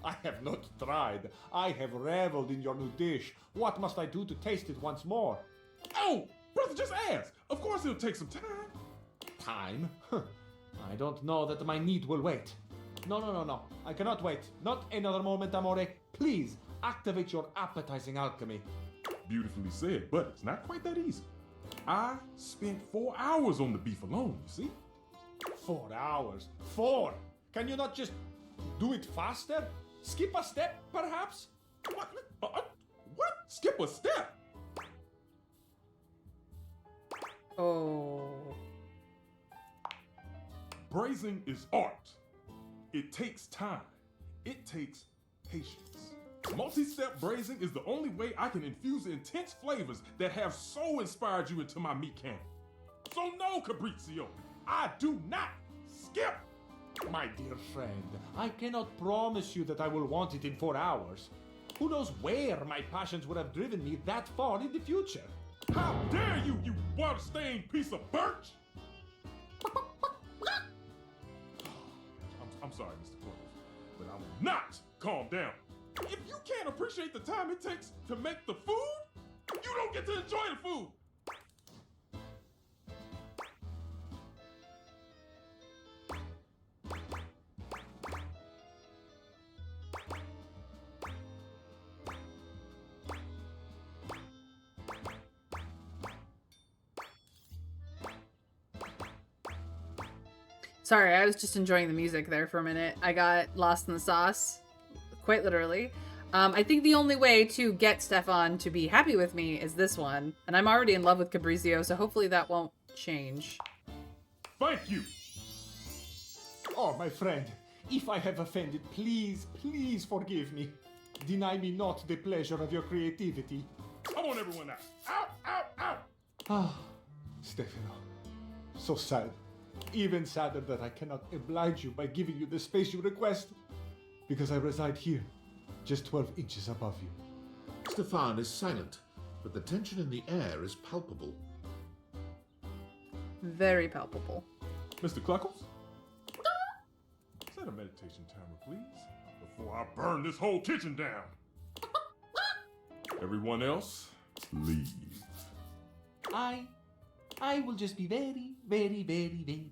I have not tried. I have reveled in your new dish. What must I do to taste it once more? Oh, brother, just ask. Of course it'll take some time. Time? I don't know that my need will wait. No. I cannot wait. Not another moment, amore. Please, activate your appetizing alchemy. Beautifully said, but it's not quite that easy. I spent 4 hours on the beef alone, you see? 4 hours? 4? Can you not just do it faster? Skip a step, perhaps? What? Skip a step? Oh. Braising is art. It takes time. It takes patience. Multi-step braising is the only way I can infuse intense flavors that have so inspired you into my meat cannon. So no, Fabrizio, I do not skip. My dear friend, I cannot promise you that I will want it in 4 hours. Who knows where my passions would have driven me that far in the future? How dare you, you water-stained piece of birch! I'm sorry, Mr. Close, but I will not calm down. If you can't appreciate the time it takes to make the food, you don't get to enjoy the food. Sorry, I was just enjoying the music there for a minute. I got lost in the sauce, quite literally. I think the only way to get Stefan to be happy with me is this one. And I'm already in love with Fabrizio, so hopefully that won't change. Thank you. Oh, my friend, if I have offended, please, please forgive me. Deny me not the pleasure of your creativity. I want everyone out. Out, out, out. Ah, Stefano. So sad. Even sadder that I cannot oblige you by giving you the space you request. Because I reside here, just 12 inches above you. Stefan is silent, but the tension in the air is palpable. Very palpable. Mr. Cluckles? Set a meditation timer, please, before I burn this whole kitchen down. Everyone else, leave. I will just be very, very, very, very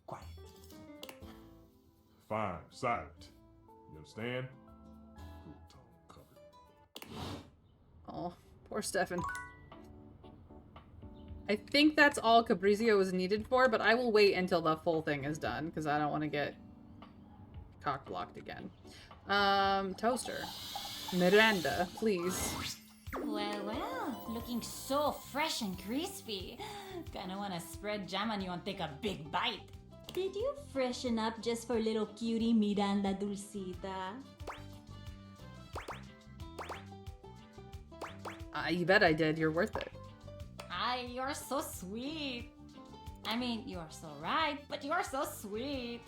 quiet. Fine, silent. You understand? Futon covered. Oh, poor Stefan. I think that's all Fabrizio was needed for, but I will wait until the full thing is done, because I don't want to get cock-blocked again. Toaster. Miranda, please. Well, looking so fresh and crispy. Kinda wanna spread jam on you and take a big bite. Did you freshen up just for little cutie Miranda Dulcita? You bet I did. You're worth it. You're so sweet. I mean, you're so right, but you're so sweet.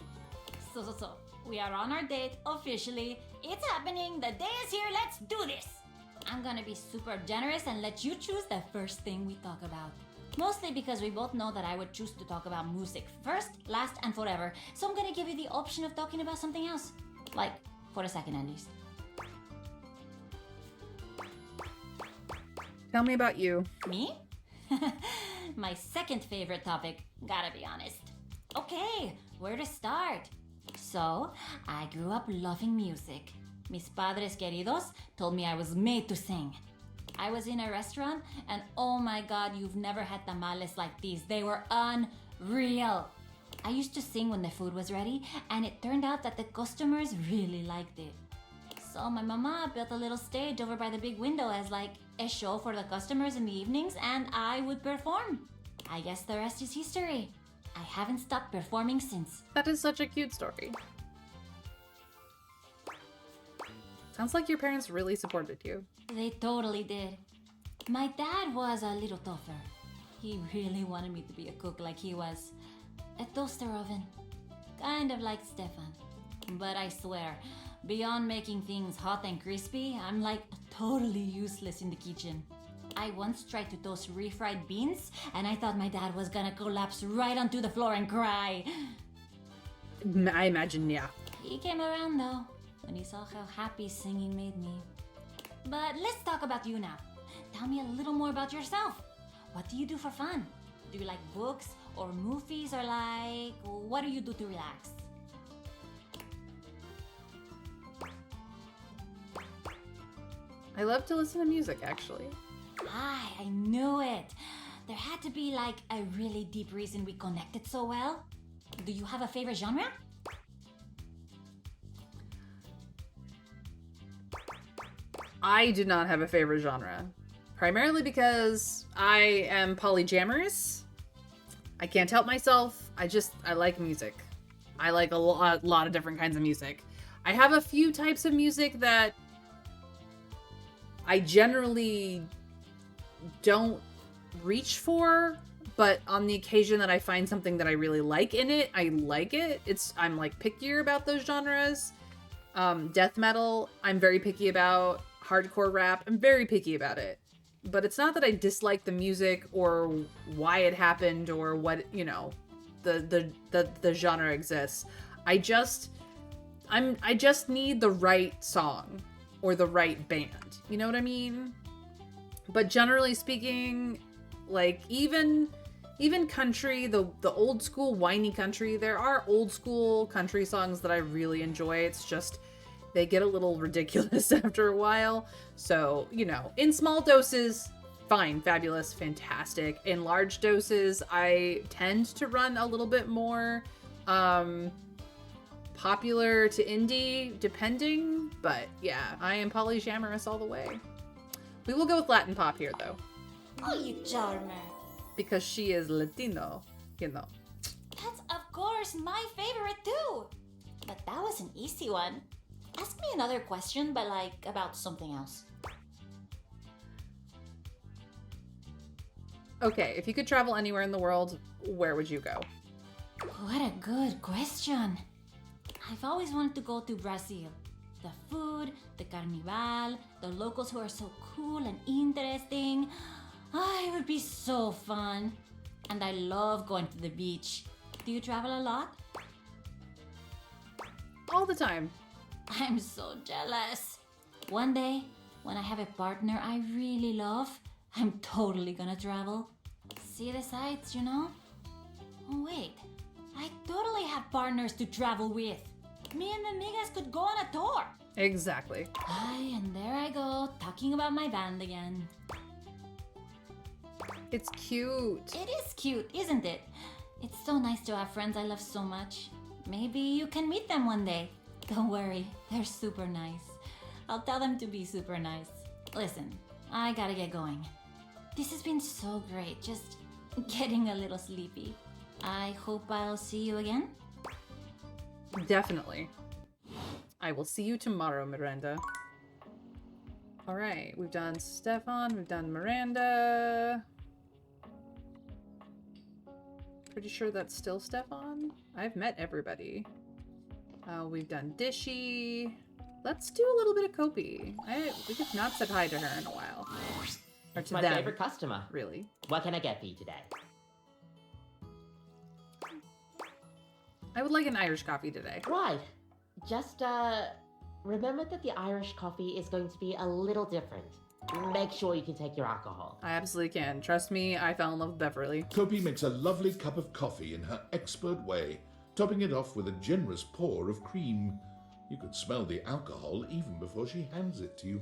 So, we are on our date officially. It's happening. The day is here. Let's do this. I'm gonna be super generous and let you choose the first thing we talk about. Mostly because we both know that I would choose to talk about music first, last, and forever. So I'm gonna give you the option of talking about something else. Like, for a second at least. Tell me about you. Me? My second favorite topic, gotta be honest. Okay, where to start? So, I grew up loving music. Mis padres queridos told me I was made to sing. I was in a restaurant and oh my god, you've never had tamales like these. They were unreal. I used to sing when the food was ready and it turned out that the customers really liked it. So my mama built a little stage over by the big window as like a show for the customers in the evenings and I would perform. I guess the rest is history. I haven't stopped performing since. That is such a cute story. Sounds like your parents really supported you. They totally did. My dad was a little tougher. He really wanted me to be a cook like he was. A toaster oven. Kind of like Stefan. But I swear, beyond making things hot and crispy, I'm like totally useless in the kitchen. I once tried to toast refried beans, and I thought my dad was gonna collapse right onto the floor and cry. I imagine, yeah. He came around though, when he saw how happy singing made me. But let's talk about you now. Tell me a little more about yourself. What do you do for fun? Do you like books or movies or like, what do you do to relax? I love to listen to music, actually. I knew it. There had to be like a really deep reason we connected so well. Do you have a favorite genre? I do not have a favorite genre. Primarily because I am polyamorous. I can't help myself. I like music. I like a lot of different kinds of music. I have a few types of music that I generally don't reach for, but on the occasion that I find something that I really like in it, I like it. I'm like pickier about those genres. Death metal, I'm very picky about. Hardcore rap, I'm very picky about it. But it's not that I dislike the music or why it happened or what, you know, the genre exists. I just need the right song or the right band. You know what I mean? But generally speaking, like even country, the old school whiny country, there are old school country songs that I really enjoy. It's just they get a little ridiculous after a while. So, you know, in small doses, fine, fabulous, fantastic. In large doses, I tend to run a little bit more Popular to indie, depending, but yeah, I am polyamorous all the way. We will go with Latin pop here, though. Oh, you charmer. Because she is Latino, you know. That's, of course, my favorite too. But that was an easy one. Ask me another question, but like about something else. Okay, if you could travel anywhere in the world, where would you go? What a good question. I've always wanted to go to Brazil. The food, the carnival, the locals who are so cool and interesting. It would be so fun. And I love going to the beach. Do you travel a lot? All the time. I'm so jealous. One day, when I have a partner I really love, I'm totally gonna travel. See the sights, you know? Oh wait, I totally have partners to travel with. Me and amigas could go on a tour. Exactly. Aye, and there I go, talking about my band again. It's cute. It is cute, isn't it? It's so nice to have friends I love so much. Maybe you can meet them one day. Don't worry, they're super nice. I'll tell them to be super nice. Listen, I gotta get going. This has been so great, just getting a little sleepy. I hope I'll see you again. Definitely. I will see you tomorrow, Miranda. Alright, we've done Stefan, we've done Miranda. Pretty sure that's still Stefan. I've met everybody. We've done Dishy. Let's do a little bit of Kopi. We have not said hi to her in a while. Or It's to my them, favorite customer. really. What can I get for you today? I would like an Irish coffee today. Right. Just, remember that the Irish coffee is going to be a little different. Make sure you can take your alcohol. I absolutely can. Trust me, I fell in love with Beverly. Kopi makes a lovely cup of coffee in her expert way, topping it off with a generous pour of cream. You could smell the alcohol even before she hands it to you.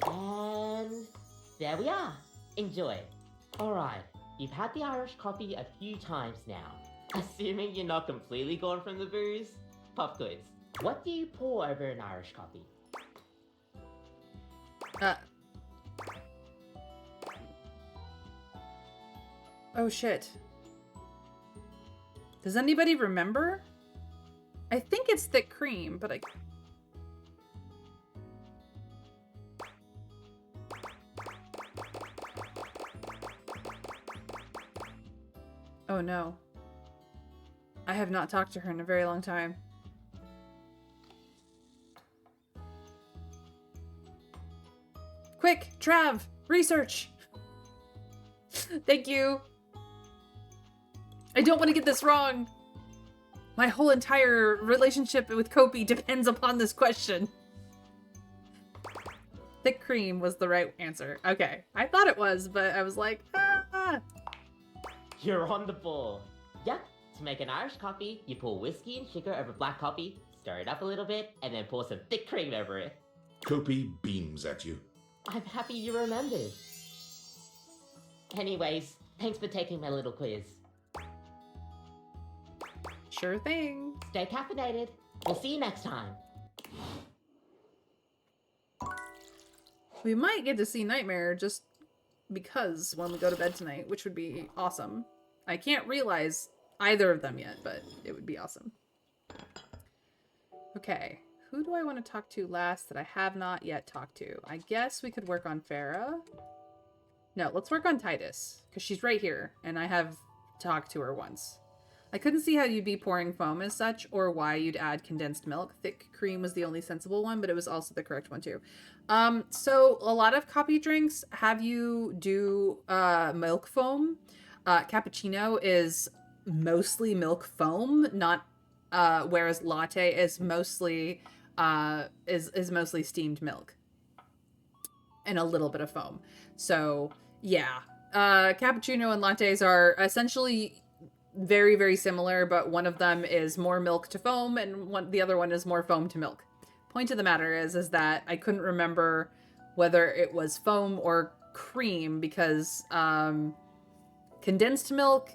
And there we are. Enjoy. Alright, you've had the Irish coffee a few times now. Assuming you're not completely gone from the booze, pop quiz. What do you pour over an Irish coffee? Oh shit. Does anybody remember? I think it's thick cream, but I... Oh no. I have not talked to her in a very long time. Quick, Trav, research. Thank you. I don't want to get this wrong. My whole entire relationship with Kopi depends upon this question. Thick cream was the right answer. Okay, I thought it was, but I was like, ah. You're on the ball. Yep, to make an Irish coffee, you pour whiskey and sugar over black coffee, stir it up a little bit, and then pour some thick cream over it. Kopi beams at you. I'm happy you remembered. Anyways, thanks for taking my little quiz. Sure thing. Stay caffeinated. We'll see you next time. We might get to see Nightmare just because when we go to bed tonight, which would be awesome. I can't realize either of them yet, but it would be awesome. Okay, who do I want to talk to last that I have not yet talked to? I guess we could work on Farah. No, let's work on Titus, because she's right here, and I have talked to her once. I couldn't see how you'd be pouring foam as such, or why you'd add condensed milk. Thick cream was the only sensible one, but it was also the correct one too. So a lot of coffee drinks have you do milk foam. Cappuccino is mostly milk foam, not whereas latte is mostly mostly steamed milk and a little bit of foam. So yeah, cappuccino and lattes are essentially very, very similar, but one of them is more milk to foam and the other one is more foam to milk. Point of the matter is that I couldn't remember whether it was foam or cream because condensed milk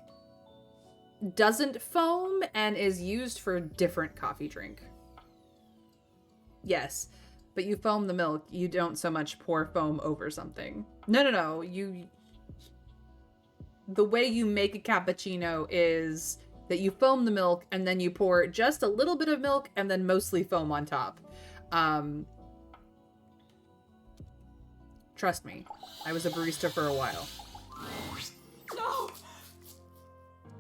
doesn't foam and is used for a different coffee drink. Yes, but you foam the milk. You don't so much pour foam over something. No. The way you make a cappuccino is that you foam the milk and then you pour just a little bit of milk and then mostly foam on top. Trust me, I was a barista for a while. No!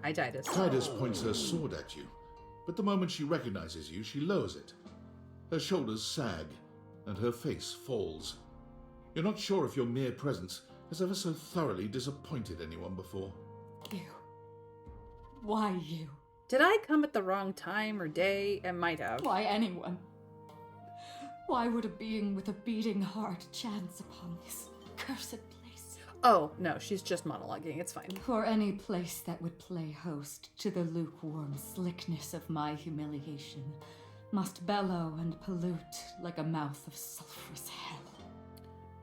Hi, Titus. Titus points her sword at you, but the moment she recognizes you, she lowers it. Her shoulders sag, and her face falls. You're not sure if your mere presence has ever so thoroughly disappointed anyone before. You. Why you? Did I come at the wrong time or day? It might have. Why anyone? Why would a being with a beating heart chance upon this cursed place? Oh, no, she's just monologuing. It's fine. For any place that would play host to the lukewarm slickness of my humiliation must bellow and pollute like a mouth of sulphurous hell.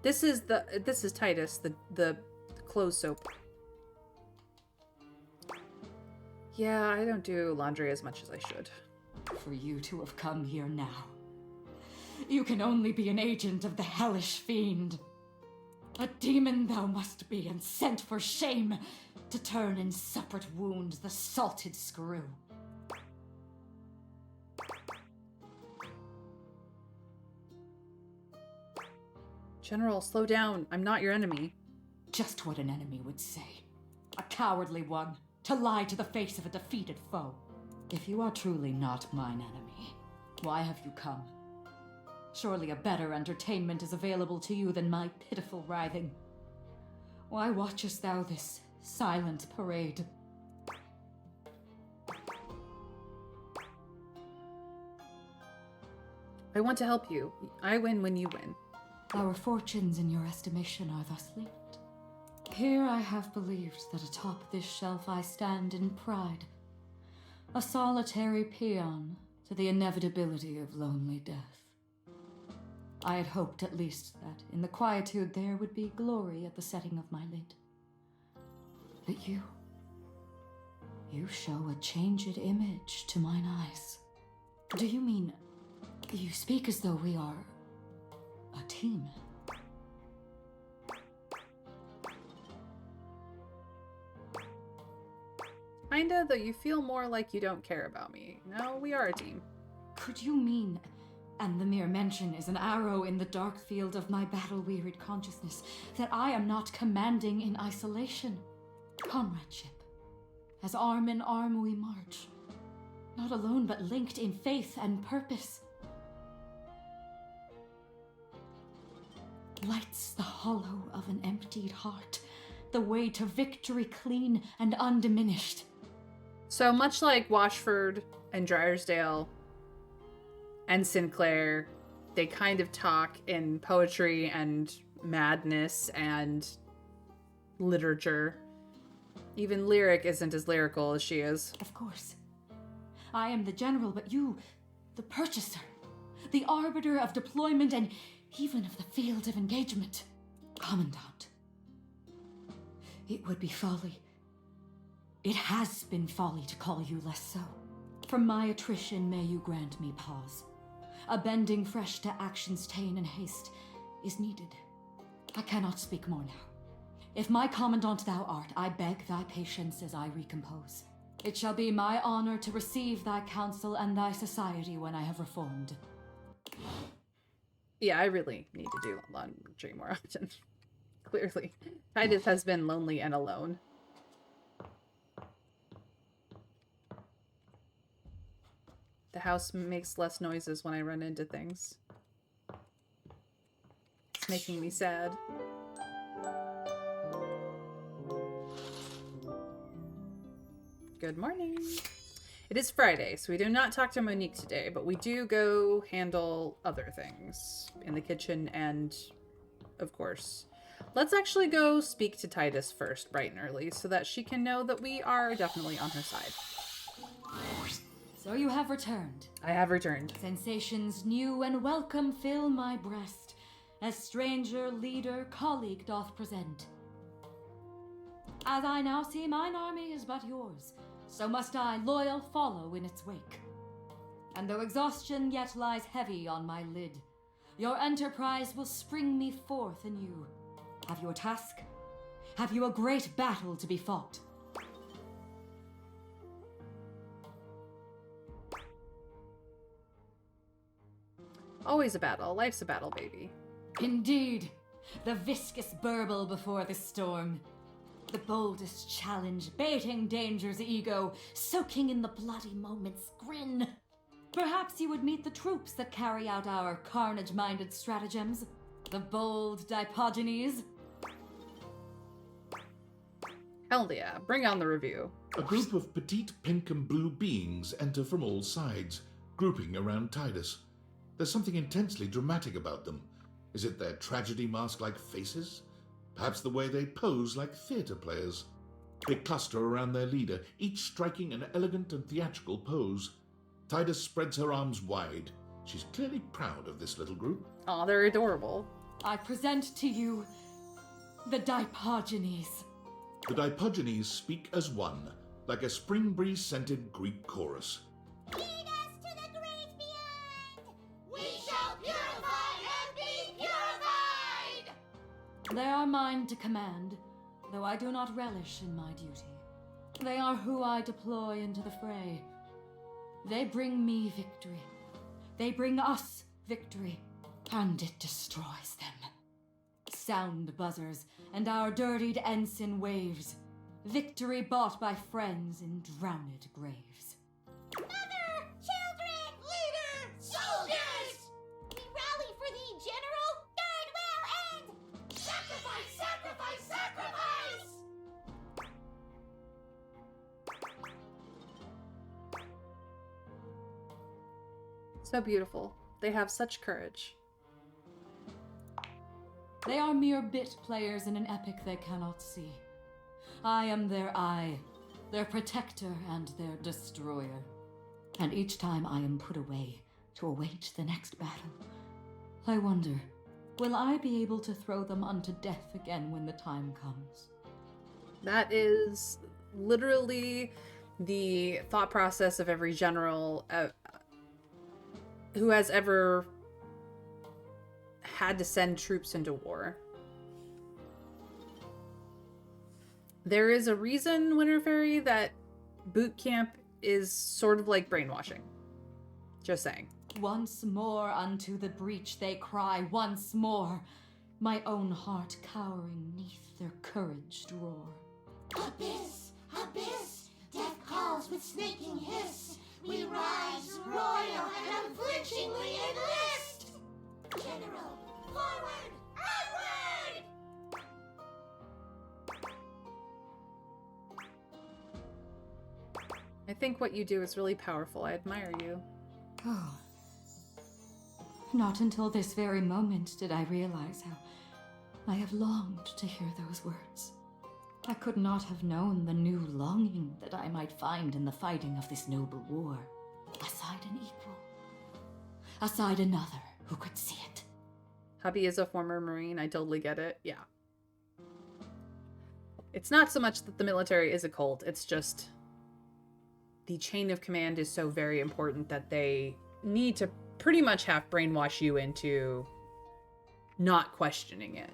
This is Titus, the clothes soap. Yeah, I don't do laundry as much as I should. For you to have come here now, you can only be an agent of the hellish fiend. A demon thou must be, and sent for shame to turn in separate wounds the salted screw. General, slow down. I'm not your enemy. Just what an enemy would say. A cowardly one, to lie to the face of a defeated foe. If you are truly not mine enemy, why have you come? Surely a better entertainment is available to you than my pitiful writhing. Why watchest thou this silent parade? I want to help you. I win when you win. Our fortunes in your estimation are thus linked. Here I have believed that atop this shelf I stand in pride, a solitary peon to the inevitability of lonely death. I had hoped at least that in the quietude there would be glory at the setting of my lid. But you show a changed image to mine eyes. Do you mean, you speak as though we are a team? Kinda, though you feel more like you don't care about me. No, we are a team. Could you mean, and the mere mention is an arrow in the dark field of my battle-wearied consciousness, that I am not commanding in isolation? Comradeship. As arm in arm we march. Not alone, but linked in faith and purpose. Lights the hollow of an emptied heart, the way to victory clean and undiminished. So much like Washford and Dryersdale and Sinclair, they kind of talk in poetry and madness and literature. Even Lyric isn't as lyrical as she is. Of course. I am the general, but you, the purchaser, the arbiter of deployment and even of the field of engagement. Commandant. It would be folly. It has been folly to call you less so. From my attrition may you grant me pause. A bending fresh to action's ta'en and haste is needed. I cannot speak more now. If my commandant thou art, I beg thy patience as I recompose. It shall be my honor to receive thy counsel and thy society when I have reformed. Yeah, I really need to do laundry more often. Clearly. Titus has been lonely and alone. The house makes less noises when I run into things. It's making me sad. Good morning. It is Friday, so we do not talk to Monique today, but we do go handle other things in the kitchen and, of course, let's actually go speak to Titus first, bright and early, so that she can know that we are definitely on her side. So you have returned. I have returned. Sensations new and welcome fill my breast, as stranger, leader, colleague doth present. As I now see mine army is but yours, so must I loyal follow in its wake. And though exhaustion yet lies heavy on my lid, your enterprise will spring me forth anew. Have you a task? Have you a great battle to be fought? Always a battle. Life's a battle, baby. Indeed, the viscous burble before the storm. The boldest challenge, baiting danger's ego, soaking in the bloody moment's grin. Perhaps you would meet the troops that carry out our carnage-minded stratagems. The bold Dipogenes. Hell yeah, bring on the review. A group of petite pink and blue beings enter from all sides, grouping around Tidus. There's something intensely dramatic about them. Is it their tragedy mask-like faces? Perhaps the way they pose like theatre players. They cluster around their leader, each striking an elegant and theatrical pose. Tidus spreads her arms wide. She's clearly proud of this little group. Aw, they're adorable. I present to you the Dipogenes. The Dipogenes speak as one, like a spring breeze-scented Greek chorus. Lead us to the great beyond! We shall purify and be purified! They are mine to command, though I do not relish in my duty. They are who I deploy into the fray. They bring me victory. They bring us victory, and it destroys them. Sound buzzers, and our dirtied ensign waves. Victory bought by friends in drowned graves. Mother! Children! Leader! Soldiers! We rally for thee, General! God will end! Sacrifice! Sacrifice! Sacrifice! So beautiful. They have such courage. They are mere bit players in an epic they cannot see. I am their eye, their protector and their destroyer. And each time I am put away to await the next battle, I wonder, will I be able to throw them unto death again when the time comes? That is literally the thought process of every general who has ever had to send troops into war. There is a reason, Winter Fairy, that boot camp is sort of like brainwashing. Just saying. Once more unto the breach they cry, once more, my own heart cowering neath their courage roar. Abyss! Abyss! Death calls with snaking hiss! We rise, royal, and unflinchingly enlist! General, forward! Onward! I think what you do is really powerful. I admire you. Oh. Not until this very moment did I realize how I have longed to hear those words. I could not have known the new longing that I might find in the fighting of this noble war. Aside an equal. Aside another who could see it. Hubby is a former Marine. I totally get it. Yeah. It's not so much that the military is a cult. It's just the chain of command is so very important that they need to pretty much half brainwash you into not questioning it.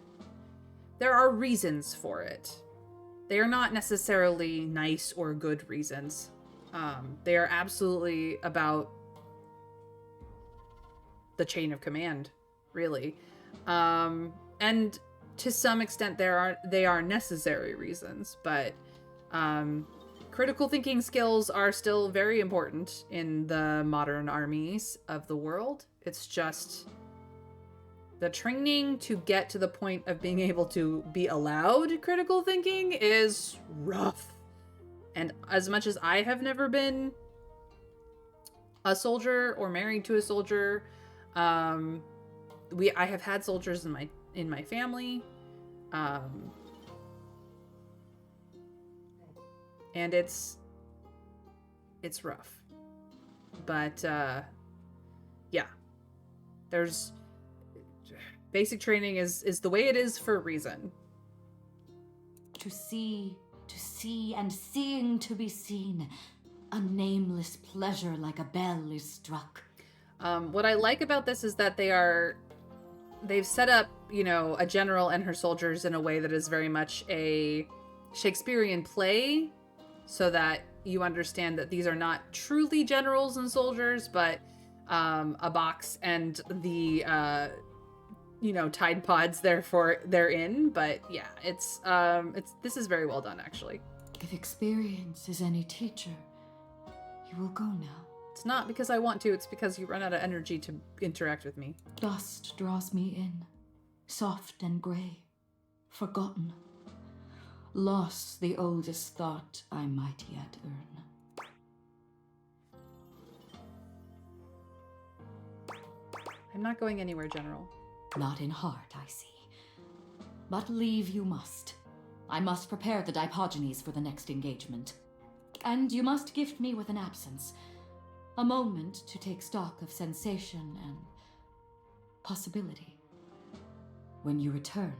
There are reasons for it. They are not necessarily nice or good reasons. They are absolutely about the chain of command, really. And to some extent they are necessary reasons, but critical thinking skills are still very important in the modern armies of the world. It's just the training to get to the point of being able to be allowed critical thinking is rough. And as much as I have never been a soldier or married to a soldier, I have had soldiers in my family, and it's rough. But yeah, Basic training is the way it is for a reason. To see, and seeing to be seen. A nameless pleasure like a bell is struck. What I like about this is that they've set up, you know, a general and her soldiers in a way that is very much a Shakespearean play, so that you understand that these are not truly generals and soldiers, but a box and the you know, Tide Pods they're in. But yeah, this is very well done, actually. If experience is any teacher, you will go now. It's not because I want to, it's because you run out of energy to interact with me. Dust draws me in, soft and grey, forgotten. Loss the oldest thought I might yet earn. I'm not going anywhere, General. Not in heart, I see. But leave you must. I must prepare the Dipogenes for the next engagement. And you must gift me with an absence. A moment to take stock of sensation and possibility. When you return,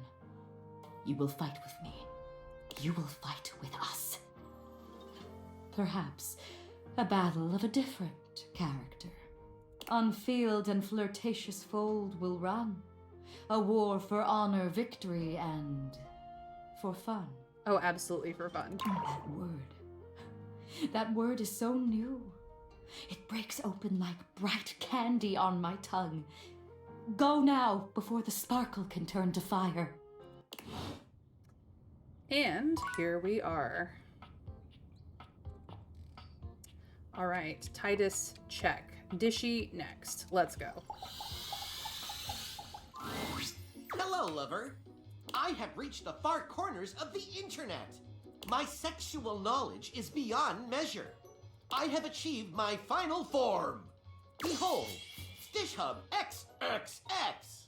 you will fight with me. You will fight with us. Perhaps a battle of a different character. On field and flirtatious fold will run. A war for honor, victory, and for fun. Oh, absolutely for fun. That word is so new. It breaks open like bright candy on my tongue. Go now, before the sparkle can turn to fire. And here we are. All right, Titus, check. Dishy, next. Let's go. Hello, lover. I have reached the far corners of the internet. My sexual knowledge is beyond measure. I have achieved my final form. Behold, Dish Hub XXX.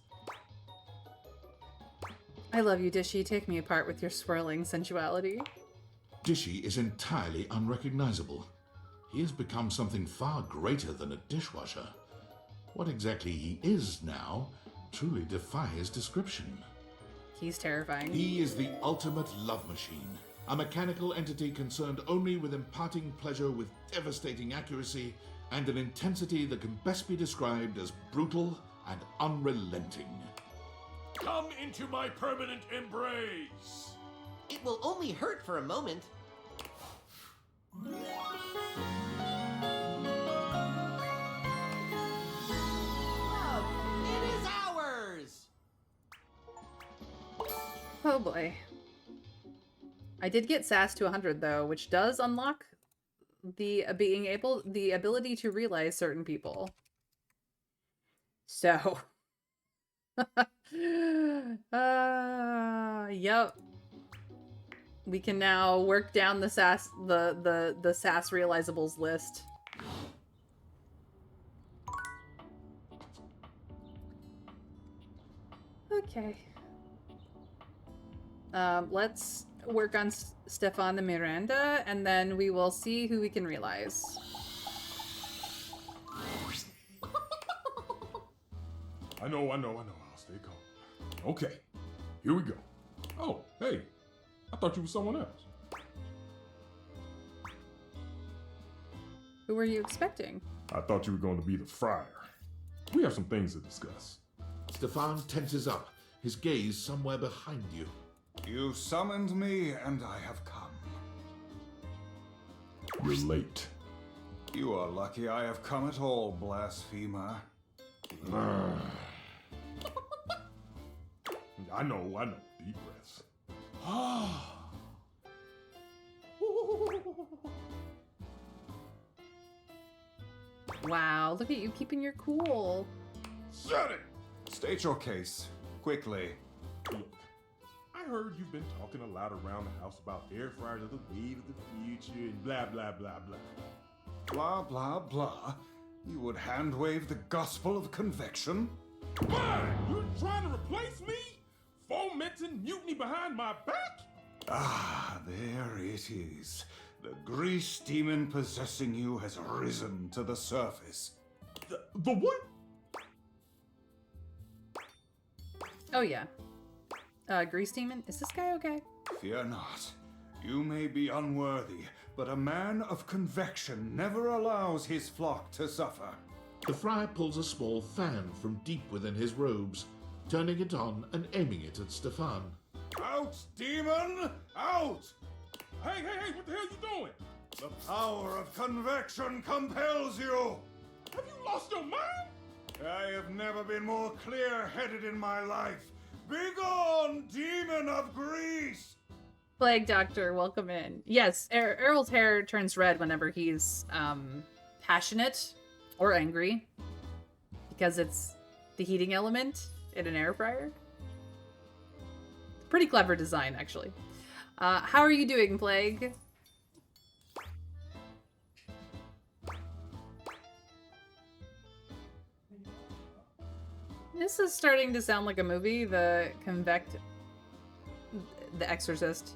I love you, Dishy. Take me apart with your swirling sensuality. Dishy is entirely unrecognizable. He has become something far greater than a dishwasher. What exactly he is now truly defies description. He's terrifying. He is the ultimate love machine, a mechanical entity concerned only with imparting pleasure with devastating accuracy and an intensity that can best be described as brutal and unrelenting. Come into my permanent embrace! It will only hurt for a moment. Love, it is ours! Oh boy. I did get Sass to 100 though, which does unlock the ability to realize certain people. So, yep. We can now work down the Sass the Sass realizables list. Okay. Let's work on Stefan and Miranda, and then we will see who we can realize. I know. I'll stay calm. Okay, here we go. Oh, hey. I thought you were someone else. Who were you expecting? I thought you were going to be the friar. We have some things to discuss. Stefan tenses up, his gaze somewhere behind you. You summoned me, and I have come. You're late. You are lucky I have come at all, blasphemer. I know. Deep breaths. Wow, look at you keeping your cool. Shut it! State your case, quickly. Look, I heard you've been talking a lot around the house about air fryers of the wave of the future and blah, blah, blah, blah. Blah, blah, blah. You would hand-wave the gospel of convection? Fine! You're trying to replace me? Fomenting mutiny behind my back? Ah, there it is. The grease demon possessing you has risen to the surface. The what? Oh, yeah. Grease Demon, is this guy okay? Fear not. You may be unworthy, but a man of convection never allows his flock to suffer. The friar pulls a small fan from deep within his robes, turning it on and aiming it at Stefan. Out, demon! Out! Hey, what the hell you doing? The power of convection compels you! Have you lost your mind? I have never been more clear-headed in my life. Begone, demon of Greece! Plague Doctor, welcome in. Yes, Errol's hair turns red whenever he's passionate or angry, because it's the heating element in an air fryer. Pretty clever design, actually. How are you doing, Plague? This is starting to sound like a movie, The Exorcist.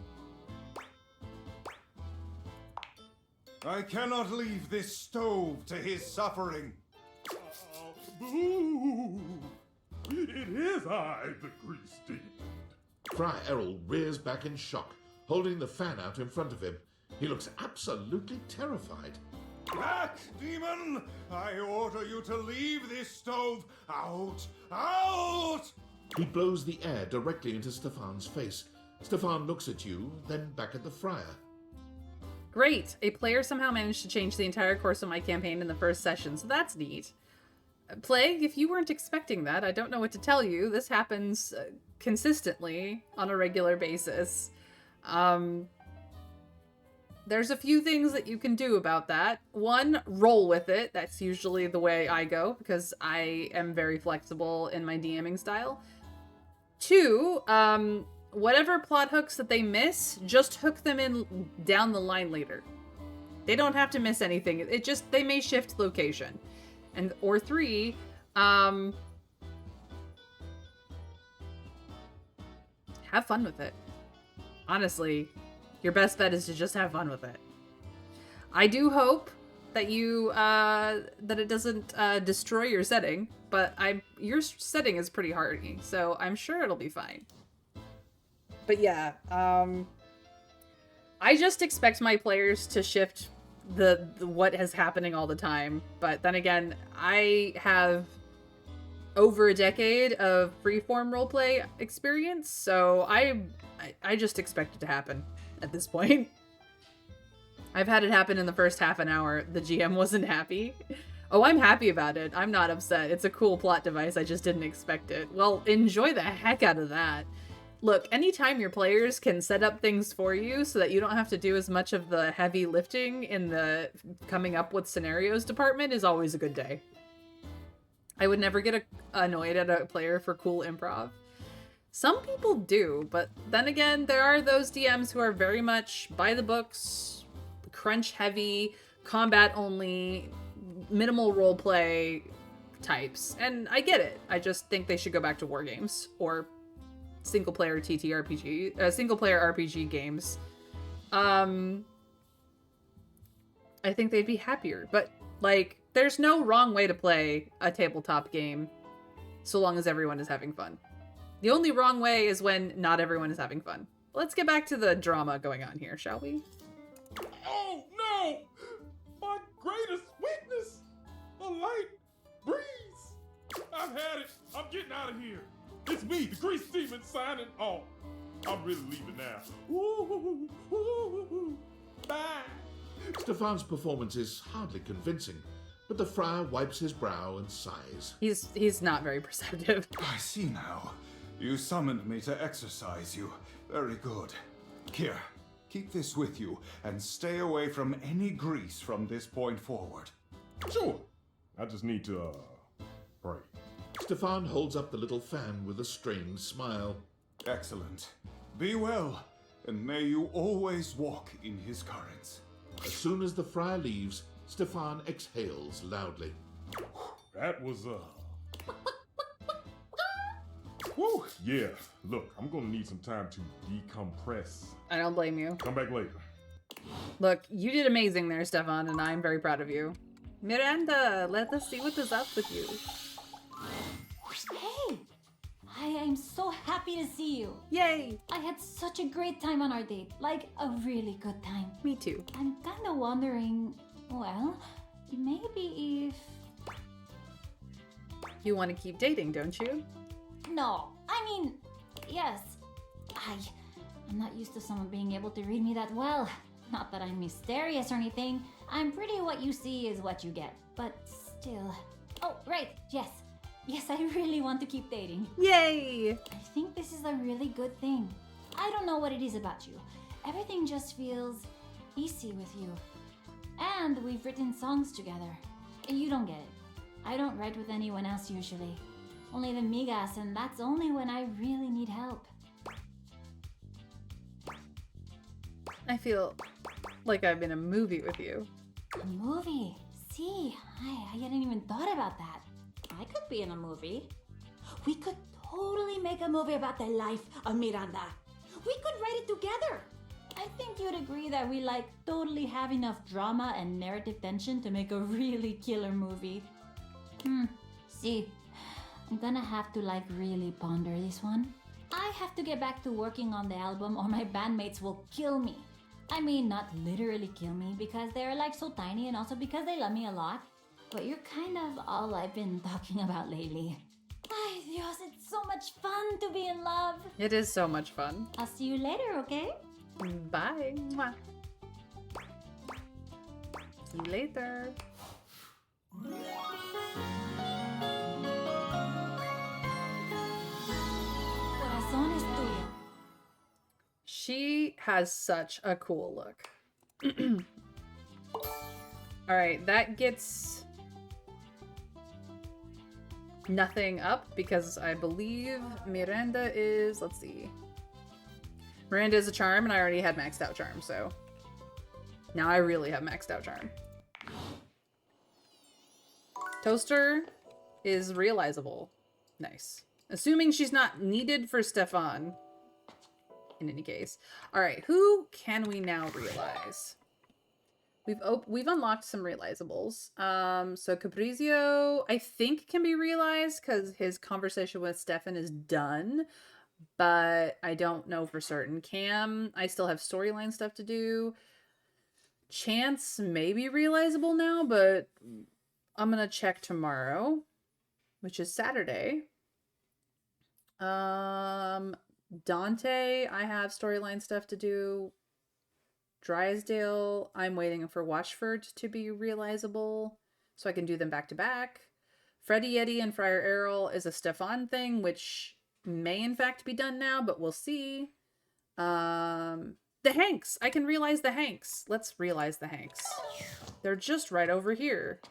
I cannot leave this stove to his suffering. Boo! It is I, the Grease Demon. Friar Errol rears back in shock, holding the fan out in front of him. He looks absolutely terrified. Back, demon! I order you to leave this stove. Out! Out! He blows the air directly into Stefan's face. Stefan looks at you, then back at the friar. Great! A player somehow managed to change the entire course of my campaign in the first session, so that's neat. Plague, if you weren't expecting that, I don't know what to tell you. This happens consistently on a regular basis. There's a few things that you can do about that. One, roll with it. That's usually the way I go, because I am very flexible in my DMing style. Two, whatever plot hooks that they miss, just hook them in down the line later. They don't have to miss anything. It just, they may shift location. Or three, have fun with it. Honestly, your best bet is to just have fun with it. I do hope that you, that it doesn't destroy your setting, but your setting is pretty hardy, so I'm sure it'll be fine. But yeah, I just expect my players to shift the what is happening all the time. But then again, I have over a decade of freeform roleplay experience, so I just expect it to happen at this point. I've had it happen in the first half an hour. The GM wasn't happy. Oh, I'm happy about it. I'm not upset. It's a cool plot device. I just didn't expect it. Well, enjoy the heck out of that. Look, anytime your players can set up things for you so that you don't have to do as much of the heavy lifting in the coming up with scenarios department is always a good day. I would never get annoyed at a player for cool improv. Some people do, but then again, there are those DMs who are very much by the books, crunch heavy, combat only, minimal roleplay types. And I get it. I just think they should go back to war games or single-player TTRPG, single-player RPG games. I think they'd be happier. But, like, there's no wrong way to play a tabletop game so long as everyone is having fun. The only wrong way is when not everyone is having fun. Let's get back to the drama going on here, shall we? Oh, no! My greatest weakness! A light breeze! I've had it. I'm getting out of here. It's me, the Grease Demon, signing off. I'm really leaving now. Ooh, ooh, ooh. Bye. Stefan's performance is hardly convincing, but the friar wipes his brow and sighs. He's not very perceptive. I see now. You summoned me to exercise you. Very good. Here, keep this with you, and stay away from any grease from this point forward. Sure. I just need to, pray. Stefan holds up the little fan with a strained smile. Excellent. Be well, and may you always walk in his currents. As soon as the friar leaves, Stefan exhales loudly. That was, Woo! Yeah, look, I'm gonna need some time to decompress. I don't blame you. Come back later. Look, you did amazing there, Stefan, and I'm very proud of you. Miranda, let us see what is up with you. Hey! I I'm so happy to see you. Yay! I had such a great time on our date. Like, a really good time. Me too. I'm kinda wondering, well, maybe if... You want to keep dating, don't you? No, I mean, yes. I'm not used to someone being able to read me that well. Not that I'm mysterious or anything. I'm pretty what you see is what you get. But still... Oh, right, yes. Yes, I really want to keep dating. Yay! I think this is a really good thing. I don't know what it is about you. Everything just feels easy with you. And we've written songs together. You don't get it. I don't write with anyone else usually. Only the migas, and that's only when I really need help. I feel like I'm in a movie with you. A movie? See, I hadn't even thought about that. I could be in a movie. We could totally make a movie about the life of Miranda. We could write it together. I think you'd agree that we totally have enough drama and narrative tension to make a really killer movie. See, I'm gonna have to really ponder this one. I have to get back to working on the album or my bandmates will kill me. I mean, not literally kill me because they're so tiny and also because they love me a lot. But you're kind of all I've been talking about lately. Ay Dios, it's so much fun to be in love. It is so much fun. I'll see you later, okay? Bye. Mwah. See you later. Corazón es tuyo. She has such a cool look. Alright, that gets nothing up because I believe Miranda is, let's see. Miranda is a charm and I already had maxed out charm, so now I really have maxed out charm. Toaster is realizable. Nice. Assuming she's not needed for Stefan. In any case. Alright, who can we now realize? We've unlocked some realizables. So Caprizio, I think, can be realized because his conversation with Stefan is done, but I don't know for certain. Cam, I still have storyline stuff to do. Chance may be realizable now, but I'm gonna check tomorrow, which is Saturday. Dante, I have storyline stuff to do. Drysdale, I'm waiting for Watchford to be realizable so I can do them back to back. Freddy Yeti and Friar Errol is a Stefan thing, which may in fact be done now, but we'll see. The Hanks, I can realize the Hanks. Let's realize the Hanks. They're just right over here.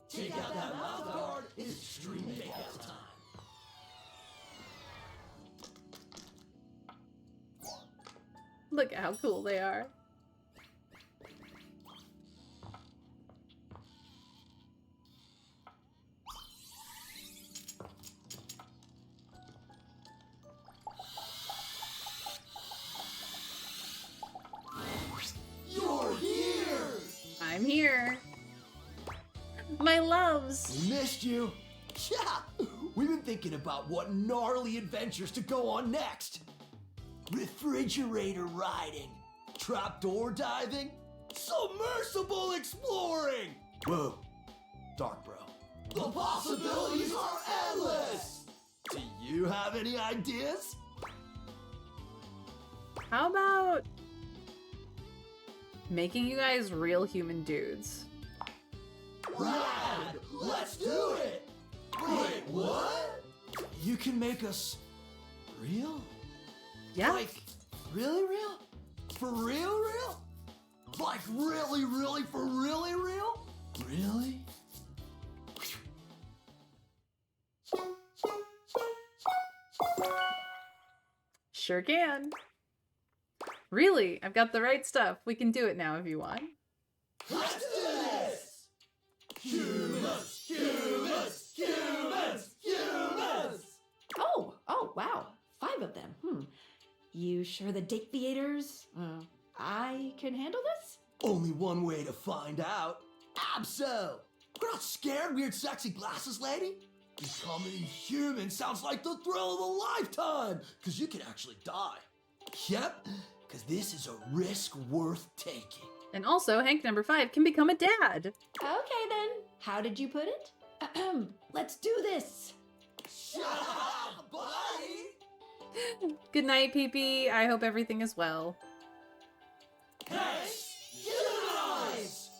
Take out that mouth guard. It's extreme makeout time. Look at how cool they are. You're here! I'm here. My loves. We missed you. Chap, we've been thinking about what gnarly adventures to go on next. Refrigerator riding, trapdoor diving, submersible exploring. Whoa, dark bro. The possibilities are endless. Do you have any ideas? How about making you guys real human dudes? Rad! Let's do it! Wait, what? You can make us real? Yeah. Like, really real? For real real? Like really, really, for really real? Really? Sure can. Really, I've got the right stuff. We can do it now if you want. Let's do this! Humans! Humans! Humans! Humans! Oh, wow. 5 of them. You sure the date theaters? I can handle this? Only one way to find out. Abso! We're not scared, weird sexy glasses lady? Becoming human sounds like the thrill of a lifetime, because you can actually die. Yep, because this is a risk worth taking. And also, Hank number 5 can become a dad. Okay then. How did you put it? Let's do this. Shut up, buddy! Good night, PP. I hope everything is well. Hey, humanize!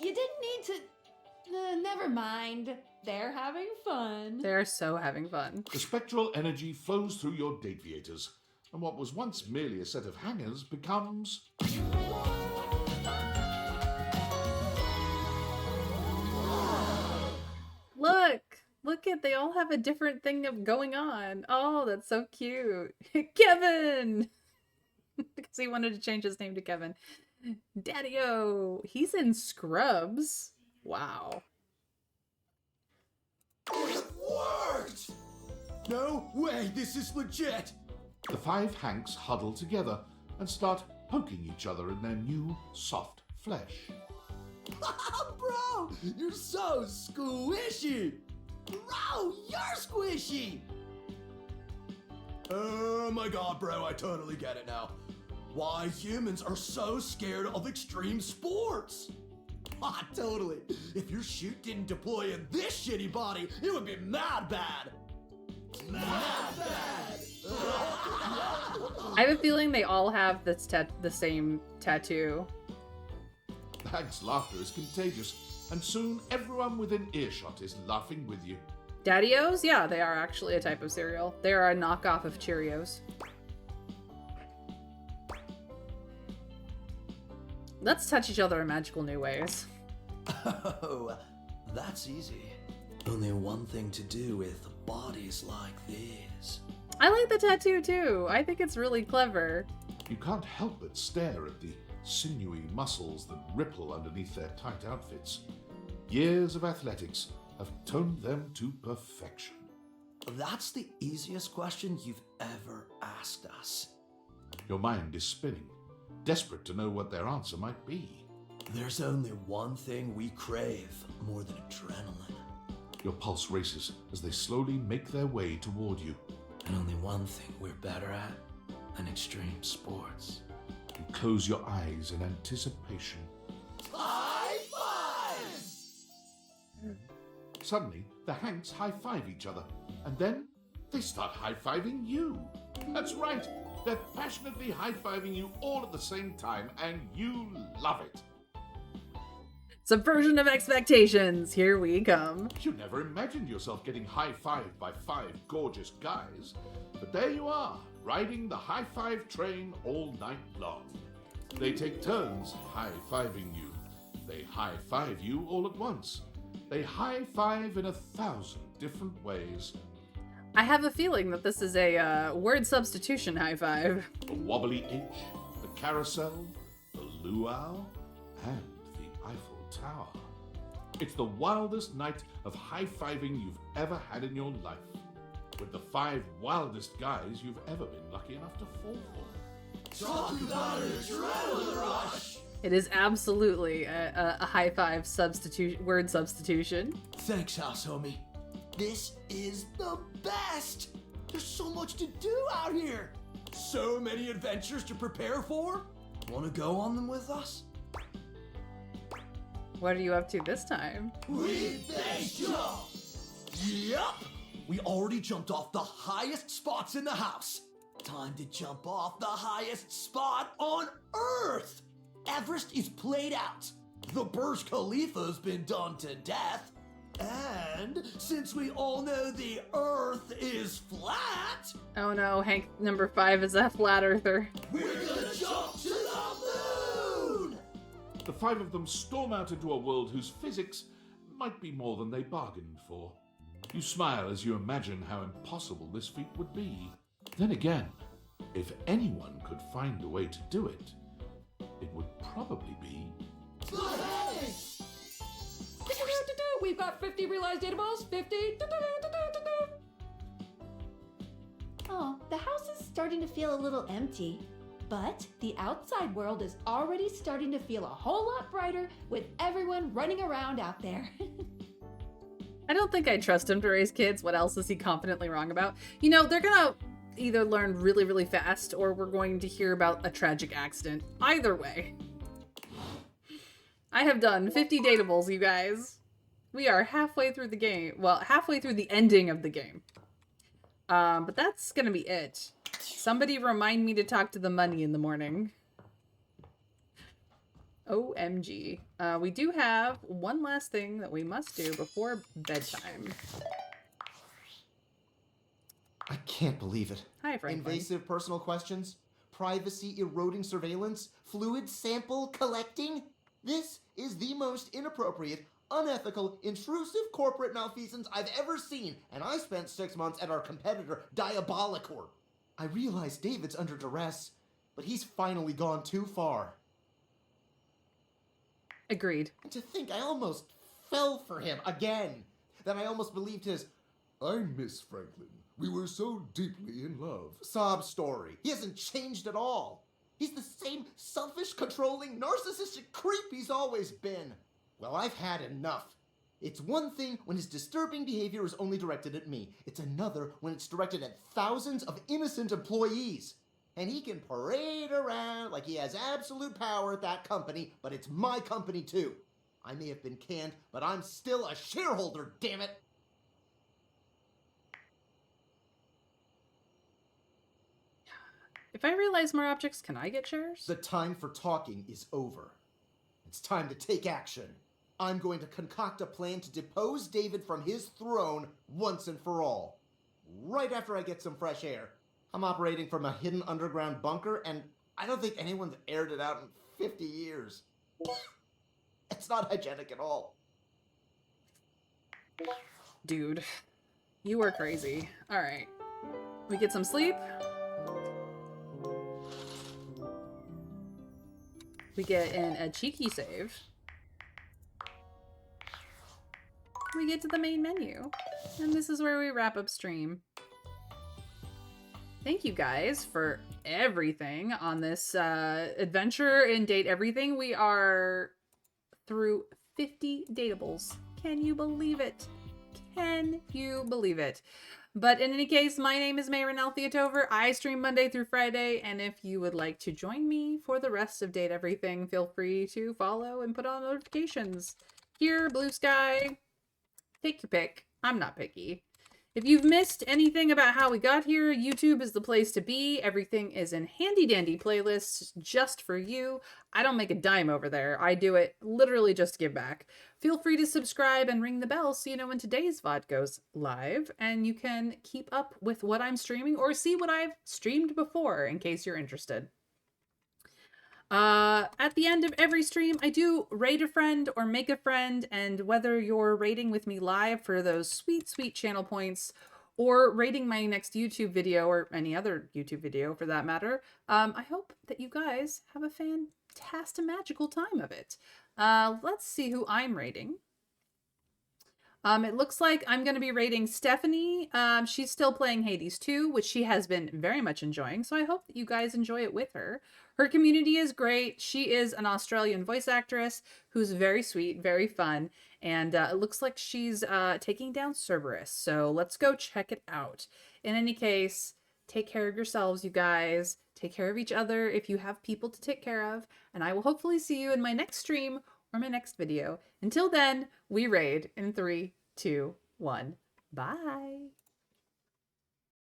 You didn't need to... never mind. They're having fun. They're so having fun. The spectral energy flows through your dateviators, and what was once merely a set of hangers becomes... Look at, they all have a different thing going on. Oh, that's so cute. Kevin! Because he wanted to change his name to Kevin. Daddy-o! He's in Scrubs. Wow. It worked! No way, this is legit! The 5 Hanks huddle together and start poking each other in their new, soft flesh. Bro, you're so squishy! Bro, you're squishy! Oh my god, bro, I totally get it now. Why humans are so scared of extreme sports. Ah, totally. If your chute didn't deploy in this shitty body, it would be mad bad. Mad bad! I have a feeling they all have this the same tattoo. Hank's laughter is contagious, and soon everyone within earshot is laughing with you. Daddy-O's? Yeah, they are actually a type of cereal. They are a knockoff of Cheerios. Let's touch each other in magical new ways. Oh, that's easy. Only one thing to do with bodies like this. I like the tattoo too. I think it's really clever. You can't help but stare at the sinewy muscles that ripple underneath their tight outfits. Years of athletics have toned them to perfection. That's the easiest question you've ever asked us. Your mind is spinning, desperate to know what their answer might be. There's only one thing we crave more than adrenaline. Your pulse races as they slowly make their way toward you. And only one thing we're better at than extreme sports. You close your eyes in anticipation. High fives! Suddenly, the Hanks high-five each other, and then they start high-fiving you. That's right, they're passionately high-fiving you all at the same time, and you love it. Subversion of expectations. Here we come. You never imagined yourself getting high-fived by 5 gorgeous guys, but there you are, riding the high-five train all night long. They take turns high-fiving you. They high-five you all at once. They high-five in 1,000 different ways. I have a feeling that this is a word substitution high five. The wobbly H, the carousel, the luau, and the Eiffel Tower. It's the wildest night of high-fiving you've ever had in your life, with the 5 wildest guys you've ever been lucky enough to fall for. Talk about an adrenaline rush! It is absolutely a high five word substitution. Thanks, house homie. This is the best! There's so much to do out here! So many adventures to prepare for! Wanna go on them with us? What are you up to this time? We base jump! Yup! We already jumped off the highest spots in the house. Time to jump off the highest spot on Earth! Everest is played out. The Burj Khalifa's been done to death. And since we all know the Earth is flat... Oh no, Hank number 5 is a flat earther. We're gonna jump to the moon! The 5 of them storm out into a world whose physics might be more than they bargained for. You smile as you imagine how impossible this feat would be. Then again, if anyone could find a way to do it, it would probably be... We've got 50 realized data balls. 50. Oh, the house is starting to feel a little empty. But the outside world is already starting to feel a whole lot brighter with everyone running around out there. I don't think I trust him to raise kids. What else is he confidently wrong about? You know, they're gonna either learn really, really fast, or we're going to hear about a tragic accident. Either way. I have done 50 datables, you guys. We are halfway through the game. Well, halfway through the ending of the game. But that's gonna be it. Somebody remind me to talk to the money in the morning. OMG. We do have one last thing that we must do before bedtime. I can't believe it. Hi, Franklin. Invasive personal questions? Privacy eroding surveillance? Fluid sample collecting? This is the most inappropriate, unethical, intrusive corporate malfeasance I've ever seen, and I spent 6 months at our competitor, Diabolicor. I realize David's under duress, but he's finally gone too far. Agreed. And to think I almost fell for him again. That I almost believed his I miss Franklin. We were so deeply in love. sob story. He hasn't changed at all. He's the same selfish, controlling, narcissistic creep he's always been. Well, I've had enough. It's one thing when his disturbing behavior is only directed at me. It's another when it's directed at thousands of innocent employees. And he can parade around like he has absolute power at that company, but it's my company too. I may have been canned, but I'm still a shareholder, damn it! If I realize more objects, can I get shares? The time for talking is over. It's time to take action. I'm going to concoct a plan to depose David from his throne once and for all. Right after I get some fresh air. I'm operating from a hidden underground bunker, and I don't think anyone's aired it out in 50 years. It's not hygienic at all. Dude, you are crazy. All right. We get some sleep. We get in a cheeky save. We get to the main menu. And this is where we wrap up stream. Thank you guys for everything on this adventure in Date Everything. We are through 50 datables. Can you believe it? Can you believe it? But in any case, my name is Mayronell Theotover. I stream Monday through Friday, and if you would like to join me for the rest of Date Everything, feel free to follow and put on notifications. Here, Blue Sky, take your pick. I'm not picky. If you've missed anything about how we got here, YouTube is the place to be. Everything is in handy-dandy playlists just for you. I don't make a dime over there. I do it literally just to give back. Feel free to subscribe and ring the bell so you know when today's VOD goes live, and you can keep up with what I'm streaming or see what I've streamed before in case you're interested. At the end of every stream, I do raid a friend or make a friend, and whether you're raiding with me live for those sweet, sweet channel points, or raiding my next YouTube video, or any other YouTube video for that matter, I hope that you guys have a fantastic magical time of it. Let's see who I'm raiding. It looks like I'm going to be rating Stephanie. She's still playing Hades 2, which she has been very much enjoying, so I hope that you guys enjoy it with her. Her community is great. She is an Australian voice actress who's very sweet, very fun, and it looks like she's taking down Cerberus, so let's go check it out. In any case, take care of yourselves, you guys. Take care of each other if you have people to take care of, and I will hopefully see you in my next stream or my next video. Until then, we raid in 3, 2, 1. Bye.